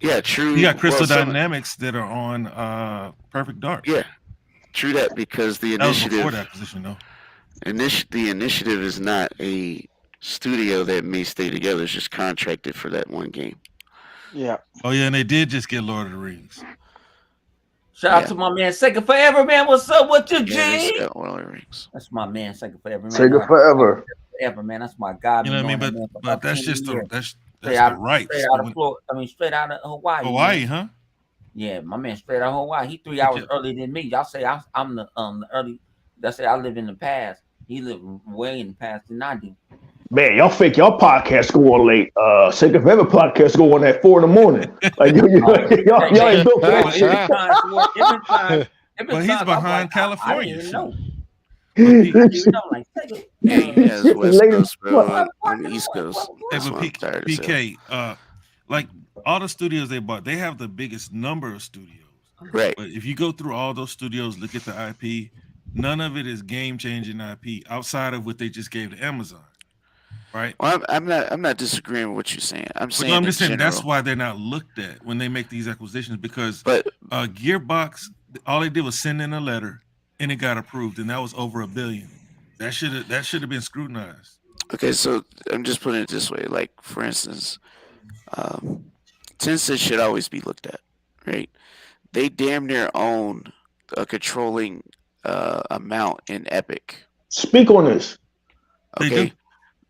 Yeah, You true. got Crystal Well, Dynamics that are on Perfect Dark. yeah, true that, because the That was before initiative the acquisition, though. the initiative is not a studio that may stay together. It's just contracted for that one game. Yeah. Oh yeah, and they did just get Lord of the Rings. Shout out Yeah. to my man Sega Forever, man. What's up with you, Yeah, they G? got Lord of the Rings. That's my man Sega Forever, man. Sega forever. Forever, man. That's my guy. You know what I mean? Been knowing that man for But about that's 20 just the years. that's Straight the out, rights. straight out of Florida. I mean, straight out of Hawaii. Hawaii, man. huh? Yeah, my man, straight out of Hawaii. He 3 hours earlier than me. Y'all say I'm the early. They say I live in the past. He live way in the past than I do. Man, y'all fake y'all podcast go on late. Sega Forever podcast go on at 4 a.m. Like y'all ain't built for that shit. But he's behind California. I didn't even know. Hey, you guys West Coast, bro. I'm the East Coast. Hey, That's but why I'm tired as hell. PK, like all the studios they bought, they have the biggest number of studios. Right. But if you go through all those studios, look at the IP, none of it is game-changing IP outside of what they just gave to Amazon. Right? Well, I'm not disagreeing with what you're saying. I'm saying I'm just saying general. that's why they're not looked at when they make these acquisitions, because But Gearbox, all they did was send in a letter and it got approved, and that was over $1 billion. That should have been scrutinized. okay, so I'm just putting it this way. Like, for instance, Tencent should always be looked at, right? They damn near own a controlling amount in Epic. Speak on this. They Okay, do.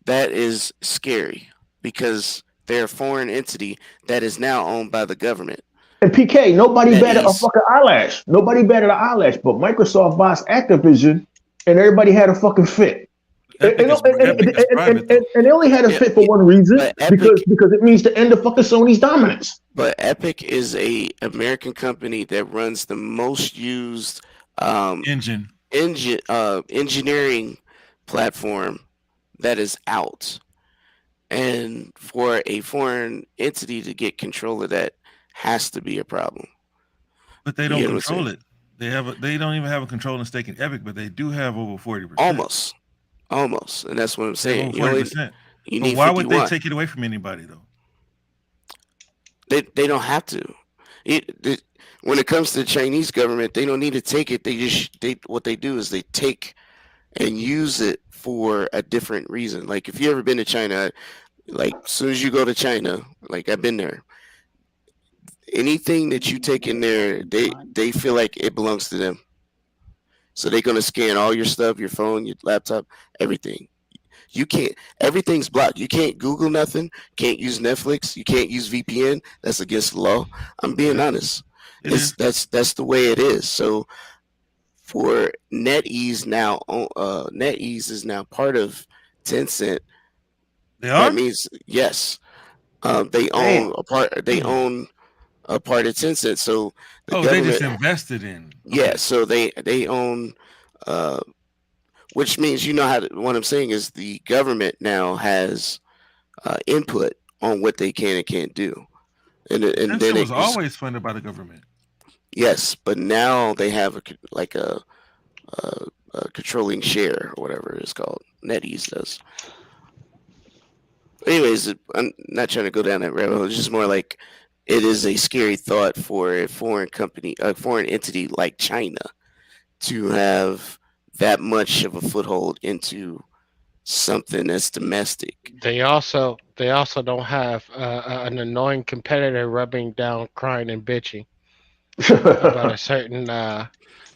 that is scary because they're a foreign entity that is now owned by the government. And PK, nobody That batted a is- fucking eyelash. Nobody batted an eyelash, but Microsoft buys Activision, and everybody had a fucking fit. Epic is private, though. And they only had a Yeah, fit for one reason, but Epic- because it means the end of fucking Sony's dominance. But Epic is a American company that runs the most used engineering platform that is out. And for a foreign entity to get control of that has to be a problem. But they You don't get what I'm control saying? it. They don't even have a controlling stake in Epic, but they do have over 40%. Almost. And that's what I'm They saying. have You, over only, 40%. you But need why would 51. they take it away from anybody though? They don't have to. When it comes to the Chinese government, they don't need to take it. What they do is they take and use it for a different reason. Like if you ever been to China, like as soon as you go to China, like I've been there, anything that you take in there, they feel like it belongs to them. So they're gonna scan all your stuff, your phone, your laptop, everything. You can't. Everything's blocked. You can't Google nothing. Can't use Netflix. You can't use VPN. That's against the law. I'm being honest. That's the way it is. So for NetEase now, NetEase is now part of Tencent. They are. That means yes, they own a part. They own a part of Tencent. So the they government just invested in. Yeah, so they own, which means what I'm saying is the government now has input on what they can and can't do, and Tencent then was always funded by the government. yes, but now they have a controlling share or whatever it's called. NetEase does. Anyways, I'm not trying to go down that rabbit hole. It's just more like it is a scary thought for a foreign entity like China to have that much of a foothold into something that's domestic. They also don't have an annoying competitor rubbing down, crying and bitching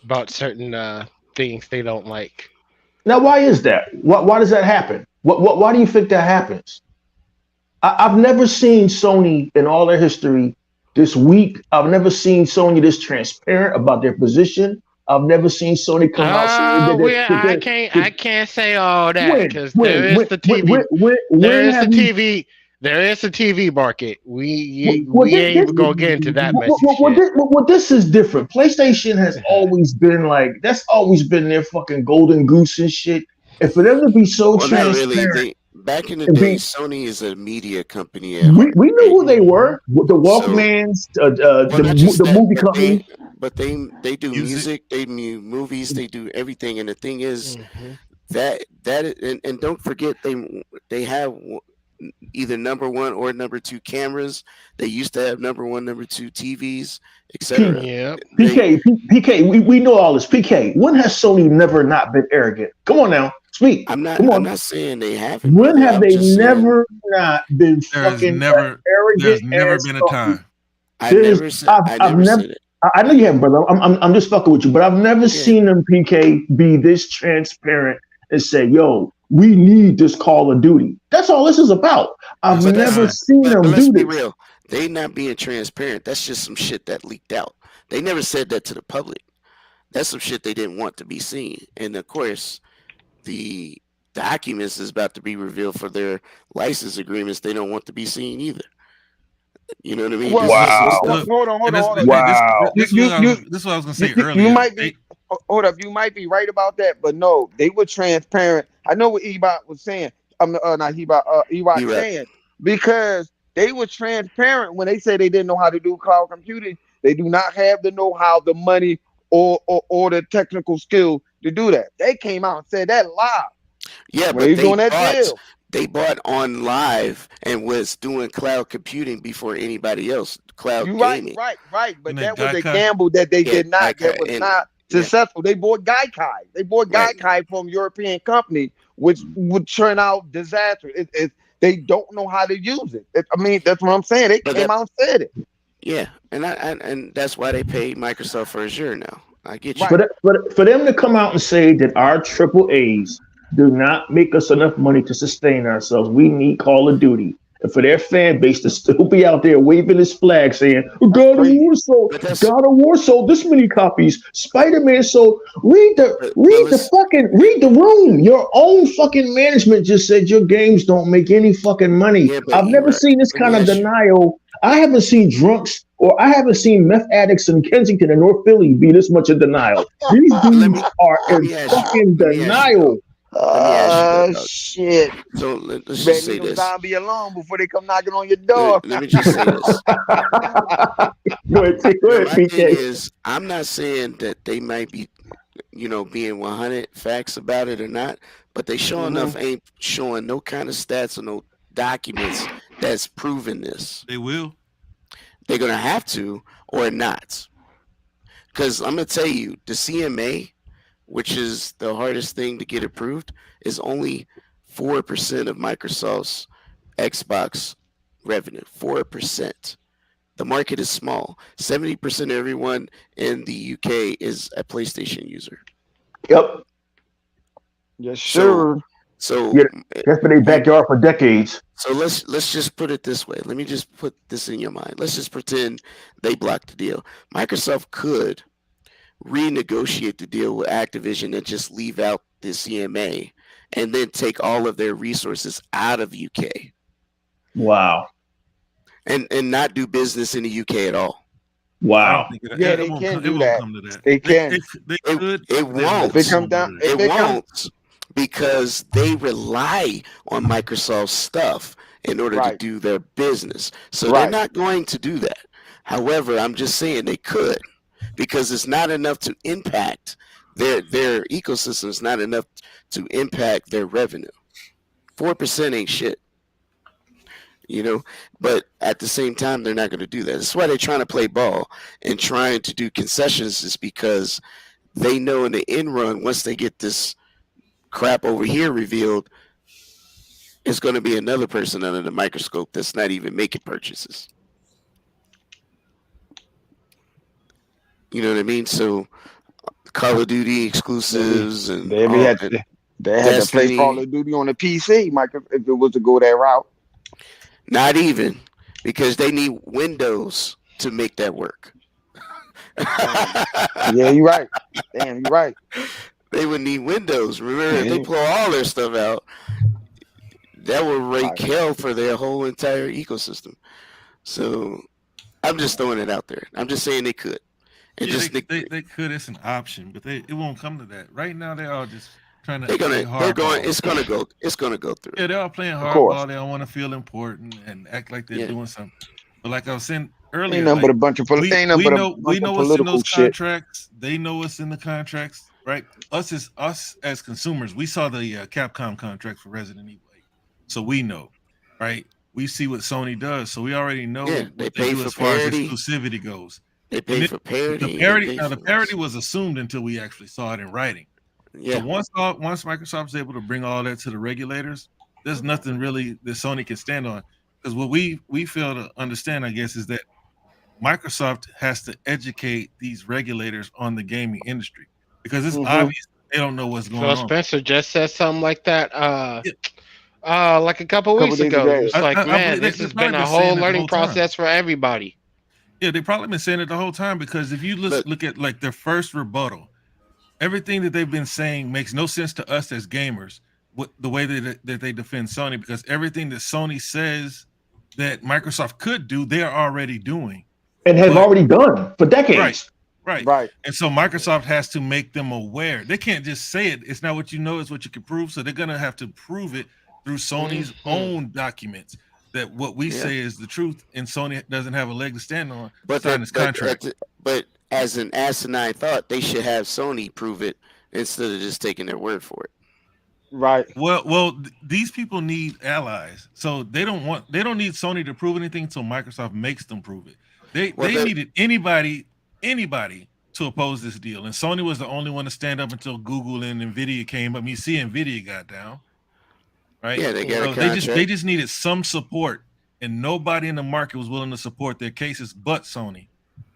about certain things they don't like. Now, why is that? Why does that happen? Why do you think that happens? I've never seen Sony in all their history this weak. I've never seen Sony this transparent about their position. I've never seen Sony come out saying I can't say all that because there is the TV. There is a TV market. We ain't even gonna get into that message. This is different. PlayStation has always been like that's always been their fucking golden goose and shit. And for them to be so transparent, back in the and day, be. Sony is a media company at heart, We know right? who they were. The So, Walkmans, well, not just the that, movie company. but they do Music. music, they do movies, they do everything. And the thing is Mhm. and don't forget they have either number one or number two cameras. They used to have number one, number two TVs, P, etc. Yep. They PK, we know all this. PK, when has Sony never not been arrogant? Come on now, speak. Come I'm on. not saying they haven't, When brother. have I'm they just saying never not been There's fucking never arrogant there's never ass been a fucking? time. I I've never never. said it. I know you have, brother. I'm just fucking with you, but I've never Yeah, seen them PK be this transparent and say, "Yo, we need this Call of Duty." That's all this is about. I've That's a but that's never time. seen but them let's do be this. real. They not being transparent. That's just some shit that leaked out. They never said that to the public. That's some shit they didn't want to be seen. And of course, the documents is about to be revealed for their license agreements. They don't want to be seen either. You know what I mean? Well, This is some Wow, stuff. Look, hold on, hold and on, this hold on. hey, this wow. You you you this is what I was gonna say you earlier. might be hold up. You might be right about that, but no, they were transparent. I know what Ebot was saying. Not Ebot. Ebot You right. saying because they were transparent when they said they didn't know how to do cloud computing. They do not have the know-how, the money, or the technical skill to do that. They came out and said that live Yeah, when they but was doing that deal. they bought on live and was doing cloud computing before anybody else. Cloud You right, gaming. right, right. and But that that was a Gaikai. gamble that they Yeah, did not. That was and not yeah, successful. They bought Gaikai. They bought right. Gaikai from European company, which would turn out disaster. They don't know how to use it. I mean, that's what I'm saying. They But came that out and said it. yeah, and that's why they pay Microsoft for Azure now. I get you. Right. For them to come out and say that our triple A's do not make us enough money to sustain ourselves, we need Call of Duty. And for their fan base to still be out there waving this flag saying, That's God of crazy. War sold, But that's God of War sold this many copies, Spider-Man sold. but let's Read the room. Your own fucking management just said your games don't make any fucking money. yeah, but I've you never right. seen this Let me kind of ask you. denial. I haven't seen drunks or I haven't seen meth addicts in Kensington and North Philly be this much in denial. These Let dudes me are let in me ask you. fucking Let me ask you though. denial. Let me ask you though, dog. Shit. So You let's better just leave say them this. zombie alone before they come knocking on your door. Let me just say this. Go Now ahead, my thing PK. is, I'm not saying that they might be, being 100 facts about it or not, but they sure hmm enough ain't showing no kind of stats or no documents that's proving this. They will. They're gonna have to or not, because I'm gonna tell you, the CMA, which is the hardest thing to get approved, is only 4% of Microsoft's Xbox revenue. 4%. The market is small. 70% of everyone in the UK is a PlayStation user. Yep. Yes, So sir. so Yeah, that's been their you backyard for decades. so let's just put it this way. Let me just put this in your mind. Let's just pretend they blocked the deal. Microsoft could renegotiate the deal with Activision and just leave out the CMA and then take all of their resources out of UK Wow. and not do business in the UK at all. I Wow. don't think Yeah, it they won't can come. It do won't that. come to that. They They can. they It could, it but they If it won't. They come won't. won't down, do that. if It it come won't because they rely on Microsoft stuff in order to right, do their business. So they're right. not going to do that. However, I'm just saying they could because it's not enough to impact their ecosystem is not enough to impact their revenue. 4% ain't shit, you know, but at the same time they're not going to do that. That's why they're trying to play ball and trying to do concessions is because they know in the end run once they get this crap over here revealed, it's going to be another person under the microscope that's not even making purchases. You know what I mean? So Call of Duty They be exclusives and they be all had and they had to play Call Destiny, of Duty on the PC, Mike, if it was to go that route. not even because they need Windows to make that work. Damn. Yeah, you're right. Damn, you're right. They would need Windows. Remember, if they Yeah, pull all their stuff out, that would rake right. hell for their whole entire ecosystem. So I'm just throwing it out there. I'm just saying they could. And Yeah, just they could. It's an option, but it won't come to that. Right now, they are just trying to They're play going. hardball. It's gonna go through. Yeah, they're all playing Of course. hardball. They don't want to feel important and act like they're Yeah. doing something. But like I was saying Ain't earlier, nothing but like a bunch of we ain't nothing we but a know bunch of what's in political those shit. contracts. They know what's in the contracts, right? Us as consumers, we saw the Capcom contract for Resident Evil 8, so we know, right? We see what Sony does, so we already know Yeah, they what they pay do for as far as parity. exclusivity goes. They And pay it, for the parity. parity They pay now the for parity was assumed until we actually saw it in writing. So yeah. once Microsoft's able to bring all that to the regulators, there's nothing really that Sony can stand on. Because what we fail to understand, I guess, is that Microsoft has to educate these regulators on the gaming industry because it's obvious they don't know what's going Phil on. Spencer just said something like that. Yeah. Like a couple Couple weeks days ago. ago. It's like, I man, believe this they've has probably been a been whole saying it the learning whole time. process for everybody. Yeah, they've probably been saying it the whole time because if you look at like their first rebuttal, everything that they've been saying makes no sense to us as gamers. The way that they defend Sony, because everything that Sony says that Microsoft could do, they are already doing. And have But- already done for decades. Right. Right. And so Microsoft has to make them aware. They can't just say it. It's not what you know, it's what you can prove. So they're gonna have to prove it through Sony's own documents that what we say is the truth, and Sony doesn't have a leg to stand on. But sign this contract. But as an asinine thought, they should have Sony prove it instead of just taking their word for it. Right. Well, these people need allies, so they don't need Sony to prove anything until Microsoft makes them prove it. They needed anybody to oppose this deal, and Sony was the only one to stand up until Google and Nvidia came up. You see, Nvidia got down, right? Yeah, they got a So contract. they just needed some support, and nobody in the market was willing to support their cases but Sony.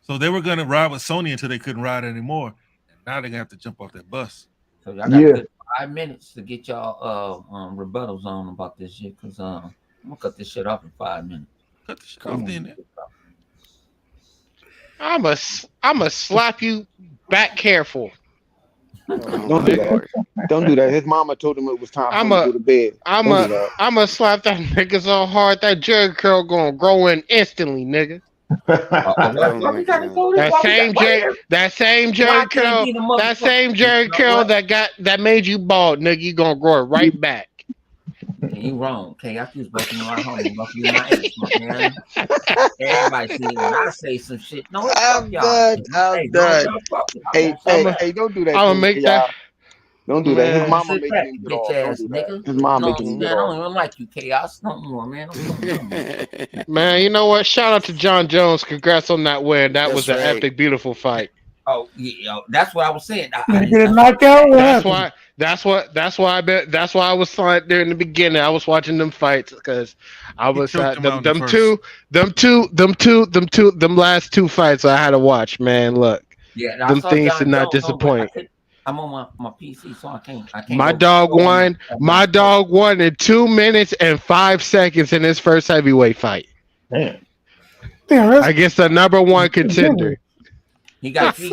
So they were going to ride with Sony until they couldn't ride anymore, and now they're gonna have to jump off that bus. So y'all got a good 5 minutes to get y'all rebuttals on about this shit, because I'm gonna cut this shit off in 5 minutes. Cut the shit off then. I'ma slap you back careful. Don't do that. Don't do that. His mama told him it was time for him to go to bed. I'ma slap that nigga so hard that Jerry curl gonna grow in instantly, nigga. That same Jerry curl that made you bald, nigga, you gonna grow it right back. You wrong. Okay, I was busting my home, busting my ass, my man. Everybody see when I say some shit. No, I'm done. I'm done. Hey, don't do that. I'm gonna make that. Don't do that. His mama making back, him get bitch off. ass Don't do that. nigga. His mom No, making him man, get I off. don't even like you, Chaos. No more, man. Man, you know what? Shout out to John Jones. Congrats on that win. That was an epic, beautiful fight. Oh, yeah, that's what I was saying. Did you get a knockout? That's why I was like there in the beginning. I was watching them fights because I was them last two fights I had to watch. Man, look, them things did not disappoint. I'm on my PC, so I can't. My dog won. My dog won in 2 minutes and 5 seconds in his first heavyweight fight. Damn. Against the number one contender. He got to stay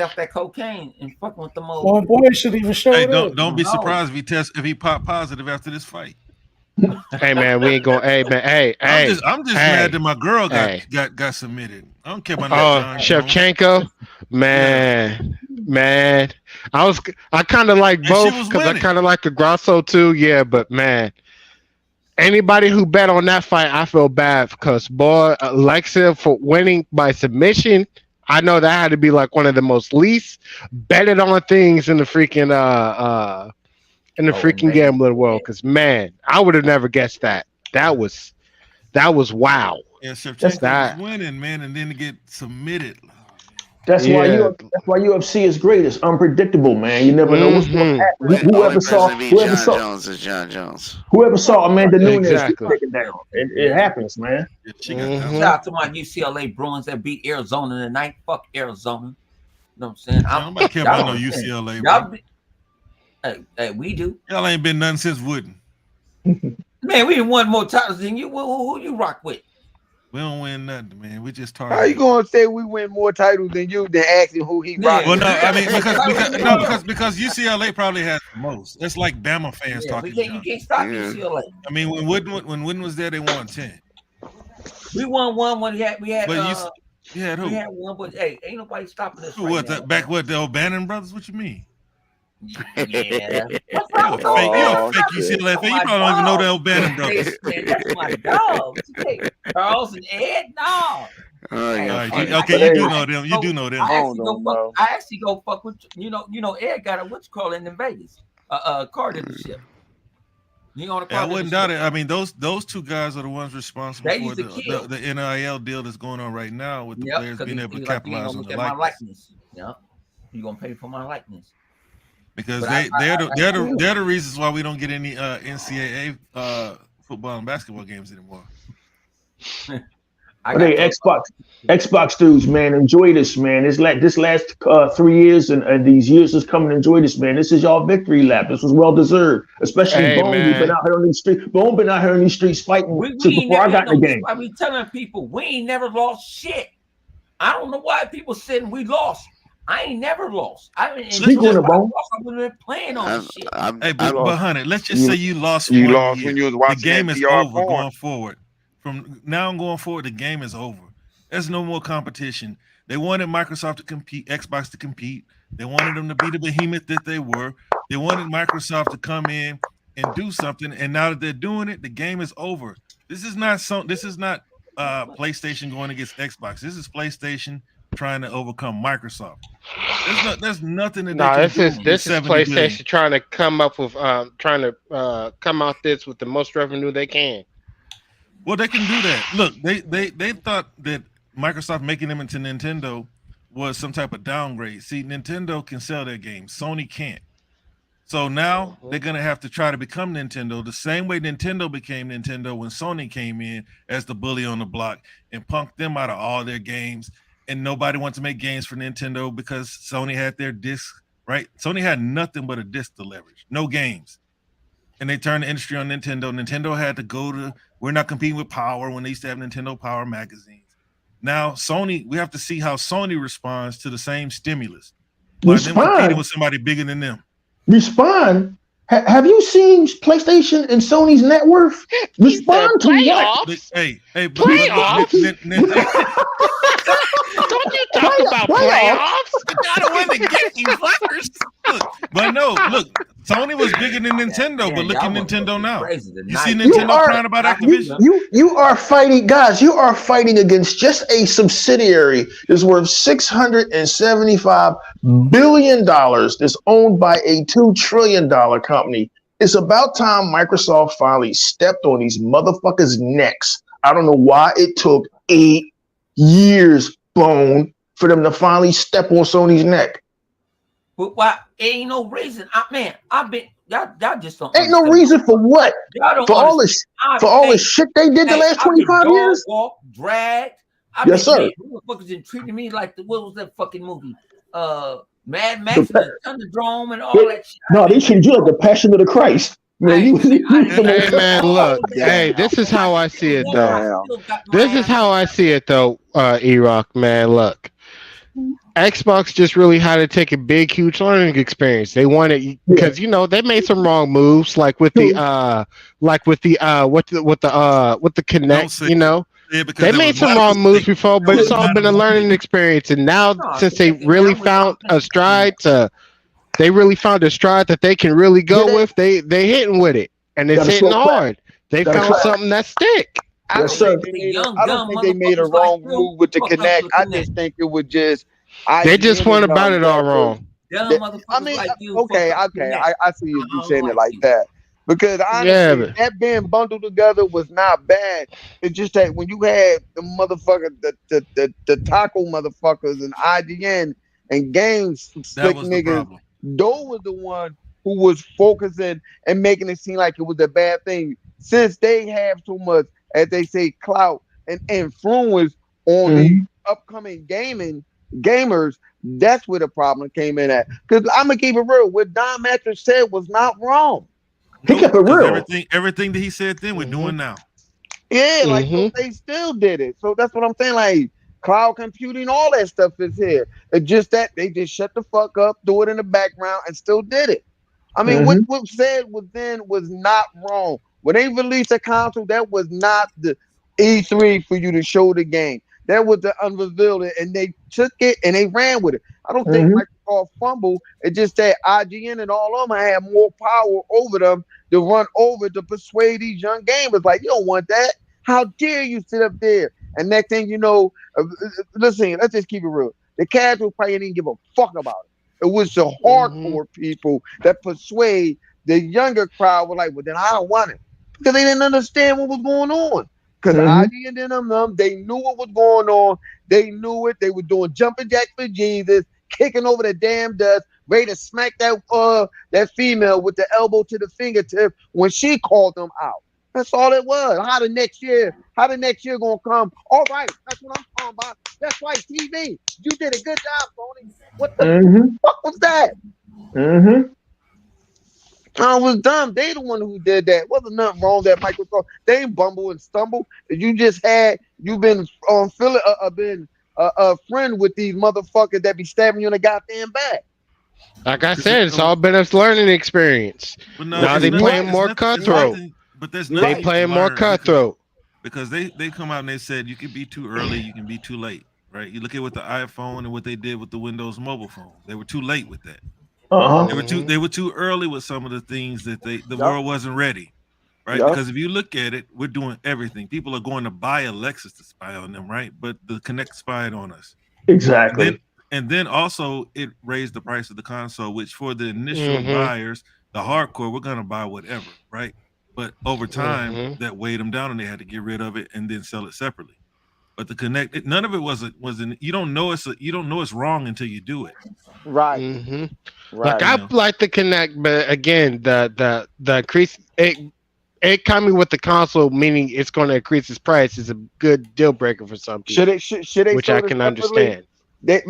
off that cocaine and fucking with the mold. Well, boy, should even show Hey, up. don't be surprised if he pop positive after this fight. Hey man, we ain't gonna. Hey man, I'm just mad that my girl got submitted. I don't care about that. Shevchenko, man. I kind of like both because I kind of like the Grasso too. Yeah, but man, anybody who bet on that fight, I feel bad because boy, Alexia for winning by submission. I know that had to be like one of the most least betted on things in the freaking gambling world. Because man, I would have never guessed that. That was wow. Yeah, Shevchenko was winning, man, and then to get submitted. That's why UFC is great. It's unpredictable, man. You never know what's going to happen. Whoever saw Amanda Nunes get taken down. It happens, man. Shout out to my UCLA Bruins that beat Arizona tonight. Fuck Arizona. You know what I'm saying? I don't care about no UCLA. Hey, we do. Y'all ain't been none since Wooden. Man, we done won more titles than you. Who you rock with? We don't win nothing, man. We just target. How you gonna say we win more titles than you than asking who he rock? Well, no, I mean because UCLA probably has the most. That's like Bama fans talking. You can't stop UCLA. I mean, when Wooden was there, they won 10. We won one when we had. But you had who? We had one, but hey, ain't nobody stopping us. Who was that? Back with the O'Bannon brothers? What you mean? Yeah. What's You wrong a with those fake, you a damn Oh fake brothers? shit. UCLA Oh fan. You my probably don't even know the dog. O'Bannon Hey, brothers. man, that's my dog. Hey, Charles and Ed, no. Oh, Hey, y'all All right, hey, funny. okay, But you hey, do I know actually them. You do go, know them. I don't know, man. I actually go fuck with Ed got a what you call it in Vegas, car dealership. He own a Yeah, I car wouldn't doubt dealership. it. I mean, those two guys are the ones responsible They for used to the kill. NIL deal that's going on right now with the Yep, players because being able he to was like, you ain't capitalize gonna on look the at my likeness. likeness. Yep, you gonna pay for my likeness. Because But I they're the reasons why we don't get any NCAA football and basketball games anymore. I But got hey, told. Xbox dudes, man, enjoy this, man. This last 3 years and these years is coming. Enjoy this, man. This is y'all victory lap. This was well deserved, especially Hey Bone, who's been man, out here on these streets. Bone been out here on these streets fighting We since ain't before never I got in the this is game. why we telling people we ain't never lost shit. I don't know why people saying we lost. I ain't never lost. I mean, and Speak if on I it, Bone. lost, I would have been playing on the I'm, shit. I'm, Hey, You I'm, but lost. honey, let's just say You you lost you 1 lost when year. you was The watching game that is DR over porn. going forward. From now on going forward, the game is over. There's no more competition. They wanted Microsoft to compete, Xbox to compete. They wanted them to be the behemoth that they were. They wanted Microsoft to come in and do something. And now that they're doing it, the game is over. This is not PlayStation going against Xbox. This is PlayStation trying to overcome Microsoft. There's nothing that they no, can this do is with this is 70 billion. PlayStation trying to come up with trying to come out this with the most revenue they can. Well, they can do that. Look, they thought that Microsoft making them into Nintendo was some type of downgrade. See, Nintendo can sell their games. Sony can't. So now Mhm. they're gonna have to try to become Nintendo the same way Nintendo became Nintendo when Sony came in as the bully on the block and punked them out of all their games. And nobody wants to make games for Nintendo because Sony had their disc, right? Sony had nothing but a disc to leverage, no games. And they turned the industry on Nintendo. Nintendo had to go to, we're not competing with Power when they used to have Nintendo Power magazines. Now, Sony, we have to see how Sony responds to the same stimulus by them competing Respond, with somebody bigger than them. respond. Have you seen PlayStation and Sony's net worth? He said Respond to what? playoffs. But look, Playoffs? Nintendo, Don't you talk about Playoffs? playoffs? they gotta win the game, fuckers. Look, but no, look, Sony was bigger than Nintendo, but Man, look at y'all Nintendo motherfuckers now. crazy You see tonight. You Nintendo are crying about I can Activision? you are fighting, guys. You are fighting against just a subsidiary that's worth $675 billion. That's owned by a $2 trillion company. It's about time Microsoft finally stepped on these motherfuckers' necks. I don't know why it took 8 years, Bone, for them to finally step on Sony's neck. But why? Ain't no reason. I've been y'all just don't Ain't no understand. reason for what? Y'all don't For all understand. this for all the shit they did the last I've been 25 dog years? walked, dragged. I've Yes, been sir. motherfuckers been treating me like what was that fucking movie? Mad The Max and pa- the Thunderdome and all they- that shit. no, they treated you like the Passion of the Christ. Man, you Hey man, look. Hey, Damn. this is how I see it though. Damn. This is how I see it though, E-Rock, man. Look. Xbox just really had to take a big, huge learning experience. They wanted because they made some wrong moves, like with the with the Don't Connect. say it because They there made was some not a wrong moves mistake. before, but There it's was all not a been a learning mistake. experience. And now, No, since they Connect, really man, we found all a stride that they can really go with, they hitting with it, and it's Gotta hitting slow clap. hard. They Gotta found clap. something that stick. I Yes, don't sir. think they the made a. young I don't dumb think they made a motherfuckers like wrong you move with the fucked up Connect. the I Connect. just think it was just They just IGN went and about all it all that wrong. Dumb I motherfuckers mean, like you okay, fucked up the Connect. I see you I don't saying it like like you. that because Yeah, honestly, but that being bundled together was not bad. It's just that when you had the motherfucker, the taco motherfuckers and IGN and games That slick was the niggas, problem. those was the one who was focusing and making it seem like it was a bad thing. Since they have so much, as they say, clout and influence on the Mhm. upcoming gamers, that's where the problem came in at. Because I'm gonna keep it real. What Don Mattress said was not wrong. He Nope, kept it because real. everything that he said then we're hmm doing now. Yeah, like so hmm they still did it. So that's what I'm saying. Like cloud computing, all that stuff is here. It's just that they just shut the fuck up, do it in the background, and still did it. I mean, what Hmm. what said was then was not wrong. When they released a console, that was not the E3 for you to show the game. That was the unrevealed, and they took it and they ran with it. I don't think Microsoft fumbled. It's just that IGN and all of them had more power over them to run over to persuade these young gamers. Like, you don't want that. How dare you sit up there? And next thing you know, listen, let's just keep it real. The casual player didn't give a fuck about it. It was the hardcore people that persuade the younger crowd. Were like, well, then I don't want it, because they didn't understand what was going on. Because IGN and them, they knew what was going on. They knew it. They were doing jumping jacks for Jesus, kicking over the damn dust, ready to smack that female with the elbow to the fingertip when she called them out. That's all it was. How the next year gonna come? All right, that's what I'm talking about. That's right, TV. You did a good job, Sony. What the fuck was that? I was dumb. They the one who did that. Wasn't nothing wrong that Microsoft. They ain't bumble and stumble. You've been been a friend with these motherfuckers that be stabbing you in the goddamn back. Like I said, it's all been a learning experience. But no, now they playing more cutthroat. But there's they playing more cutthroat because they come out and they said you can be too early, you can be too late, right? You look at what the iPhone and what they did with the Windows mobile phone. They were too late with that. They were too early with some of the things that the world wasn't ready, right? Because if you look at it, we're doing everything. People are going to buy a Lexus to spy on them, right? But the Kinect spied on us. Exactly. And then also it raised the price of the console, which for the initial buyers, the hardcore, we're gonna buy whatever, right? But over time, that weighed them down, and they had to get rid of it and then sell it separately. But the Kinect, none of it wasn't. You don't know it's wrong until you do it. Right. Like I like the Kinect, but again, the increase it coming with the console, meaning it's going to increase its price, is a good deal breaker for some people. Should they which I can understand. They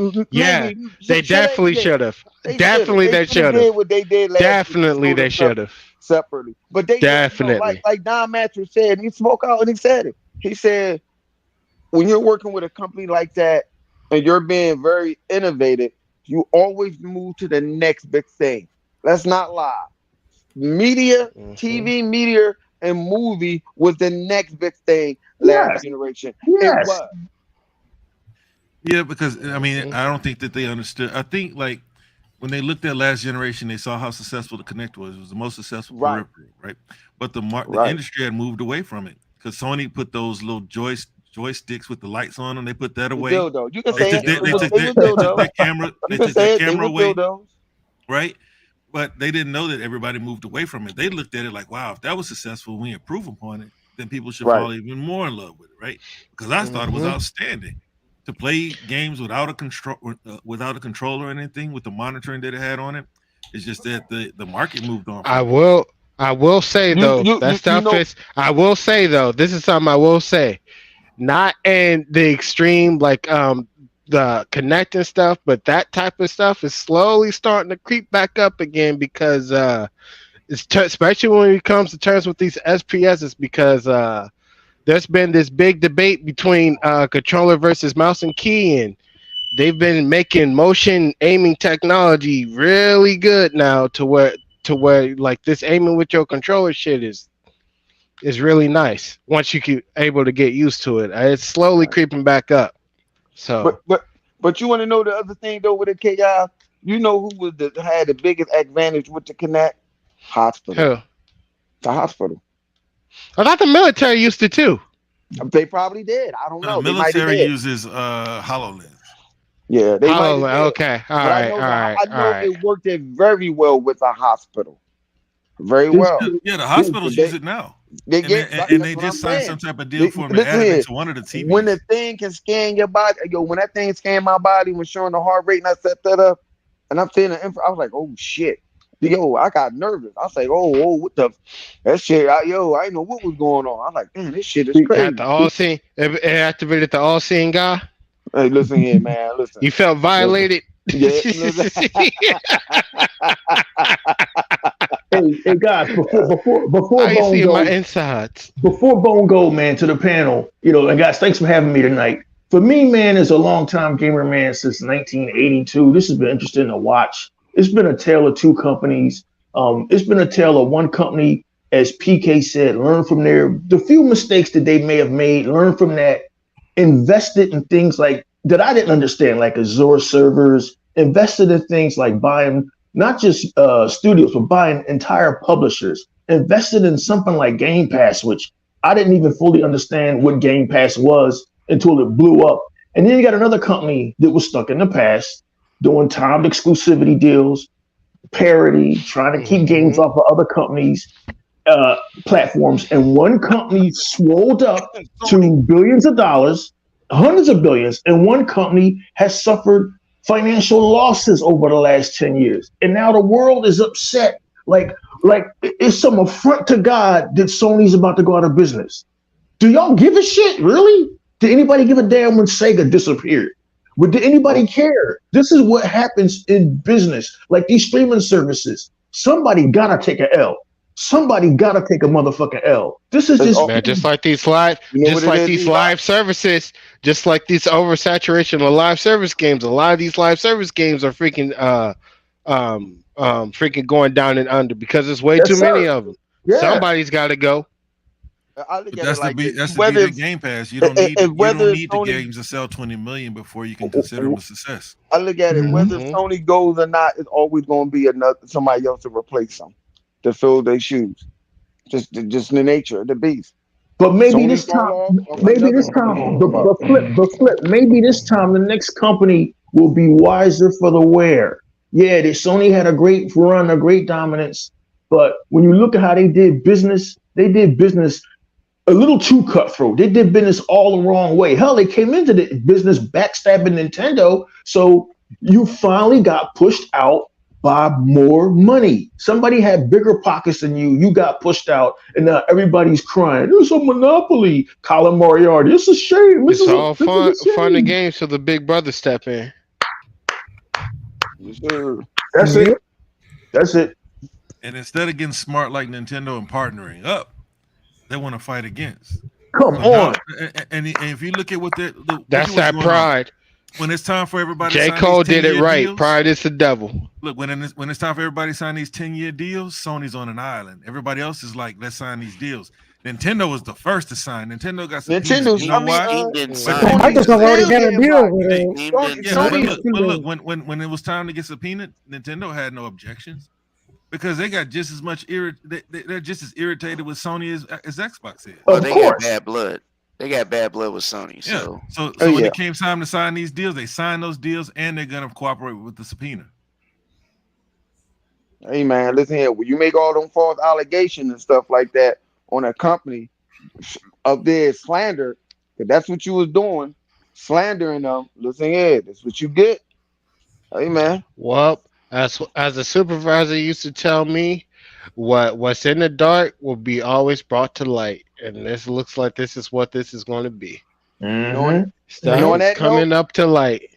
definitely should have. Definitely they should have. What they did last definitely they should have separately. But they definitely like Don Matthews said. He spoke out and he said it. He said, when you're working with a company like that and you're being very innovative, you always move to the next big thing. Let's not lie. Media, TV, media, and movie was the next big thing last generation. It was. Yeah, because I mean, I don't think that they understood. I think like when they looked at last generation, they saw how successful the Kinect was. It was the most successful peripheral, right? But the industry had moved away from it because Sony put those little joysticks with the lights on them. They put that away. You can they say took that camera. They took that camera away, right? But they didn't know that everybody moved away from it. They looked at it like, wow, if that was successful, we improve upon it, then people should fall even more in love with it, right? Because I thought it was outstanding. To play games without a controller or anything with the monitoring that it had on it, it's just that the market moved on. I will say though, I will say though, this is something I will say, not in the extreme like the connecting stuff, but that type of stuff is slowly starting to creep back up again because especially when it comes to terms with these SPSs, because there's been this big debate between controller versus mouse and key, and they've been making motion aiming technology really good now to where like this aiming with your controller shit is really nice once you get able to get used to it. It's slowly creeping back up. So, but you want to know the other thing though with the KI? You know who had the biggest advantage with the Kinect? Hospital. Who? The hospital. I thought the military used it too. They probably did. I don't know. The military uses HoloLens. Yeah, they HoloLens. Okay, all right. I know it worked very well with a hospital. Very well. Yeah, the hospitals use it now. They just signed some type of deal for them to add it to one of the TVs. When the thing can scan your body, when that thing scanned my body, when showing the heart rate, and I set that up, and I'm feeling I was like, oh shit. I got nervous. I was like, oh, what the that shit? I didn't know what was going on. I was like, damn, this shit is crazy. At the all-seeing, it activated the all-seeing guy. Hey, listen here, man. Listen. You felt violated. Yeah. hey guys, before I Bone see go, my insides. Before Bone go, man, to the panel, and guys, thanks for having me tonight. For me, man, as a longtime gamer, man, since 1982, this has been interesting to watch. It's been a tale of two companies. It's been a tale of one company, as PK said, learn from the few mistakes that they may have made, learn from that, invested in things like that I didn't understand, like Azure servers, invested in things like buying not just studios, but buying entire publishers, invested in something like Game Pass, which I didn't even fully understand what Game Pass was until it blew up. And then you got another company that was stuck in the past, doing timed exclusivity deals, parity, trying to keep games off of other companies' platforms. And one company swolled up to billions of dollars, hundreds of billions, and one company has suffered financial losses over the last 10 years. And now the world is upset. Like it's some affront to God that Sony's about to go out of business. Do y'all give a shit, really? Did anybody give a damn when Sega disappeared? But did anybody care? This is what happens in business. Like these streaming services, somebody gotta take an L. Somebody gotta take a motherfucking L. This is just Man, just like these live, services, just like these oversaturation of live service games. A lot of these live service games are freaking freaking going down and under because there's way too many of them. Yeah. Somebody's got to go. I look at that's it like that's the beauty of Game Pass. You don't need the games to sell 20 million before you can consider them a success. I look at it whether Sony goes or not, it's always going to be somebody else to replace them to fill their shoes. Just the nature of the beast. But maybe this time, the flip. Maybe this time the next company will be wiser for the wear. Yeah, Sony had a great run, a great dominance, but when you look at how they did business a little too cutthroat. They did business all the wrong way. Hell, they came into the business backstabbing Nintendo, so you finally got pushed out by more money. Somebody had bigger pockets than you. You got pushed out, and now everybody's crying. It's a monopoly, Colin Moriarty. It's a shame. It's all fun and games till the big brother step in. That's it. That's it. And instead of getting smart like Nintendo and partnering up, they want to fight against. Come on. And if you look at what that's that pride. When it's time for everybody J. to sign Cole these did it right. Deals, pride is the devil. Look, when it's time for everybody to sign these 10-year deals, Sony's on an island. Everybody else is like, let's sign these deals. Nintendo was the first to sign. Nintendo got some Nintendo's. You know why? Microsoft already got a deal with it. But look, when it was time to get subpoenaed, Nintendo had no objections because they got just as much they're just as irritated with Sony as Xbox is. Well, they got bad blood. They got bad blood with Sony. So, so when it came time to sign these deals, they signed those deals and they're gonna cooperate with the subpoena. Hey man, listen here. When you make all them false allegations and stuff like that on a company up there, slander, because that's what you was doing, slandering them. Listen here, that's what you get. Hey man. Well, as a supervisor used to tell me, what's in the dark will be always brought to light, and this looks like this is what this is going to be. Stuff coming up to light.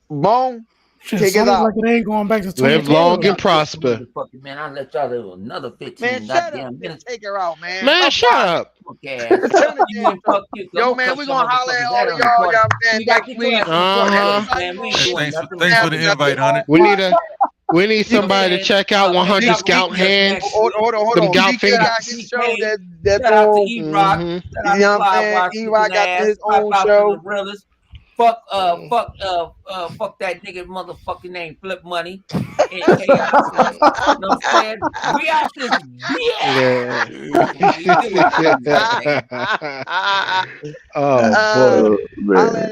Bone. Take it out. Like it ain't going back to live long and prosper. Man, I'll let y'all live another 15 man, goddamn minutes. Take her out, man. Man, shut up. Okay. Yo, man, we're gonna holler at all of y'all. Y'all man, next week. Thanks for the invite, Hunter. We need somebody to check out 100 Scout Hands. Hold on. Them gout fingers. Show that's on. You know what I'm saying? E-Rock got his own show. Fuck that nigga motherfucking name, Flip Money. You know what I'm saying? We out this Oh, boy. Man.